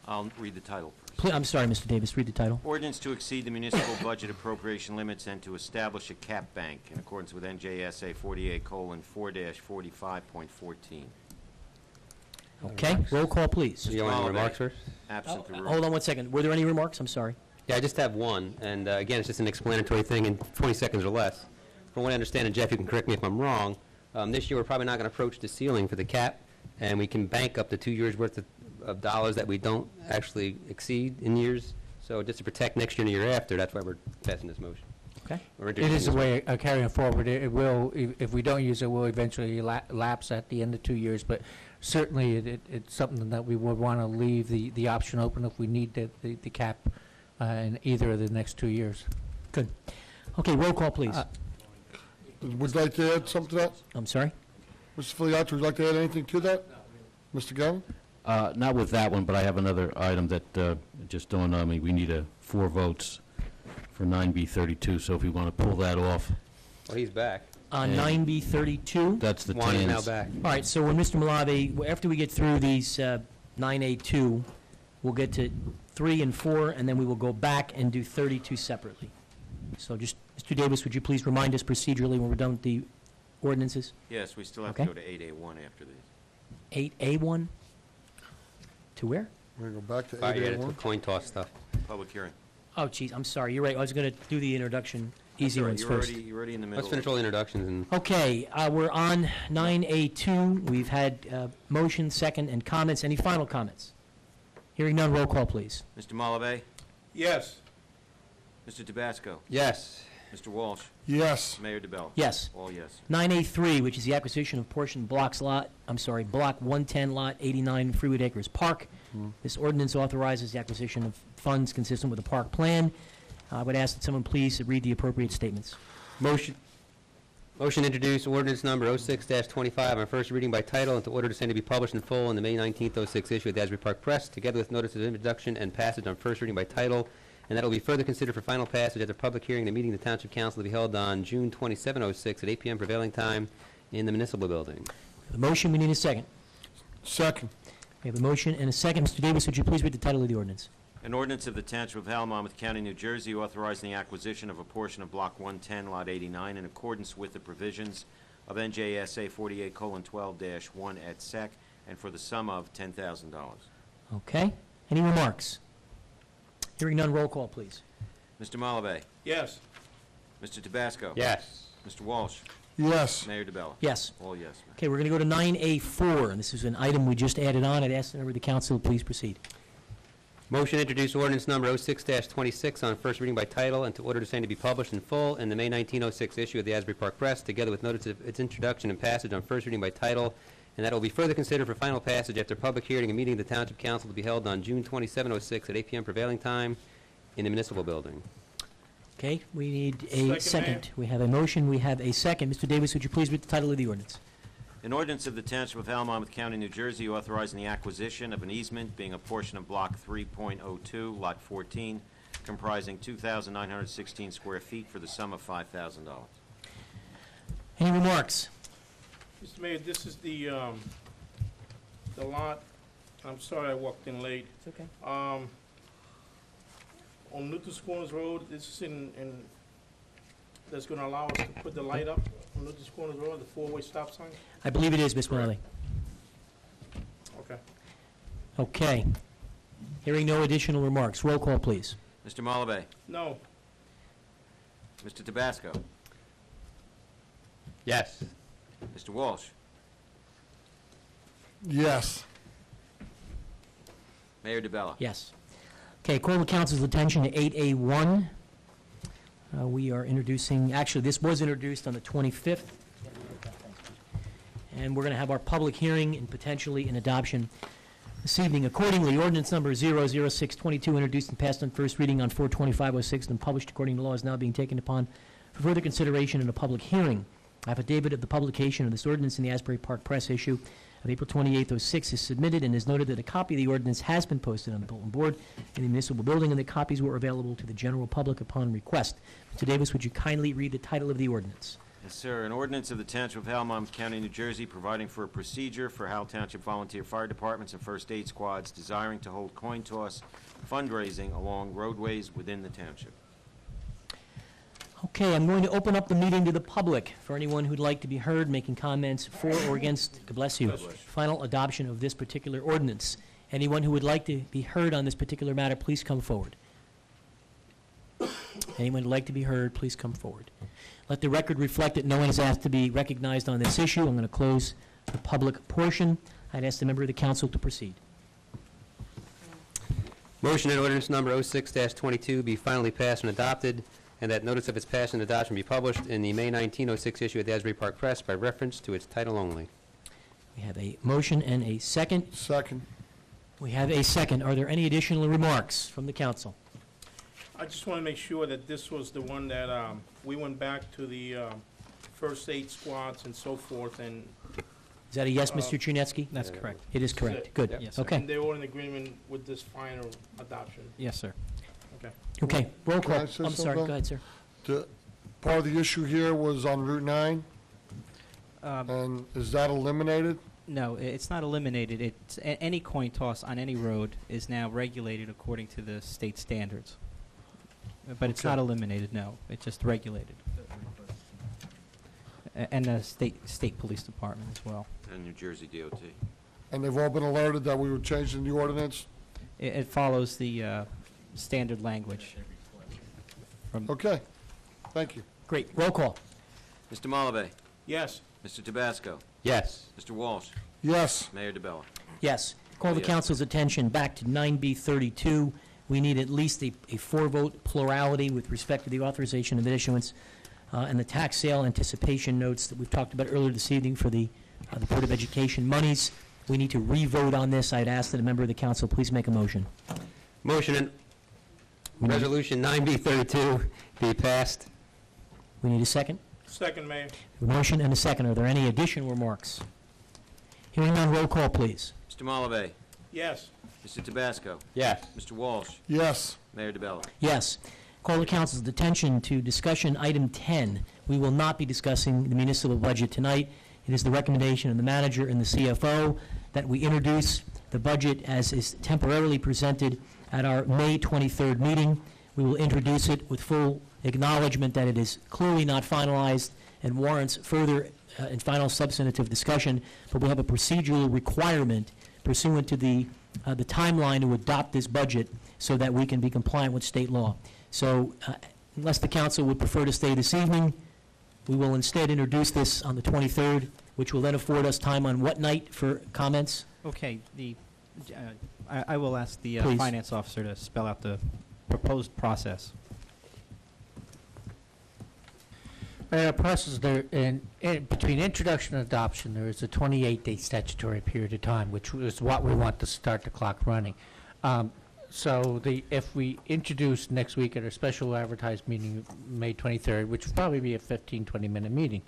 I'll read the title first. I'm sorry, Mr. Davis, read the title. Ordinance to exceed the municipal budget appropriation limits and to establish a cap bank in accordance with NJSA 48:4-45.14. Okay, roll call, please. You want any remarks first? Absent the Hold on one second. Were there any remarks? I'm sorry. Yeah, I just have one, and again, it's just an explanatory thing in 20 seconds or less. From what I understand, and Jeff, you can correct me if I'm wrong, this year we're probably not going to approach the ceiling for the cap, and we can bank up to 2 years' worth of dollars that we don't actually exceed in years. So just to protect next year and the year after, that's why we're passing this motion. Okay. Or It introducing is a this way of carrying forward. It will, if we don't use it, will eventually lapse at the end of 2 years, but certainly it's something that we would want to leave the option open if we need the cap in either of the next 2 years. Good. Okay, roll call, please. Would you like to add something to that? I'm sorry? Mr. Filiotto, would you like to add anything to that? Mr. Gowan? Not with that one, but I have another item that just dawned on me. We need 4 votes for 9B32, so if we want to pull that off. Well, he's back. On And 9B32? That's the Juan is now TANs. back. All right, so when Mr. Malave, after we get through these 9A2, we'll get to 3 and 4, and then we will go back and do 32 separately. So just, Mr. Davis, would you please remind us procedurally when we're done with the ordinances? Yes, we still have Okay. to go to 8A1 after these. 8A1? To where? We're going to go back to All right, yeah, that's 8A1. the coin toss stuff. Public hearing. Oh, geez, I'm sorry, you're right. I was going to do the introduction, easy Sorry, ones first. You're already in the middle. Let's finish all the introductions and Okay, we're on 9A2. We've had motion, second, and comments. Any final comments? Hearing none, roll call, please. Mr. Malave? Yes. Mr. Tabasco? yes. Mr. Walsh? Yes. Mayor DeBella? Yes. All yes. 9A3, which is the acquisition of portion block 110, lot 89, Freewood Acres Park. This ordinance authorizes the acquisition of funds consistent with the park plan. I would ask that someone please read the appropriate statements. Motion to introduce ordinance number 06-25 on first reading by title and to order the same to be published in full in the May 19th, 06 issue of the Asbury Park Press, together with notice of introduction and passage on first reading by title, and that will be further considered for final passage at the public hearing and a meeting of the Township Council to be held on June 27, 06 at 8 p.m. prevailing time in the municipal building. The motion, we need a second. Second. We have a motion and a second. Mr. Davis, would you please read the title of the ordinance? An ordinance of the Township of Howell, Monmouth County, New Jersey, authorizing the acquisition of a portion of Block 110, Lot 89, in accordance with the provisions of NJSA 48:12-1 et sec, and for the sum of $10,000. Okay. Any remarks? Hearing none, roll call, please. Mr. Malave? Yes. Mr. Tabasco? Yes. Mr. Walsh? Yes. Mayor DeBella? Yes. All yes. Okay, we're going to go to 9A4, and this is an item we just added on. I'd ask the member of the council to please proceed. Motion to introduce ordinance number 06-26 on first reading by title and to order the same to be published in full in the May 1906 issue of the Asbury Park Press, together with notice of its introduction and passage on first reading by title, and that will be further considered for final passage after public hearing and meeting of the Township Council to be held on June 27, 06 at 8 p.m. prevailing time in the municipal building. Okay, we need a Second, second. Mayor. We have a motion, we have a second. Mr. Davis, would you please read the title of the ordinance? An ordinance of the Township of Howell, Monmouth County, New Jersey, authorizing the acquisition of an easement being a portion of Block 3.02, Lot 14, comprising 2,916 square feet for the sum of $5,000. Any remarks? Mr. Mayor, this is the lot, I'm sorry I walked in late. It's okay. On Newton's Corners Road, this is in, that's gonna allow us to put the light up on Newton's Corners Road, the four-way stop sign? I believe it is, Ms. Morelli. Okay. Okay. Hearing no additional remarks, roll call, please. Mr. Malabay? No. Mr. Tabasco? Yes. Mr. Walsh? Yes. Mayor DeBella? Yes. Okay, call the council's attention to 8A1. We are introducing, actually, this was introduced on the 25th, and we're going to have our public hearing and potentially an adoption this evening. Accordingly, ordinance number 00622, introduced and passed on first reading on 4/25/06 and published according to law, is now being taken upon for further consideration in a public hearing. Affidavit of the publication of this ordinance in the Asbury Park Press issue of April 28th, 06 is submitted, and is noted that a copy of the ordinance has been posted on the bulletin board in the municipal building, and the copies were available to the general public upon request. Mr. Davis, would you kindly read the title of the ordinance? Yes, sir. An ordinance of the Township of Howell, Monmouth County, New Jersey, providing for a procedure for Howell Township volunteer fire departments and first aid squads desiring to hold coin toss fundraising along roadways within the township. Okay, I'm going to open up the meeting to the public for anyone who'd like to be heard making comments for or against, God bless you, final adoption of this particular ordinance. Anyone who would like to be heard on this particular matter, please come forward. Anyone who'd like to be heard, please come forward. Let the record reflect that no one is asked to be recognized on this issue. I'm going to close the public portion. I'd ask the member of the council to proceed. Motion that ordinance number 06-22 be finally passed and adopted, and that notice of its passage and adoption be published in the May 1906 issue of the Asbury Park Press by reference to its title only. We have a motion and a second. Second. We have a second. Are there any additional remarks from the council? I just want to make sure that this was the one that we went back to the first aid squads and so forth, and Is that a yes, Mr. Chernetsky? That's correct. It is correct. Good. Yes, sir. Okay. and they were in agreement with this final adoption. Yes, sir. Okay. Okay. Roll Can I call. say I'm sorry. something? Go ahead, sir. Part of the issue here was on Route 9, and is that eliminated? No, it's not eliminated. It's any coin toss on any road is now regulated according to the state standards. But it's Okay. not eliminated, no. It's just regulated. And the state police department as well. And New Jersey DOT. And they've all been alerted that we were changing the ordinance? It follows the standard language. Okay, thank you. Great. Roll call. Mr. Malabay? Yes. Mr. Tabasco? Yes. Mr. Walsh? Yes. Mayor DeBella? Yes. Call the Yes. council's attention back to 9B32. We need at least a four-vote plurality with respect to the authorization of issuance and the tax sale anticipation notes that we've talked about earlier this evening for the Board of Education monies. We need to re-vote on this. I'd ask that a member of the council please make a motion. Motion and resolution 9B32 be passed. We need a second. Second, Mayor. A motion and a second. Are there any additional remarks? Hearing none, roll call, please. Mr. Malabay? Yes. Mr. Tabasco? Yes. Mr. Walsh? Yes. Mayor DeBella? Yes. Call the council's attention to discussion item 10. We will not be discussing the municipal budget tonight. It is the recommendation of the manager and the CFO that we introduce the budget as is temporarily presented at our May 23rd meeting. We will introduce it with full acknowledgement that it is clearly not finalized and warrants further and final substantive discussion, but we have a procedural requirement pursuant to the timeline to adopt this budget so that we can be compliant with state law. So unless the council would prefer to stay this evening, we will instead introduce this on the 23rd, which will then afford us time on what night for comments? Okay, I will ask the Please. finance officer to spell out the proposed process. Process there, between introduction and adoption, there is a 28-day statutory period of time, which is what we want to start the clock running. So if we introduce next week at our special advertised meeting, May 23rd, which will probably be a 15, 20-minute meeting,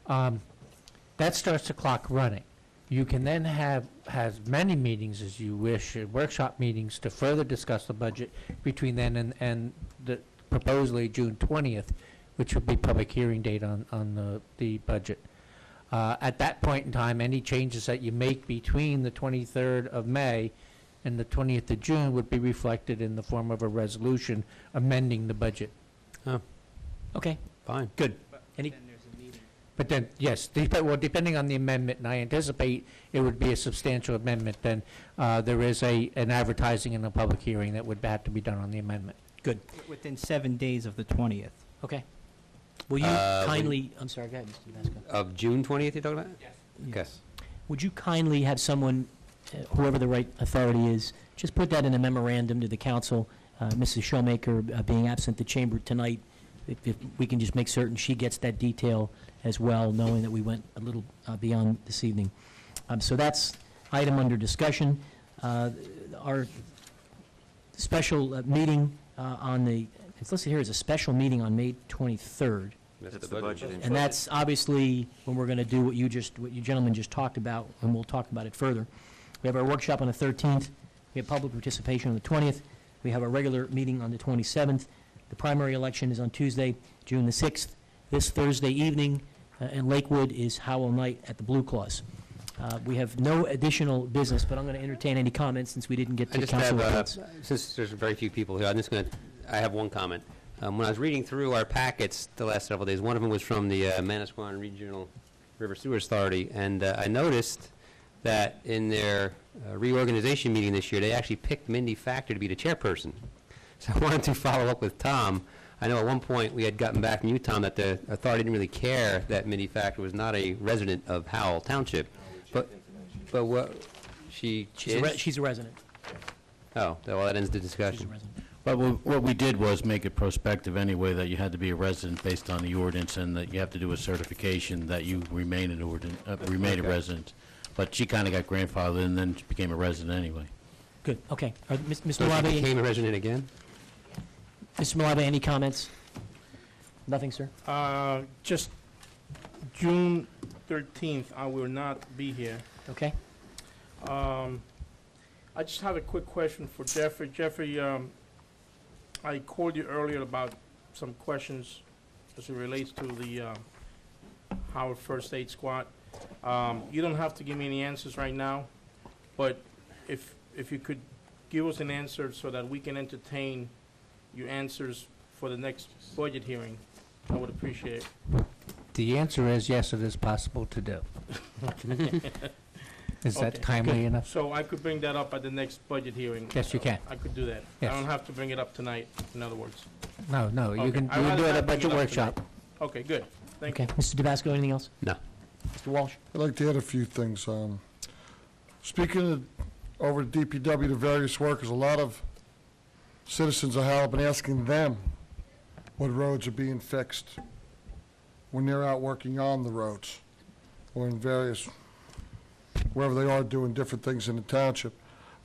that starts the clock running. You can then have as many meetings as you wish, workshop meetings, to further discuss the budget between then and the proposally June 20th, which would be public hearing date on the budget. At that point in time, any changes that you make between the 23rd of May and the 20th of June would be reflected in the form of a resolution amending the budget. Oh, Okay, fine. good. But then, yes, depending on the amendment, and I anticipate it would be a substantial amendment, then there is an advertising and a public hearing that would have to be done on the amendment. Good. Within 7 days of the 20th. Okay. Will you kindly, I'm sorry, go ahead, Mr. Vasco. Of June 20th you're talking about? Yes. Okay. Would you kindly have someone, whoever the right authority is, just put that in a memorandum to the council, Mrs. Showmaker being absent the chamber tonight, if we can just make certain she gets that detail as well, knowing that we went a little beyond this evening. So that's item under discussion. Our special meeting on the, it's listed here as a special meeting on May 23rd. That's the budget. And that's obviously when we're going to do what you gentlemen just talked about, and we'll talk about it further. We have our workshop on the 13th. We have public participation on the 20th. We have our regular meeting on the 27th. The primary election is on Tuesday, June the 6th. This Thursday evening in Lakewood is Howell night at the Blue Claws. We have no additional business, but I'm going to entertain any comments since we didn't get to council reports. Since there's very few people here, I have one comment. When I was reading through our packets the last several days, one of them was from the Manasquan Regional River Sewer Authority, and I noticed that in their reorganization meeting this year, they actually picked Mindy Factor to be the chairperson. So I wanted to follow up with Tom. I know at one point we had gotten back from you, Tom, that the authority didn't really care that Mindy Factor was not a resident of Howell Township. But what, She's a resident. Oh, well, that ends the discussion. She's a resident. But what we did was make it prospective anyway, that you had to be a resident based on the ordinance, and that you have to do a certification that you remain a resident. But she kind of got grandfathered and then she became a resident anyway. Good, okay. Mr. So she Malabi, became a resident again? Mr. Malabi, any comments? Nothing, sir? Just June 13th, I will not be here. Okay. I just have a quick question for Jeffrey. Jeffrey, I called you earlier about some questions as it relates to the Howard First Aid Squad. You don't have to give me any answers right now, but if you could give us an answer so that we can entertain your answers for the next budget hearing, I would appreciate it. The answer is yes, it is possible to do. Is that Okay, timely good. enough? So I could bring that up at the next budget hearing? Yes, you can. I could do that. Yes. I don't have to bring it up tonight, in other words. No, you Okay. can I'd rather do it not at bring budget up workshop. tonight. Okay, good. Thank Okay. you. Mr. DeBasco, anything else? No. Mr. Walsh? I'd like to add a few things. Speaking of, over at DPW to various workers, a lot of citizens of Howell have been asking them what roads are being fixed when they're out working on the roads or in various, wherever they are doing different things in the township.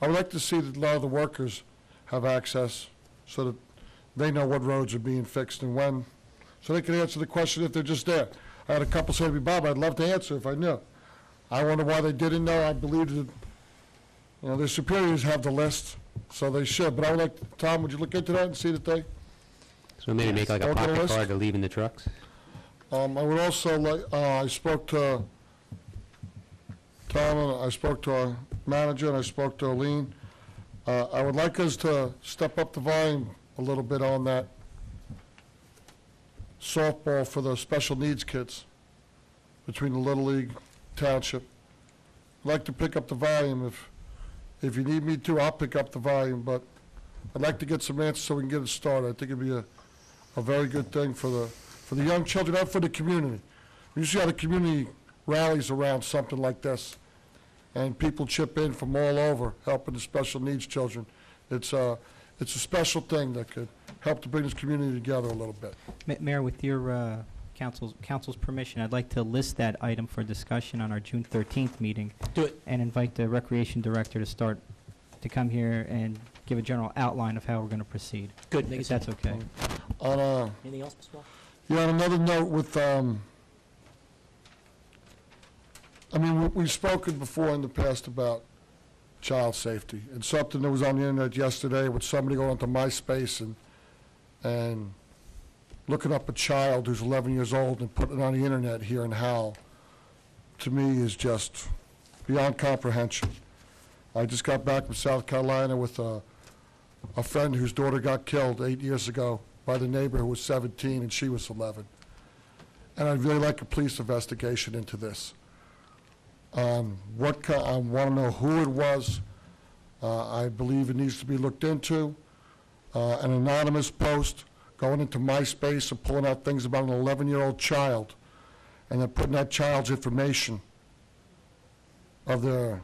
I would like to see that a lot of the workers have access so that they know what roads are being fixed and when, so they can answer the question if they're just there. I had a couple say to me, Bob, I'd love to answer if I knew. I wonder why they didn't know. I believe that, their superiors have the list, so they should. But I would like, Tom, would you look into that and see that they? So maybe make like a Don't get a pocket list? card to leave in the trucks? I would also like, I spoke to Tom, and I spoke to our manager, and I spoke to Aline. I would like us to step up the volume a little bit on that softball for the special needs kids between the Little League Township. I'd like to pick up the volume. If you need me to, I'll pick up the volume, but I'd like to get some answers so we can get it started. I think it'd be a very good thing for the young children and for the community. You see how the community rallies around something like this, and people chip in from all over helping the special needs children. It's a special thing that could help to bring this community together a little bit. Mayor, with your council's permission, I'd like to list that item for discussion on our June 13th meeting. Do it. And invite the recreation director to come here and give a general outline of how we're going to proceed. Good. If that's okay. Anything else, Mr. Walsh? Yeah, on another note with, we've spoken before in the past about child safety, and something that was on the internet yesterday with somebody going onto MySpace and looking up a child who's 11 years old and putting it on the internet here in Howell, to me is just beyond comprehension. I just got back from South Carolina with a friend whose daughter got killed 8 years ago by the neighbor who was 17 and she was 11. And I'd really like a police investigation into this. I want to know who it was. I believe it needs to be looked into. an anonymous post going into MySpace and pulling out things about an 11-year-old child, and then putting that child's information of their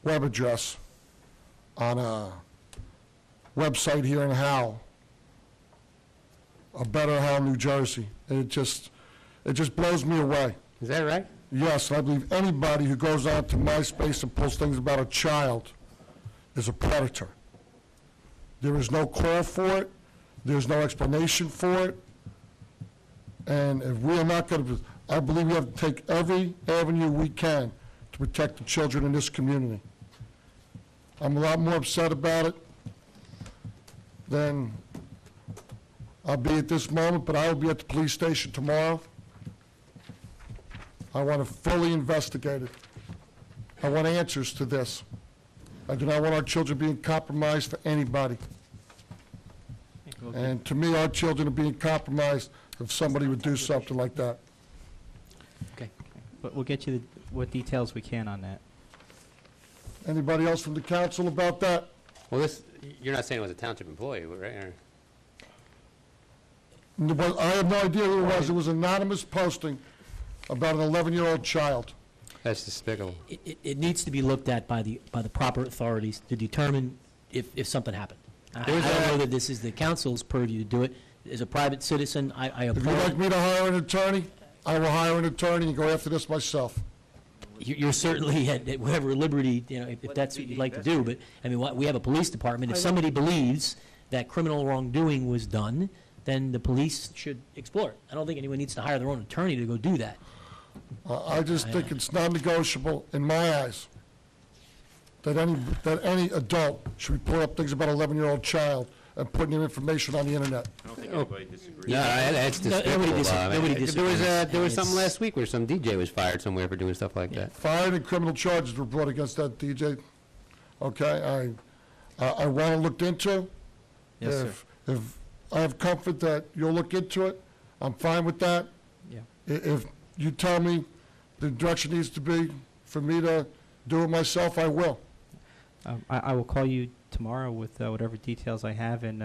web address on a website here in Howell, a Better Howell, New Jersey. It just blows me away. Is that right? Yes, I believe anybody who goes on to MySpace and pulls things about a child is a predator. There is no call for it. There's no explanation for it. And if we are not going to, I believe we have to take every avenue we can to protect the children in this community. I'm a lot more upset about it than I'll be at this moment, but I will be at the police station tomorrow. I want to fully investigate it. I want answers to this. I do not want our children being compromised for anybody. And to me, our children are being compromised if somebody would do something like that. Okay. But we'll get you what details we can on that. Anybody else from the council about that? Well, you're not saying it was a township employee, right? Or- But I have no idea who it was. It was anonymous posting about an 11-year-old child. That's despicable. It needs to be looked at by the proper authorities to determine if something happened. I don't know that this is the council's purview to do it. As a private citizen, I If you'd applaud. like me to hire an attorney, I will hire an attorney and go after this myself. You're certainly at whatever liberty, if that's what you'd like to do, but, I mean, we have a police department. If somebody believes that criminal wrongdoing was done, then the police should explore it. I don't think anyone needs to hire their own attorney to go do that. I just think it's non-negotiable in my eyes that any adult should be pulling up things about an 11-year-old child and putting their information on the internet. I don't think anybody disagrees. No, that's despicable. Nobody disagrees. There was something last week where some DJ was fired somewhere for doing stuff like that. Fired and criminal charges were brought against that DJ. Okay, I want to look into. Yes, If I have comfort that you'll look into it, I'm fine with that. Yeah. If you tell me the direction needs to be for me to do it myself, I will. I will call you tomorrow with whatever details I have and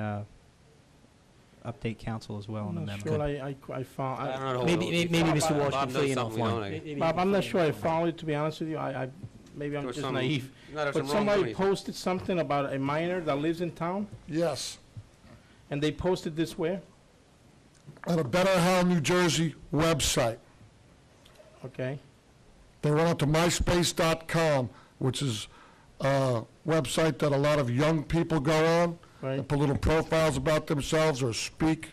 update council as well on the I'm not memo. sure I found. I don't know. Maybe Mr. Walsh Bob can fill you in knows something we offline. don't. Bob, I'm not sure I found it, to be honest with you. Maybe I'm There was just some- naive. No, there's But some somebody wrongdoing. posted something about a minor that lives in town, Yes. and they posted this where? On a Better Howell, New Jersey website. Okay. They went out to myspace.com, which is a website that a lot of young people go on Right. and put little profiles about themselves or speak.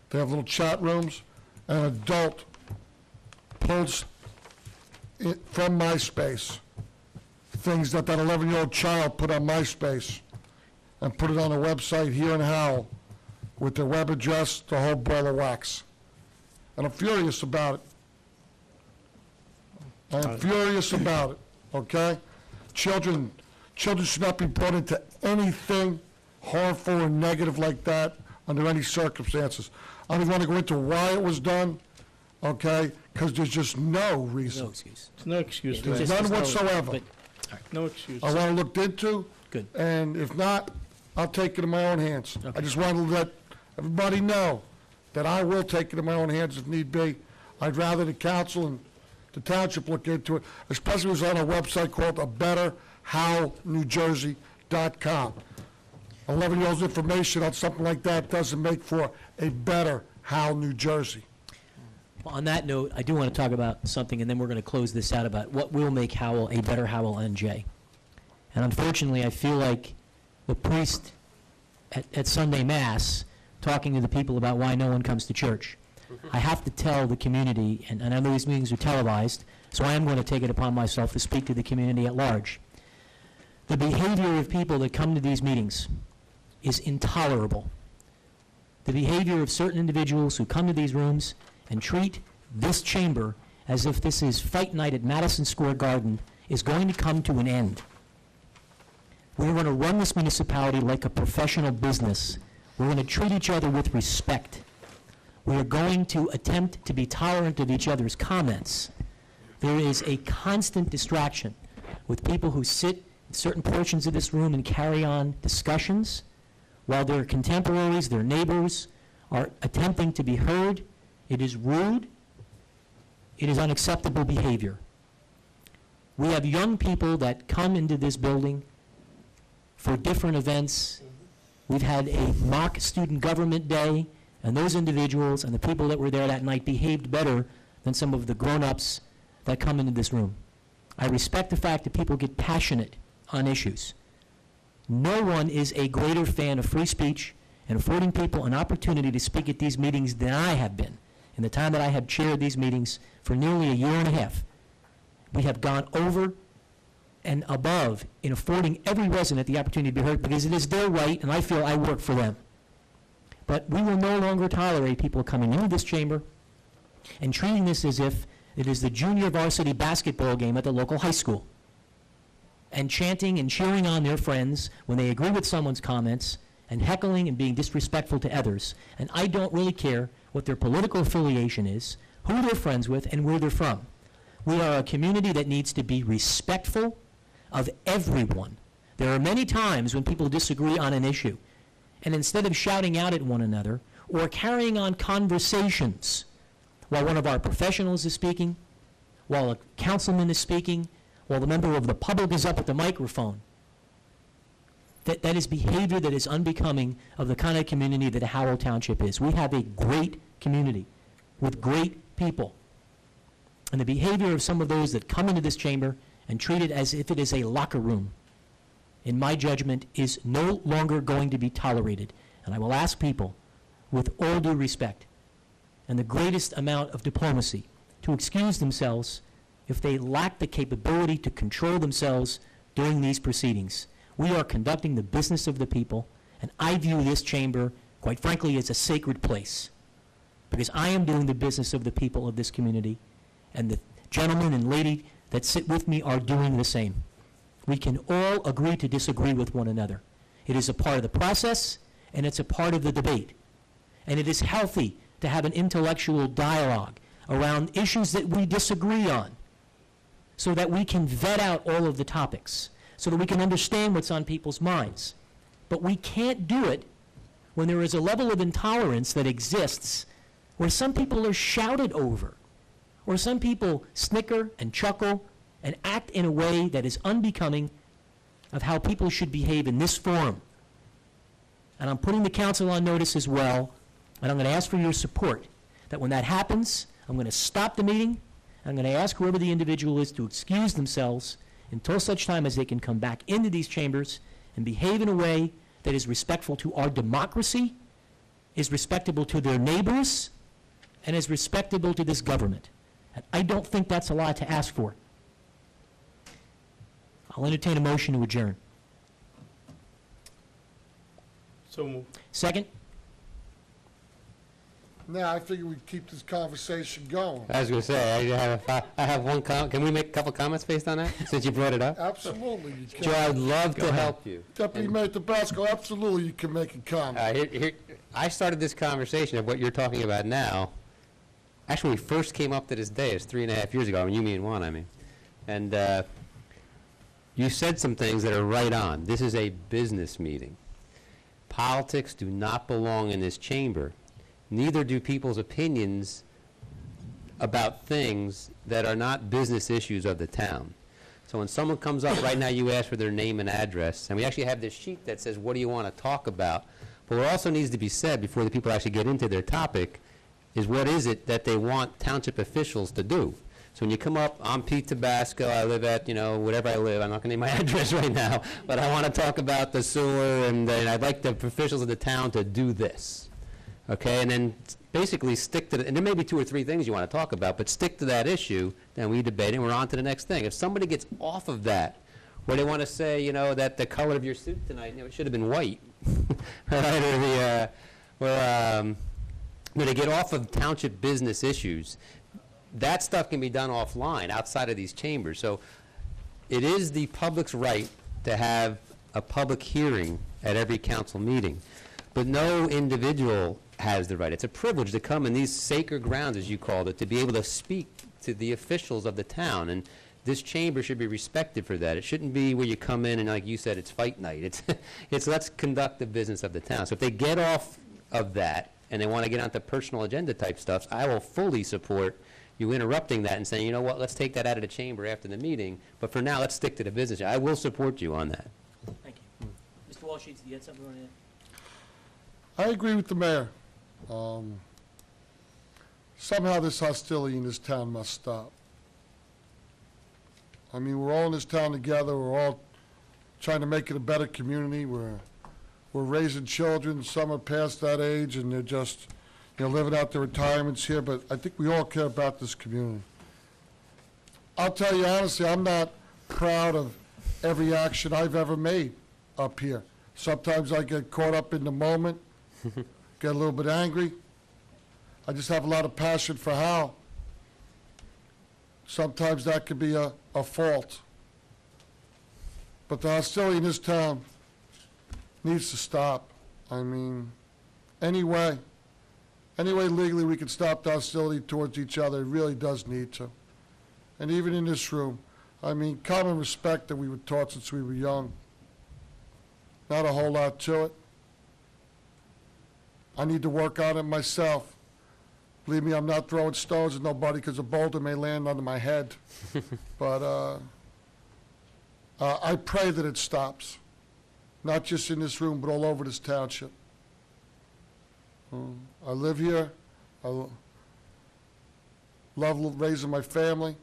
They have little chat rooms. An adult pulls it from MySpace things that 11-year-old child put on MySpace and put it on a website here in Howell with their web address, the whole ball of wax. And I'm furious about it. I'm furious about it, okay? Children should not be brought into anything harmful or negative like that under any circumstances. I don't want to go into why it was done, okay? Because there's just no reason. No excuse. It's no excuse. Yeah, to There's it. none whatsoever. But No excuse. I want it looked into. Good. And if not, I'll take it in my own hands. I just want to let everybody know that I will take it in my own hands if need be. I'd rather the council and the township look into it, especially if it's on a website called abetterhowellnewjersey.com. 11-year-olds' information on something like that doesn't make for a better Howell, New Jersey. Well, on that note, I do want to talk about something, and then we're going to close this out, about what will make Howell a better Howell NJ. And unfortunately, I feel like the priest at Sunday Mass talking to the people about why no one comes to church. I have to tell the community, and I know these meetings are televised, so I am going to take it upon myself to speak to the community at large. The behavior of people that come to these meetings is intolerable. The behavior of certain individuals who come to these rooms and treat this chamber as if this is fight night at Madison Square Garden is going to come to an end. We're going to run this municipality like a professional business. We're going to treat each other with respect. We're going to attempt to be tolerant of each other's comments. There is a constant distraction with people who sit in certain portions of this room and carry on discussions while their contemporaries, their neighbors, are attempting to be heard. It is rude. It is unacceptable behavior. We have young people that come into this building for different events. We've had a mock student government day, and those individuals and the people that were there that night behaved better than some of the grown-ups that come into this room. I respect the fact that people get passionate on issues. No one is a greater fan of free speech and affording people an opportunity to speak at these meetings than I have been. In the time that I have chaired these meetings for nearly a year and a half, we have gone over and above in affording every resident the opportunity to be heard because it is their right, and I feel I work for them. But we will no longer tolerate people coming into this chamber and treating this as if it is the junior varsity basketball game at the local high school, and chanting and cheering on their friends when they agree with someone's comments, and heckling and being disrespectful to others. And I don't really care what their political affiliation is, who they're friends with, and where they're from. We are a community that needs to be respectful of everyone. There are many times when people disagree on an issue, and instead of shouting out at one another or carrying on conversations while one of our professionals is speaking, while a councilman is speaking, while the member of the public is up at the microphone, that is behavior that is unbecoming of the kind of community that Howell Township is. We have a great community with great people. And the behavior of some of those that come into this chamber and treat it as if it is a locker room, in my judgment, is no longer going to be tolerated. And I will ask people, with all due respect and the greatest amount of diplomacy, to excuse themselves if they lack the capability to control themselves during these proceedings. We are conducting the business of the people, and I view this chamber, quite frankly, as a sacred place, because I am doing the business of the people of this community, and the gentleman and lady that sit with me are doing the same. We can all agree to disagree with one another. It is a part of the process, and it's a part of the debate. And it is healthy to have an intellectual dialogue around issues that we disagree on, so that we can vet out all of the topics, so that we can understand what's on people's minds. But we can't do it when there is a level of intolerance that exists where some people are shouted over, or some people snicker and chuckle and act in a way that is unbecoming of how people should behave in this forum. And I'm putting the council on notice as well, and I'm going to ask for your support, that when that happens, I'm going to stop the meeting, and I'm going to ask whoever the individual is to excuse themselves until such time as they can come back into these chambers and behave in a way that is respectful to our democracy, is respectable to their neighbors, and is respectable to this government. And I don't think that's a lot to ask for. I'll entertain a motion to adjourn. So moved. Second? Now, I figure we'd keep this conversation going. I was going to say, I have one comment. Can we make a couple comments based on that, since you brought it up? Absolutely, you can. Joe, I'd love to help you. Deputy Mayor Tabasco, absolutely, you can make a comment. I started this conversation of what you're talking about now. Actually, when we first came up to this day, it's 3.5 years ago. I mean, you mean one, I mean. And you said some things that are right on. This is a business meeting. Politics do not belong in this chamber. Neither do people's opinions about things that are not business issues of the town. So when someone comes up, right now you ask for their name and address, and we actually have this sheet that says, what do you want to talk about? But what also needs to be said before the people actually get into their topic is what is it that they want township officials to do. So when you come up, I'm Pete Tabasco, I live at, whatever I live, I'm not going to name my address right now, but I want to talk about the sewer, and I'd like the officials of the town to do this. Okay, and then basically stick to and there may be 2 or 3 things you want to talk about, but stick to that issue, then we debate, and we're on to the next thing. If somebody gets off of that, where they want to say, that the color of your suit tonight, it should have been white, right, when they get off of township business issues, that stuff can be done offline, outside of these chambers. So it is the public's right to have a public hearing at every council meeting, but no individual has the right. It's a privilege to come in these sacred grounds, as you called it, to be able to speak to the officials of the town. And this chamber should be respected for that. It shouldn't be where you come in and, like you said, it's fight night. It's let's conduct the business of the town. So if they get off of that and they want to get onto personal agenda type stuff, I will fully support you interrupting that and saying, you know what, let's take that out of the chamber after the meeting, but for now, let's stick to the business. I will support you on that. Thank you. Mr. Walsh, you had something on I agree with the mayor. Somehow this hostility in this town must stop. I mean, we're all in this town together. We're all trying to make it a better community. We're raising children. Some are past that age, and they're just, living out their retirements here. But I think we all care about this community. I'll tell you honestly, I'm not proud of every action I've ever made up here. Sometimes I get caught up in the moment, get a little bit angry. I just have a lot of passion for Howell. Sometimes that could be a fault. But the hostility in this town needs to stop. I mean, any way legally we can stop the hostility towards each other, it really does need to. And even in this room, I mean, common respect that we were taught since we were young. Not a whole lot to it. I need to work on it myself. Believe me, I'm not throwing stones at nobody because a boulder may land under my head. But I pray that it stops, not just in this room, but all over this township. I live here. I love raising my family.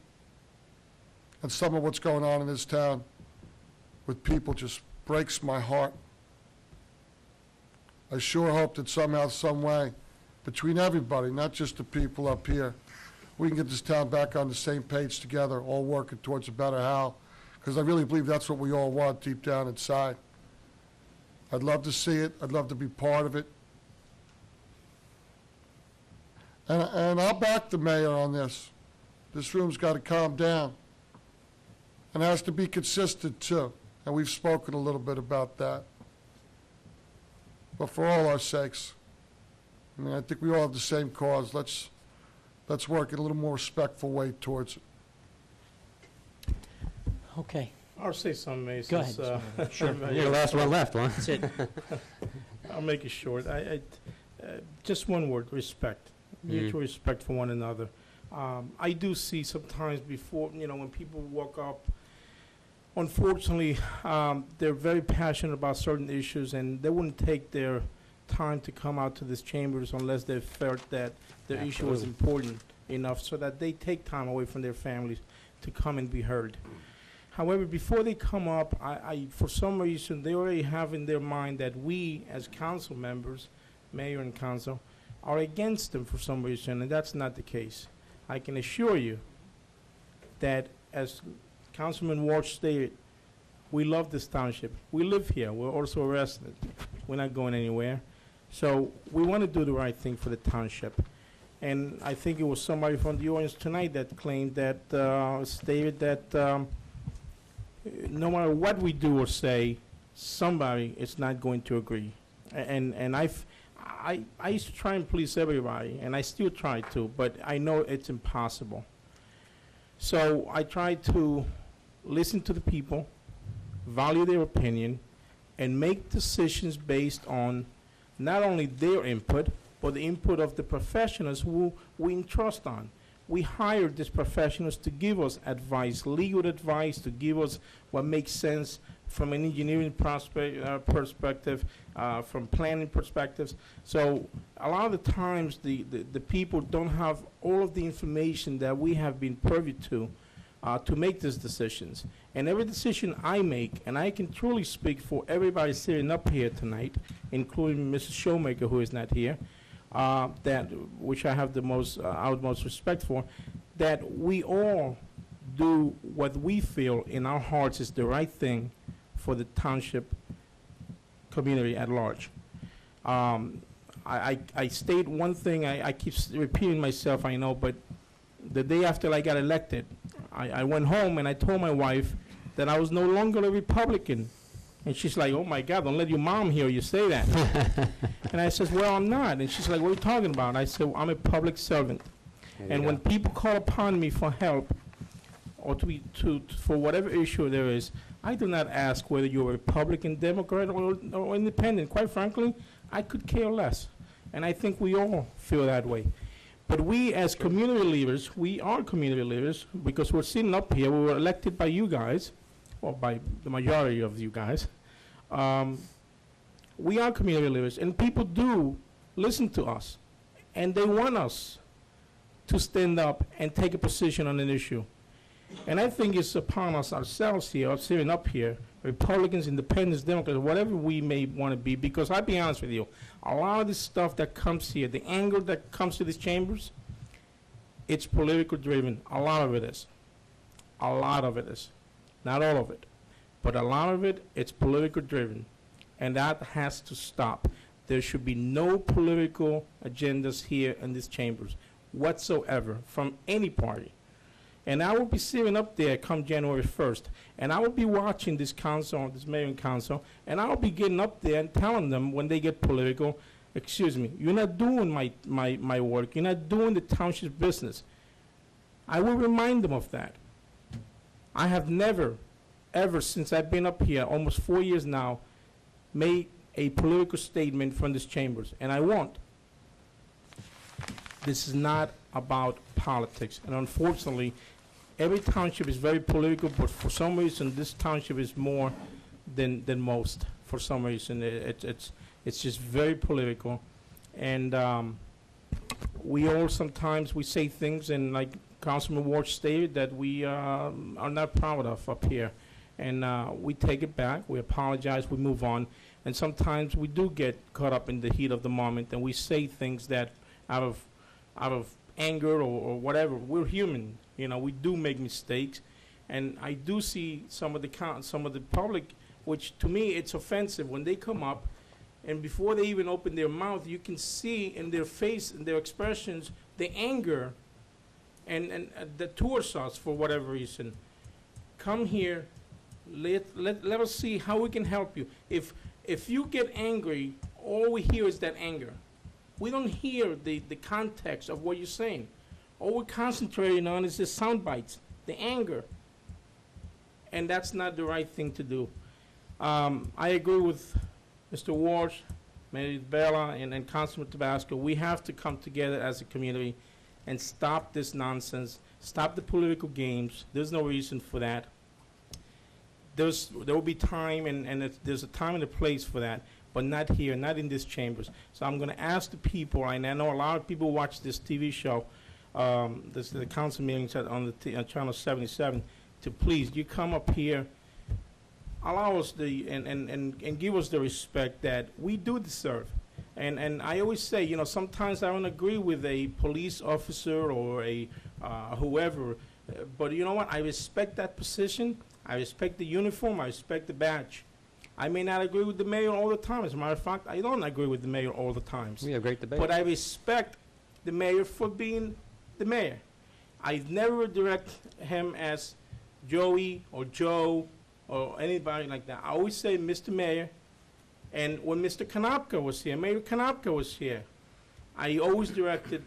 And some of what's going on in this town with people just breaks my heart. I sure hope that somehow, some way, between everybody, not just the people up here, we can get this town back on the same page together, all working towards a better Howell, because I really believe that's what we all want deep down inside. I'd love to see it. I'd love to be part of it. And I'll back the mayor on this. This room's got to calm down. And it has to be consistent, too. And we've spoken a little bit about that. But for all our sakes, I mean, I think we all have the same cause. Let's work in a little more respectful way towards it. Okay. I'll say something, Mason. Go ahead. Sure. You're the last one left, huh? That's it. I'll make it short. Just one word, respect. Mutual respect for one another. I do see sometimes before, when people walk up, unfortunately, they're very passionate about certain issues, and they wouldn't take their time to come out to these chambers unless they felt that their issue was important enough so that they take time away from their families to come and be heard. However, before they come up, for some reason, they already have in their mind that we, as council members, mayor and council, are against them for some reason, and that's not the case. I can assure you that, as Councilman Walsh stated, we love this township. We live here. We're also a resident. We're not going anywhere. So we want to do the right thing for the township. And I think it was somebody from the audience tonight that claimed that, stated that no matter what we do or say, somebody is not going to agree. And I used to try and please everybody, and I still try to, but I know it's impossible. So I try to listen to the people, value their opinion, and make decisions based on not only their input, but the input of the professionals who we entrust on. We hired these professionals to give us advice, legal advice, to give us what makes sense from an engineering perspective, from planning perspectives. So a lot of the times the people don't have all of the information that we have been privy to make these decisions. And every decision I make, and I can truly speak for everybody sitting up here tonight, including Mrs. Showmaker, who is not here, which I have the utmost respect for, that we all do what we feel in our hearts is the right thing for the township community at large. I state one thing, I keep repeating myself, I know, but the day after I got elected, I went home and I told my wife that I was no longer a Republican. And she's like, oh my God, don't let your mom hear you say that. And I says, well, I'm not. And she's like, what are you talking about? I said, well, I'm a public servant. And when people call upon me for help, or for whatever issue there is, I do not ask whether you're a Republican, Democrat, or independent. Quite frankly, I could care less. And I think we all feel that way. But we as community leaders, we are community leaders because we're sitting up here, we were elected by you guys, or by the majority of you guys. We are community leaders, and people do listen to us, and they want us to stand up and take a position on an issue. And I think it's upon us ourselves here, us sitting up here, Republicans, Independents, Democrats, whatever we may want to be, because I'll be honest with you, a lot of this stuff that comes here, the anger that comes to these chambers, it's political driven. A lot of it is. A lot of it is. Not all of it. But a lot of it, it's political driven. And that has to stop. There should be no political agendas here in these chambers whatsoever from any party. And I will be sitting up there come January 1st, and I will be watching this council, this mayor and council, and I will be getting up there and telling them when they get political, excuse me, you're not doing my work, you're not doing the township's business. I will remind them of that. I have never, ever since I've been up here, almost 4 years now, made a political statement from these chambers, and I won't. This is not about politics, and unfortunately, every township is very political, but for some reason, this township is more than most. For some reason, it's just very political, and we all sometimes we say things, and like Councilman Ward stated, that we are not proud of up here, and we take it back, we apologize, we move on, and sometimes we do get caught up in the heat of the moment, and we say things that out of anger or whatever. We're human, you know. We do make mistakes, and I do see some of the public, which to me it's offensive when they come up, and before they even open their mouth, you can see in their face and their expressions the anger, and that towards us for whatever reason. Come here, let us see how we can help you. If you get angry, all we hear is that anger. We don't hear the context of what you're saying. All we're concentrating on is the sound bites, the anger. And that's not the right thing to do. I agree with Mr. Walsh, Mayor Bella, and Councilman Tabasco. We have to come together as a community and stop this nonsense, stop the political games. There's no reason for that. There will be time, and there's a time and a place for that, but not here, not in these chambers. So I'm going to ask the people, and I know a lot of people watch this TV show, the council meetings on Channel 77, to please, you come up here, allow us and give us the respect that we do deserve. And I always say, you know, sometimes I don't agree with a police officer or a whoever, but you know what? I respect that position. I respect the uniform. I respect the badge. I may not agree with the mayor all the time. As a matter of fact, I don't agree with the mayor all the times. We have great debate. But I respect the mayor for being the mayor. I never direct him as Joey or Joe or anybody like that. I always say Mr. Mayor. And when Mr. Konopka was here, Mayor Konopka was here, I always directed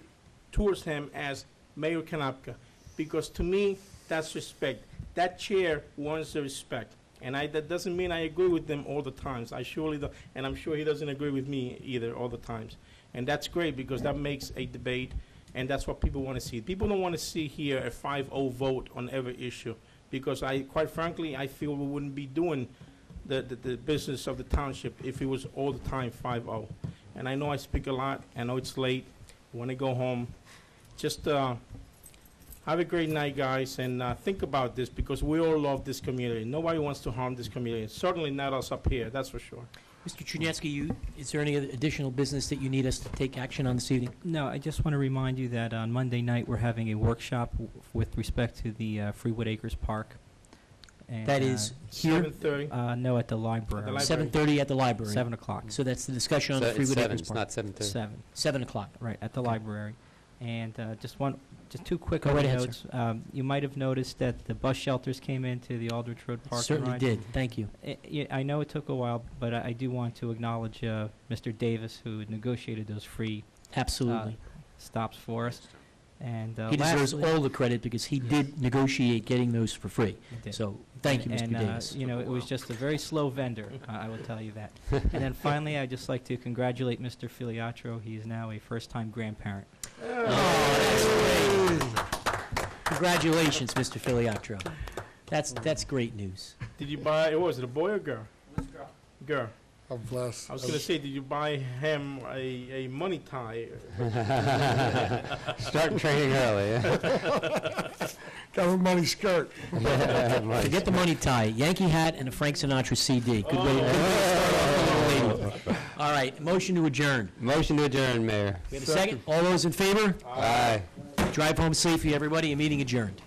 towards him as Mayor Konopka, because to me, that's respect. That chair wants the respect. And that doesn't mean I agree with them all the times. I surely don't, and I'm sure he doesn't agree with me either all the times. And that's great, because that makes a debate, and that's what people want to see. People don't want to see here a 5-0 vote on every issue, because quite frankly, I feel we wouldn't be doing the business of the township if it was all the time 5-0. And I know I speak a lot. I know it's late. I want to go home. Just have a great night, guys, and think about this, because we all love this community. Nobody wants to harm this community. Certainly not us up here, that's for sure. Mr. Chudnetsky, is there any additional business that you need us to take action on this evening? No, I just want to remind you that on Monday night, we're having a workshop with respect to the Freewood Acres Park. And, that is here? 7:30? No, at the library. 7:30 at the library. 7 o'clock. So that's the discussion on So the Freewood it's 7, Acres it's Park. not 7:30. 7 o'clock. Right, at the library. And just two quick Go right ahead, notes. You might have noticed that the bus shelters came into the Aldrich Road Park. Certainly did. Thank you. I know it took a while, but I do want to acknowledge Mr. Davis, who negotiated those free absolutely stops for us. And He deserves lastly- all the credit because he did negotiate getting those for free. He did. So, thank you, Mr. And, Davis. you know, it was just a very slow vendor, I will tell you that. And then finally, I'd just like to congratulate Mr. Filiatro. He's now a first-time grandparent. Congratulations, Mr. Filiatro. That's great news. Did you buy, what was it, a boy or girl? Girl. I'm blessed. I was going to say, did you buy him a money tie? Start training early. Got a money skirt. Forget the money tie, Yankee hat and a Frank Sinatra CD. Good way to start off. All right, motion to adjourn. Motion to adjourn, Mayor. We have a second? All those in favor? Aye. Drive home safely, everybody. A meeting adjourned.